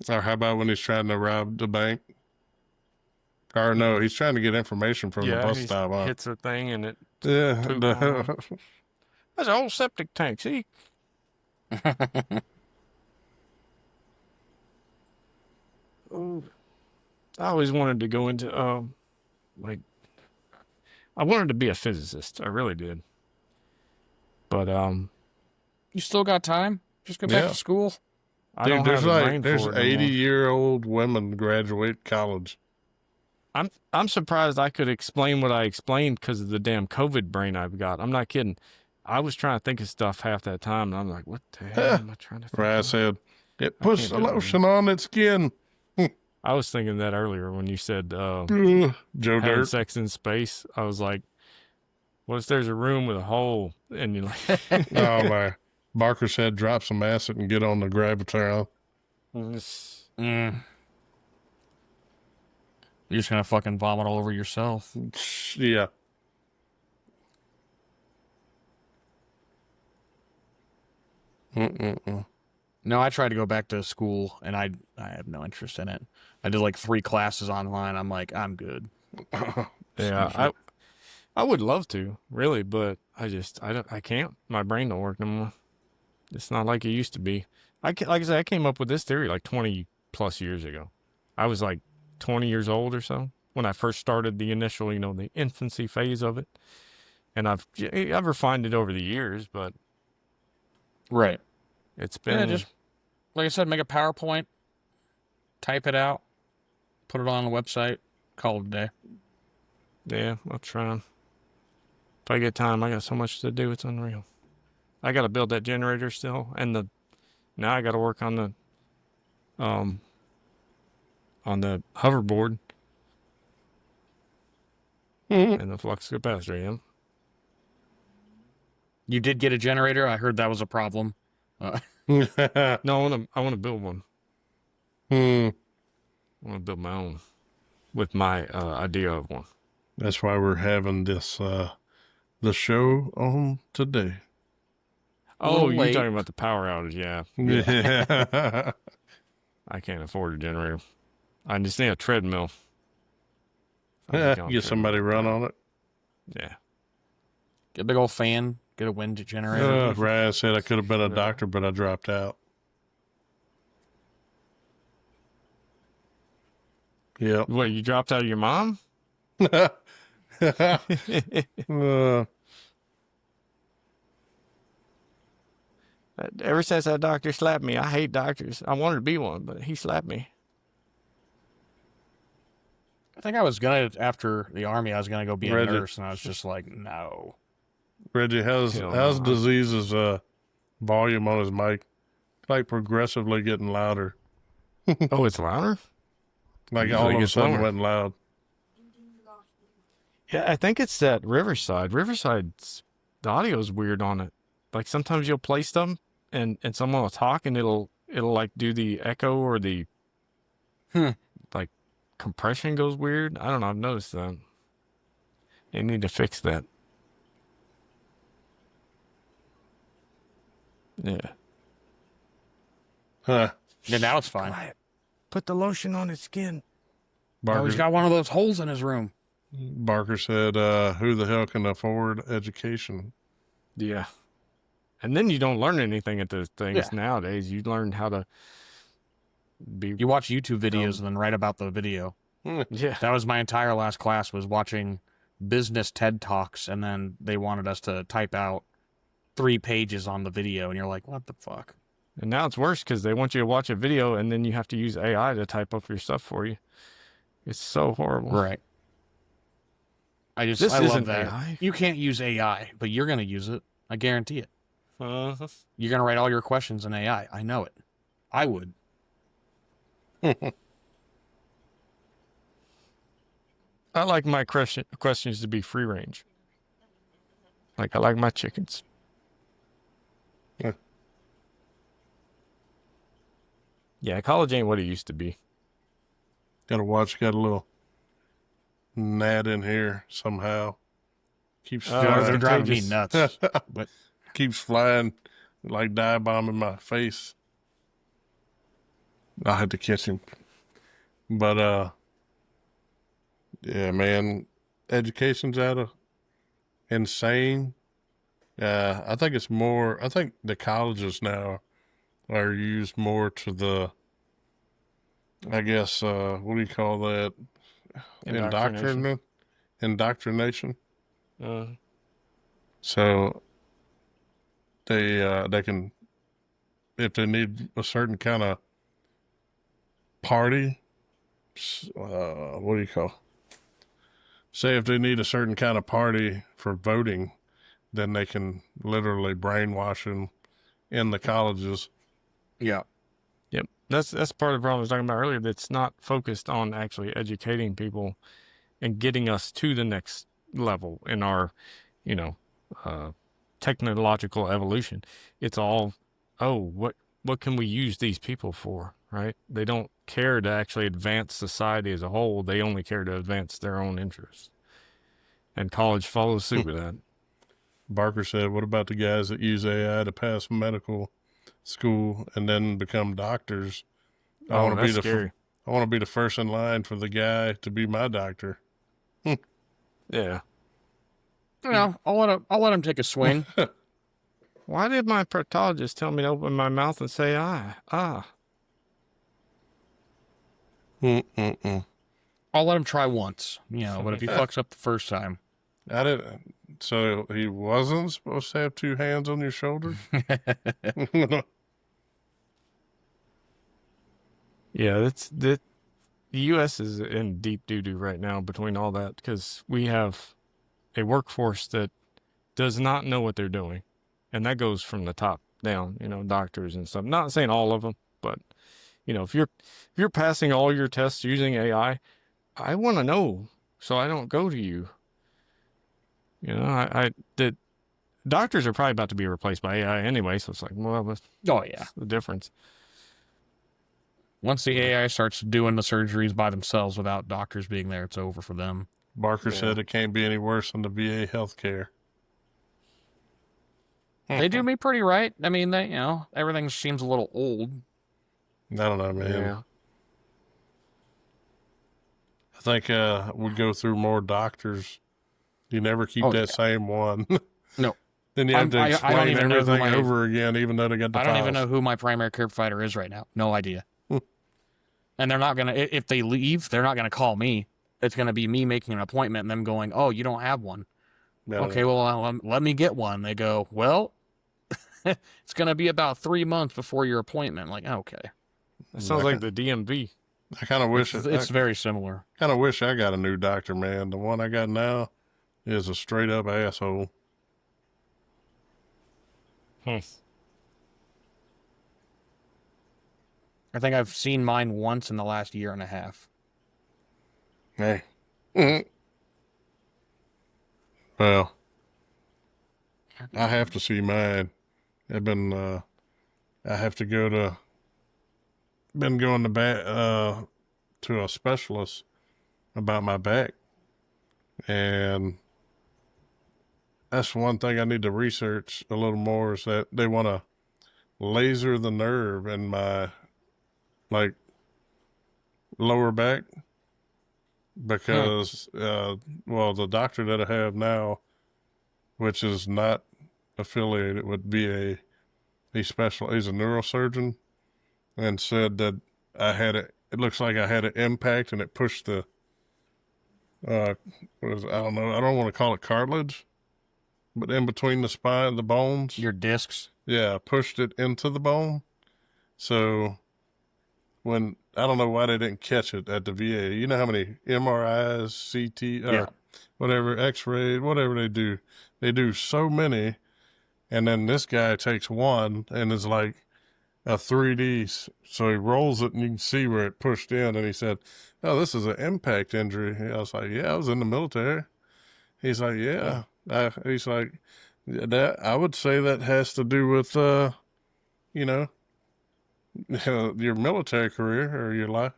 Or how about when he's trying to rob the bank? Or no, he's trying to get information from the bus he stop. Huh? hits a thing and it. Yeah. poop on That's an old septic tank. See, I always wanted to go into like I wanted to be a physicist. I really did. But You still got time? Just go back Yeah. to school. I Dude, don't there's have the brain there's for it no more. 80-year-old women graduate college. I'm surprised I could explain what I explained because of the damn COVID brain I've got. I'm not kidding. I was trying to think of stuff half that time, and I'm like, what the hell am I trying to think Right, I of? said, it I puts can't the do it lotion on its skin. I was thinking that earlier when you said Joe having Dirt. sex in space. I was like, what if there's a room with a hole and you're like, Oh, my. Barker said, drop some acid and get on the gravitron. Mm. You're just gonna fucking vomit all over yourself. Yeah. Mm-mm-mm. No, I tried to go back to school, and I have no interest in it. I did like 3 classes online. I'm like, I'm good. yeah, I would love to really, but I can't. My brain don't work no more. It's not like it used to be. Like I said, I came up with this theory like 20 plus years ago. I was like 20 years old or so when I first started the initial, the infancy phase of it. And I've refined it over the years, but Right. it's Yeah, been just like I said, make a PowerPoint, type it out, put it on the website, call it a day. yeah, I'll try. If I get time, I got so much to do, it's unreal. I got to build that generator still, and now I got to work on the hoverboard and the flux capacitor. Yeah. You did get a generator. I heard that was a problem. No, I want to build one. I want to build my own with my idea of one. That's why we're having this the show on today. Oh, you're late. talking about the power outage? Yeah, Yeah. I can't afford a generator. I just need a treadmill. Get somebody run on it. Yeah. Get a big old fan. Get a wind generator. Ryan said I could have been a doctor, but I dropped out. Yep. What, you dropped out of your mom? Ever since that doctor slapped me, I hate doctors. I wanted to be one, but he slapped me. I think I was after the army, I was gonna go be a Reggie. nurse, and I was just like, no. Reggie, how's Hell no. DuhZeez's volume on his mic? Like progressively getting louder. Oh, it's louder? Like Usually all of a gets sudden lower. went loud. Yeah, I think it's that Riverside. Riverside's, the audio's weird on it. Like sometimes you'll play stuff and someone will talk and it'll like do the echo or the like compression goes weird. I don't know. I've noticed that. They need to fix that. Yeah. Huh. Yeah, now it's fine. Quiet. Put the lotion on his skin. Oh, he's got one of those holes in his room. Barker said, who the hell can afford education? Yeah. And then you don't learn anything at the things Yeah. nowadays. You learn how to be. You watch YouTube videos and then write about the video. Yeah. That was my entire last class, was watching business TED Talks, and then they wanted us to type out 3 pages on the video, and you're like, what the fuck? And now it's worse because they want you to watch a video and then you have to use AI to type up your stuff for you. It's so horrible. Right. This I love isn't that. AI. You can't use AI, but you're going to use it. I guarantee it. Uh-huh. You're going to write all your questions in AI. I know it. I would. I like my questions to be free range. Like I like my chickens. Yeah. Yeah, college ain't what it used to be. Got a little gnat in here somehow. Keeps They're flying. driving me nuts. But Keeps flying like dive bombing my face. I had to catch him. But yeah, man, education's out of insane. I think it's more. I think the colleges now are used more to the I guess, what do you call that? Indoctrination. Indoctrination. Uh, So they can, if they need a certain kind of party, what do you call? Say if they need a certain kind of party for voting, then they can literally brainwash them in the colleges. Yeah. Yep, that's part of the problem I was talking about earlier. That's not focused on actually educating people and getting us to the next level in our, you know, uh, technological evolution. It's all, oh, what can we use these people for, right? They don't care to actually advance society as a whole. They only care to advance their own interests, and college follows suit with that. Barker said, "What about the guys that use AI to pass medical school and then become doctors? I Oh, want to be that's scary. I want to be the first in line for the guy to be my doctor." Yeah. I'll let him take a swing. Why did my proctologist tell me to open my mouth and say Mm-mm-mm. I'll let him try once, but if he fucks up the first time. I didn't. So he wasn't supposed to have two hands on your shoulders? Yeah, the U.S. is in deep doo-doo right now between all that, because we have a workforce that does not know what they're doing, and that goes from the top down. Doctors and stuff. Not saying all of them, but if you're passing all your tests using AI, I want to know so I don't go to you. The doctors are probably about to be replaced by AI anyway, so it's like, well, what's Oh, yeah. the difference? Once the AI starts doing the surgeries by themselves without doctors being there, it's over for them. Barker said it can't be any worse than the VA healthcare. They do me pretty right. I mean, everything seems a little old. I don't know, man. Yeah. I think we go through more doctors. You never keep that same one. No. Then you have to explain I don't even everything know over again, even though they got the I don't files. even know who my primary care provider is right now. No idea. And they're not going to, if they leave, they're not going to call me. It's going to be me making an appointment and them going, oh, you don't have one. Okay, well, let me get one. They go, well, it's going to be about 3 months before your appointment. Like, okay. That sounds like the DMV. I kind of wish it's very similar. Kind of wish I got a new doctor, man. The one I got now is a straight up asshole. I think I've seen mine once in the last year and a half. Hey. Well, I have to see mine. I've been, I have to been going to a specialist about my back. And that's one thing I need to research a little more, is that they want to laser the nerve in my, lower back, because, the doctor that I have now, which is not affiliated with VA, he's a neurosurgeon, and said that it looks like I had an impact and it pushed the, I don't know, I don't want to call it cartilage, but in between the spine, the bones. Your discs? Yeah, pushed it into the bone. So I don't know why they didn't catch it at the VA. You know how many MRIs, CT, whatever, X-ray, whatever they do so many. And then this guy takes one and is like a 3D. So he rolls it and you can see where it pushed in. And he said, oh, this is an impact injury. I was like, yeah, I was in the military. He's like, yeah. He's like, that I would say that has to do with, your military career or your life.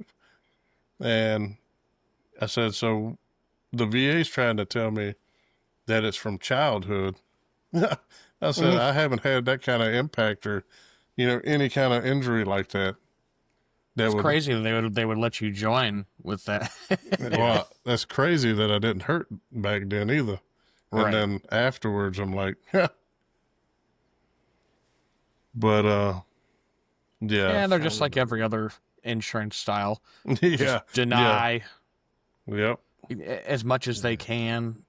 And I said, so the VA's trying to tell me that it's from childhood. I said, I haven't had that kind of impact or, any kind of injury like that. It's crazy that they would let you join with that. Well, that's crazy that I didn't hurt back then either. Right. And then afterwards, I'm like, but, yeah. Yeah, they're just like every other insurance style. Yeah. Just deny Yep. as much as they can.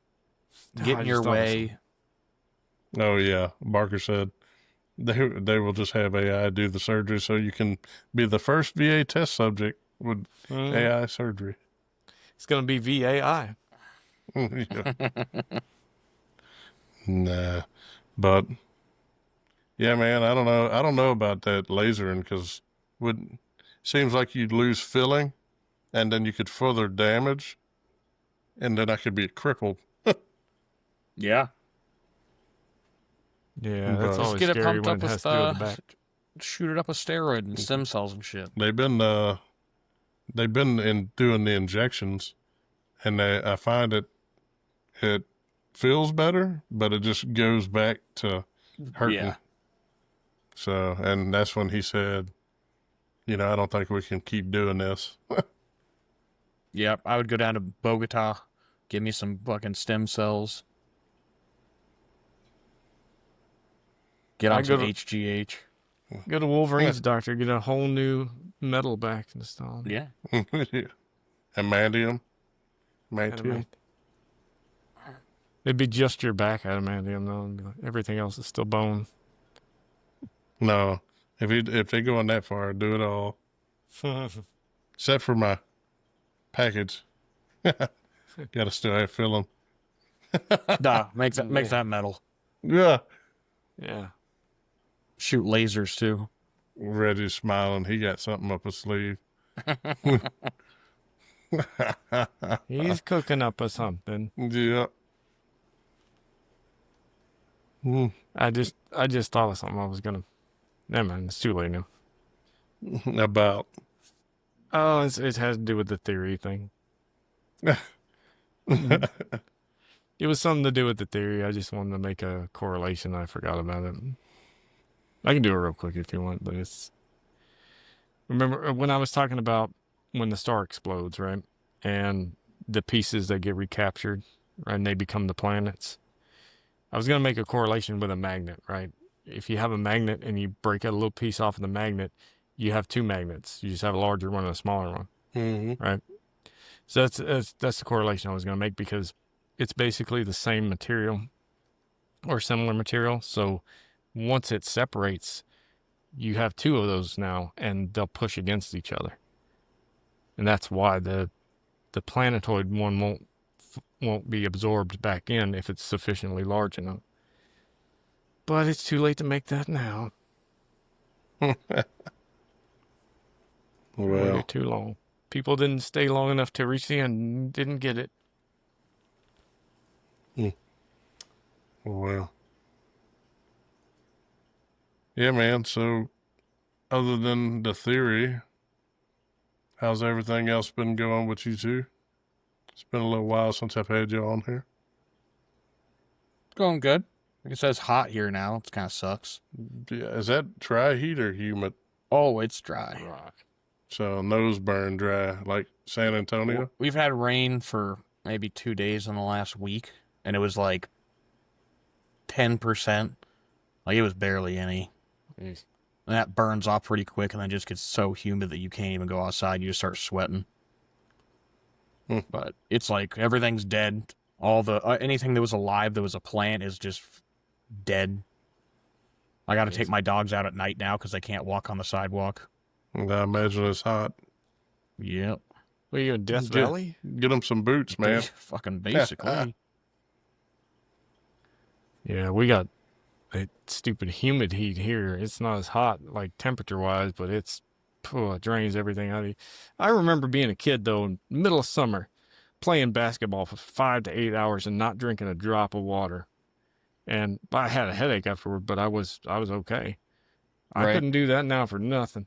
Get I in just your thought of way. Oh, yeah. Barker said they will just have AI do the surgery so you can be the first VA test subject with AI surgery. It's going to be VAI. Yeah. Nah. But, yeah, man, I don't know. I don't know about that lasering because would seems like you'd lose filling and then you could further damage and then I could be crippled. Yeah. Yeah, that's Just always get it scary pumped when up it has with to do with the back. shoot it up with steroid and stem cells and shit. They've been in doing the injections and I find it feels better, but it just goes back to hurting. Yeah. So, and that's when he said, I don't think we can keep doing this. Yep. I would go down to Bogota, give me some fucking stem cells. Get on some HGH. Go to Wolverine's doctor, get a whole new metal back installed. Yeah. Adamantium. It'd be just your back adamantium, though. Everything else is still bone. No, if they go on that far, I'd do it all. Except for my package. Gotta still have filling. Nah, make that metal. Yeah. Yeah. Shoot lasers too. Reggie's smiling. He got something up his sleeve. He's cooking up or something. Yeah. I just thought of something I was gonna. Never mind, it's too late now. About. Oh, it has to do with the theory thing. It was something to do with the theory. I just wanted to make a correlation. I forgot about it. I can do it real quick if you want, but it's. Remember when I was talking about when the star explodes, right? And the pieces that get recaptured, right? And they become the planets. I was going to make a correlation with a magnet, right? If you have a magnet and you break a little piece off of the magnet, you have two magnets. You just have a larger one and a smaller one, right? So that's the correlation I was going to make because it's basically the same material or similar material. So once it separates, you have two of those now, and they'll push against each other, and that's why the planetoid one won't be absorbed back in if it's sufficiently large enough. But it's too late to make that now. Waited too long. People didn't stay long enough to reach the end. Didn't get it. Well. Yeah, man. So, other than the theory, how's everything else been going with you two? It's been a little while since I've had you on here. Going good. Like I said, it's hot here now. It kind of sucks. Yeah, is that dry heat or humid? Oh, it's dry. So nose burn dry, like San Antonio? We've had rain for maybe 2 days in the last week, and it was like 10%. Like, it was barely any. And that burns off pretty quick, and then just gets so humid that you can't even go outside. You just start sweating. But it's like everything's dead. All the anything that was alive that was a plant is just dead. I got to take my dogs out at night now because they can't walk on the sidewalk. And I imagine it's hot. Yep. What are you in Death Valley? Get them some boots, man. Fucking basically. Yeah, we got that stupid humid heat here. It's not as hot, like temperature-wise, but it drains everything out of you. I remember being a kid, though, in the middle of summer, playing basketball for 5 to 8 hours and not drinking a drop of water. And I had a headache afterward, but I was okay. I couldn't do that now for nothing.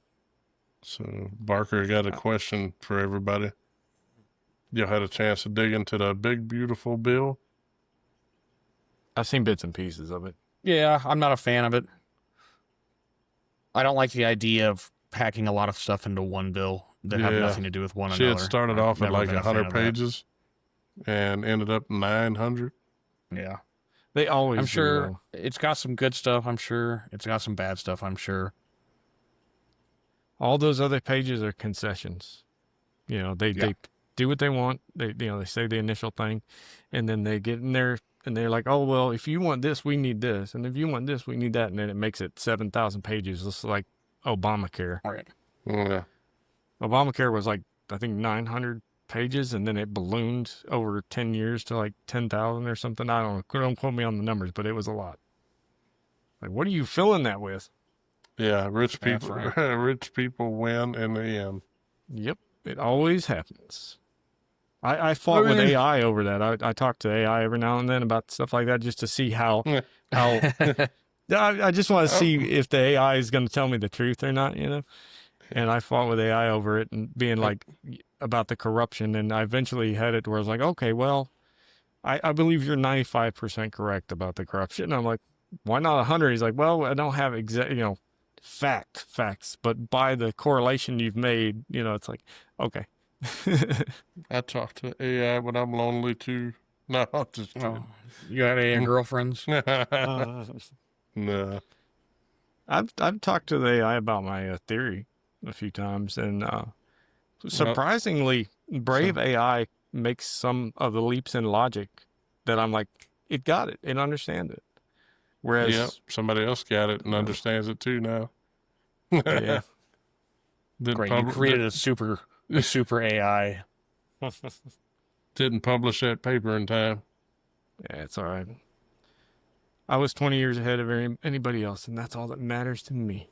So, Barker, got a question for everybody. Y'all had a chance to dig into the big, beautiful bill? I've seen bits and pieces of it. Yeah, I'm not a fan of it. I don't like the idea of packing a lot of stuff into one bill that have nothing to do with one another. She had started off at like 100 pages and ended up 900. Yeah. They always I'm do, sure though. it's got some good stuff, I'm sure. It's got some bad stuff, I'm sure. All those other pages are concessions. You know, they do what they want. They say the initial thing, and then they get in there and they're like, oh well, if you want this, we need this, and if you want this, we need that, and then it makes it 7,000 pages, just like Obamacare. All right. Yeah. Obamacare was like, I think 900 pages, and then it ballooned over 10 years to like 10,000 or something. I don't know. Don't quote me on the numbers, but it was a lot. Like, what are you filling that with? Yeah, rich That's people, right. rich people win in the end. Yep, it always happens. I fought with AI over that. I talk to AI every now and then about stuff like that just to see how I just want to see if the AI is going to tell me the truth or not, you know? And I fought with AI over it and being like about the corruption. And I eventually had it where I was like, okay, well, I believe you're 95% correct about the corruption. And I'm like, why not 100? He's like, well, I don't have facts, but by the correlation you've made, you know, it's like, okay. I talk to AI when I'm lonely too. No, I'm just kidding. Oh, you got any girlfriends? No. I've talked to the AI about my theory a few times, and surprisingly, brave AI makes some of the leaps in logic that I'm like, it got it, it understands it. Whereas somebody else got it and understands it too now. yeah, Great, you created a super AI. Didn't publish that paper in time. yeah, it's all right. I was 20 years ahead of anybody else, and that's all that matters to me.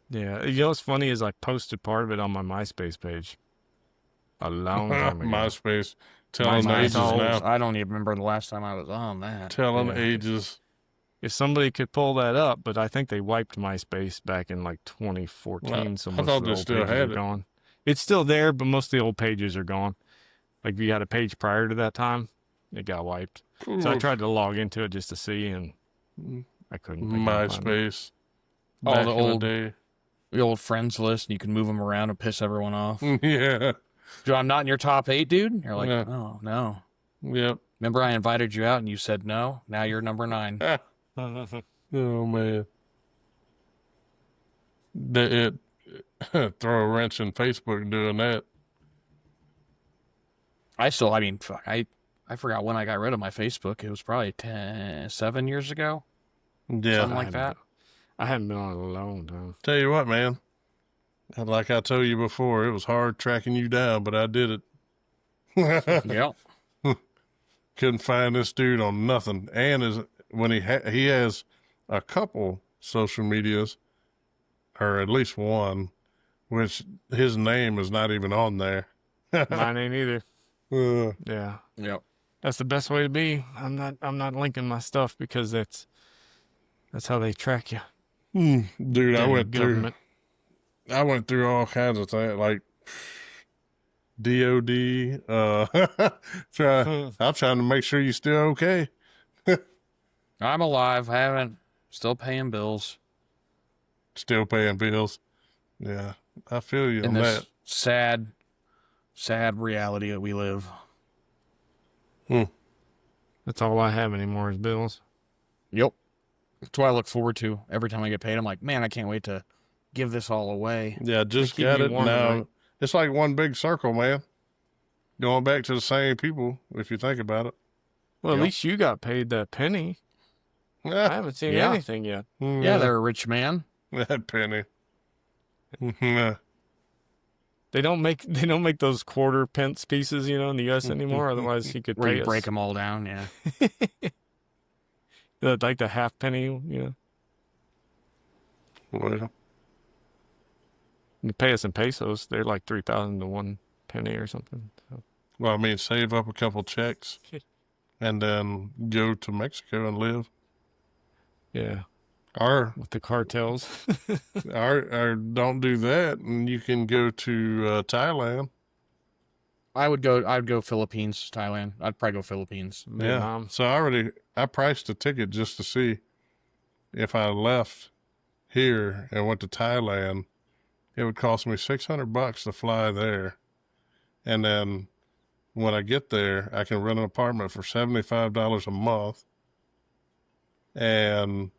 Yeah, you know what's funny is I posted part of it on my MySpace page a long time ago. MySpace, telling MySpace ages now. I don't even remember the last time I was on that. Telling Yeah. ages. If somebody could pull that up, but I think they wiped MySpace back in like 2014, Well, so I most thought of the they old still pages had are it. gone. It's still there, but most of the old pages are gone. Like, if you had a page prior to that time, it got wiped. So I tried to log into it just to see, and I couldn't. MySpace. All Back the in old day. the old friends list, and you can move them around and piss everyone off. Yeah. Dude, I'm not in your top 8, dude. You're like, Yeah. oh no. Yep. Remember I invited you out and you said no? Now you're number 9. Oh man. It throw a wrench in Facebook doing that. Fuck, I forgot when I got rid of my Facebook. It was probably 7 years ago. Yeah. Something like that. I haven't been on it a long time. Tell you what, man. Like I told you before, it was hard tracking you down, but I did it. Yep. Couldn't find this dude on nothing. And when he has a couple social medias, or at least one, which his name is not even on there. Mine ain't either. Yeah, Yep. that's the best way to be. I'm not linking my stuff because that's how they track you. Dude, I went Government. through all kinds of things like DOD. I'm trying to make sure you're still okay. I'm alive. Still paying bills. Still paying bills. Yeah, I feel you In on this that. sad reality that we live. That's all I have anymore is bills. Yep. That's what I look forward to every time I get paid. I'm like, man, I can't wait to give this all away. Yeah, just keep got you it warm at now. night. It's like one big circle, man. Going back to the same people, if you think about it. Well, Yep. at least you got paid that penny. I haven't seen Yeah. anything yet. Yeah, they're a rich man. that penny. They don't make those quarter pence pieces, you know, in the U.S. anymore. Otherwise, you could Where pay you us. break them all down, yeah. Like the half penny, you know. Well, You pay us in pesos. They're like 3,000 to 1 penny or something. So. I mean, save up a couple checks and then go to Mexico and live. Yeah, Or with the cartels. or don't do that, and you can go to Thailand. I'd go Philippines, Thailand. I'd probably go Philippines. Vietnam. Yeah. So I priced a ticket just to see if I left here and went to Thailand, it would cost me $600 to fly there. And then when I get there, I can rent an apartment for $75 a month. and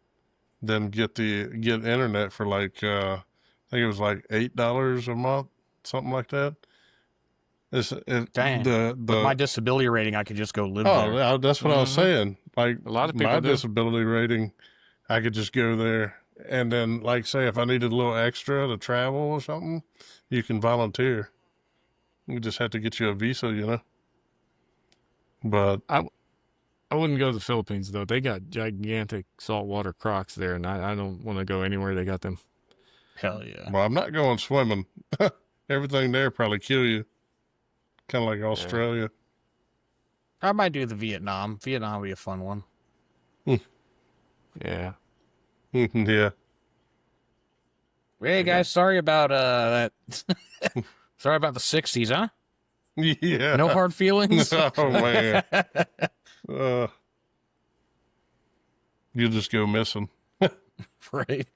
then get internet for like I think it was like $8 a month, something like that. Dang. The With my disability rating, I could just go live there. that's what I was saying. Like A lot of people my do. disability rating, I could just go there, and then like say if I needed a little extra to travel or something, you can volunteer. You just have to get you a visa, you know. But I wouldn't go to the Philippines though. They got gigantic saltwater crocs there, and I don't want to go anywhere they got them. Hell yeah. well, I'm not going swimming. Everything there probably kill you, kind of like Australia. I might do the Vietnam. Vietnam would be a fun one. Yeah. Yeah. Hey guys, sorry about that. Sorry about the 60s, huh? Yeah. No hard feelings. Oh man. You just go missing. Right.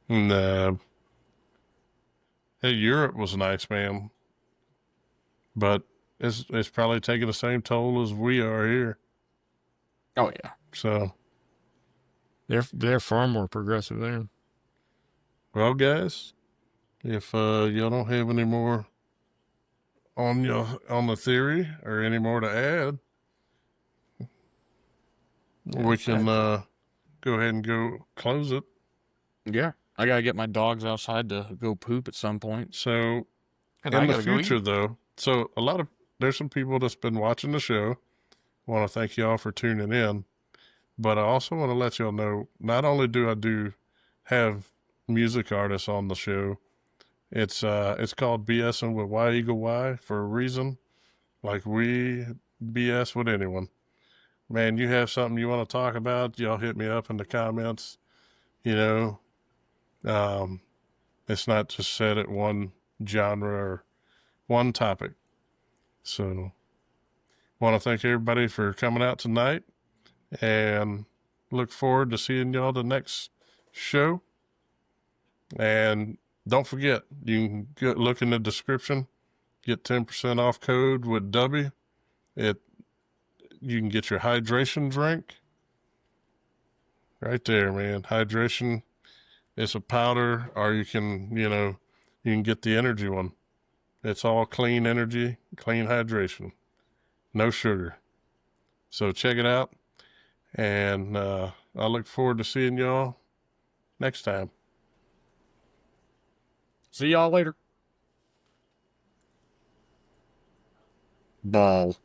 Nah. Hey, Europe was nice, man. But it's probably taking the same toll as we are here. Oh yeah. So, They're far more progressive there. well, guys, if y'all don't have any more on the theory or any more to add, we can go ahead and go close it. Yeah. I gotta get my dogs outside to go poop at some point. So, And I in the gotta go future, eat. though, so there's some people that's been watching the show. Want to thank y'all for tuning in, but I also want to let y'all know, not only do I have music artists on the show, it's called BSing with Y Eagle Y for a reason. Like we BS with anyone. Man, you have something you want to talk about, y'all hit me up in the comments. You know, it's not just set at one genre or one topic. So, want to thank everybody for coming out tonight, and look forward to seeing y'all the next show. And don't forget, you can look in the description, get 10% off code with W. You can get your hydration drink right there, man. Hydration. It's a powder, or you can get the energy one. It's all clean energy, clean hydration, no sugar. So check it out, and I look forward to seeing y'all next time. See y'all later. Ball.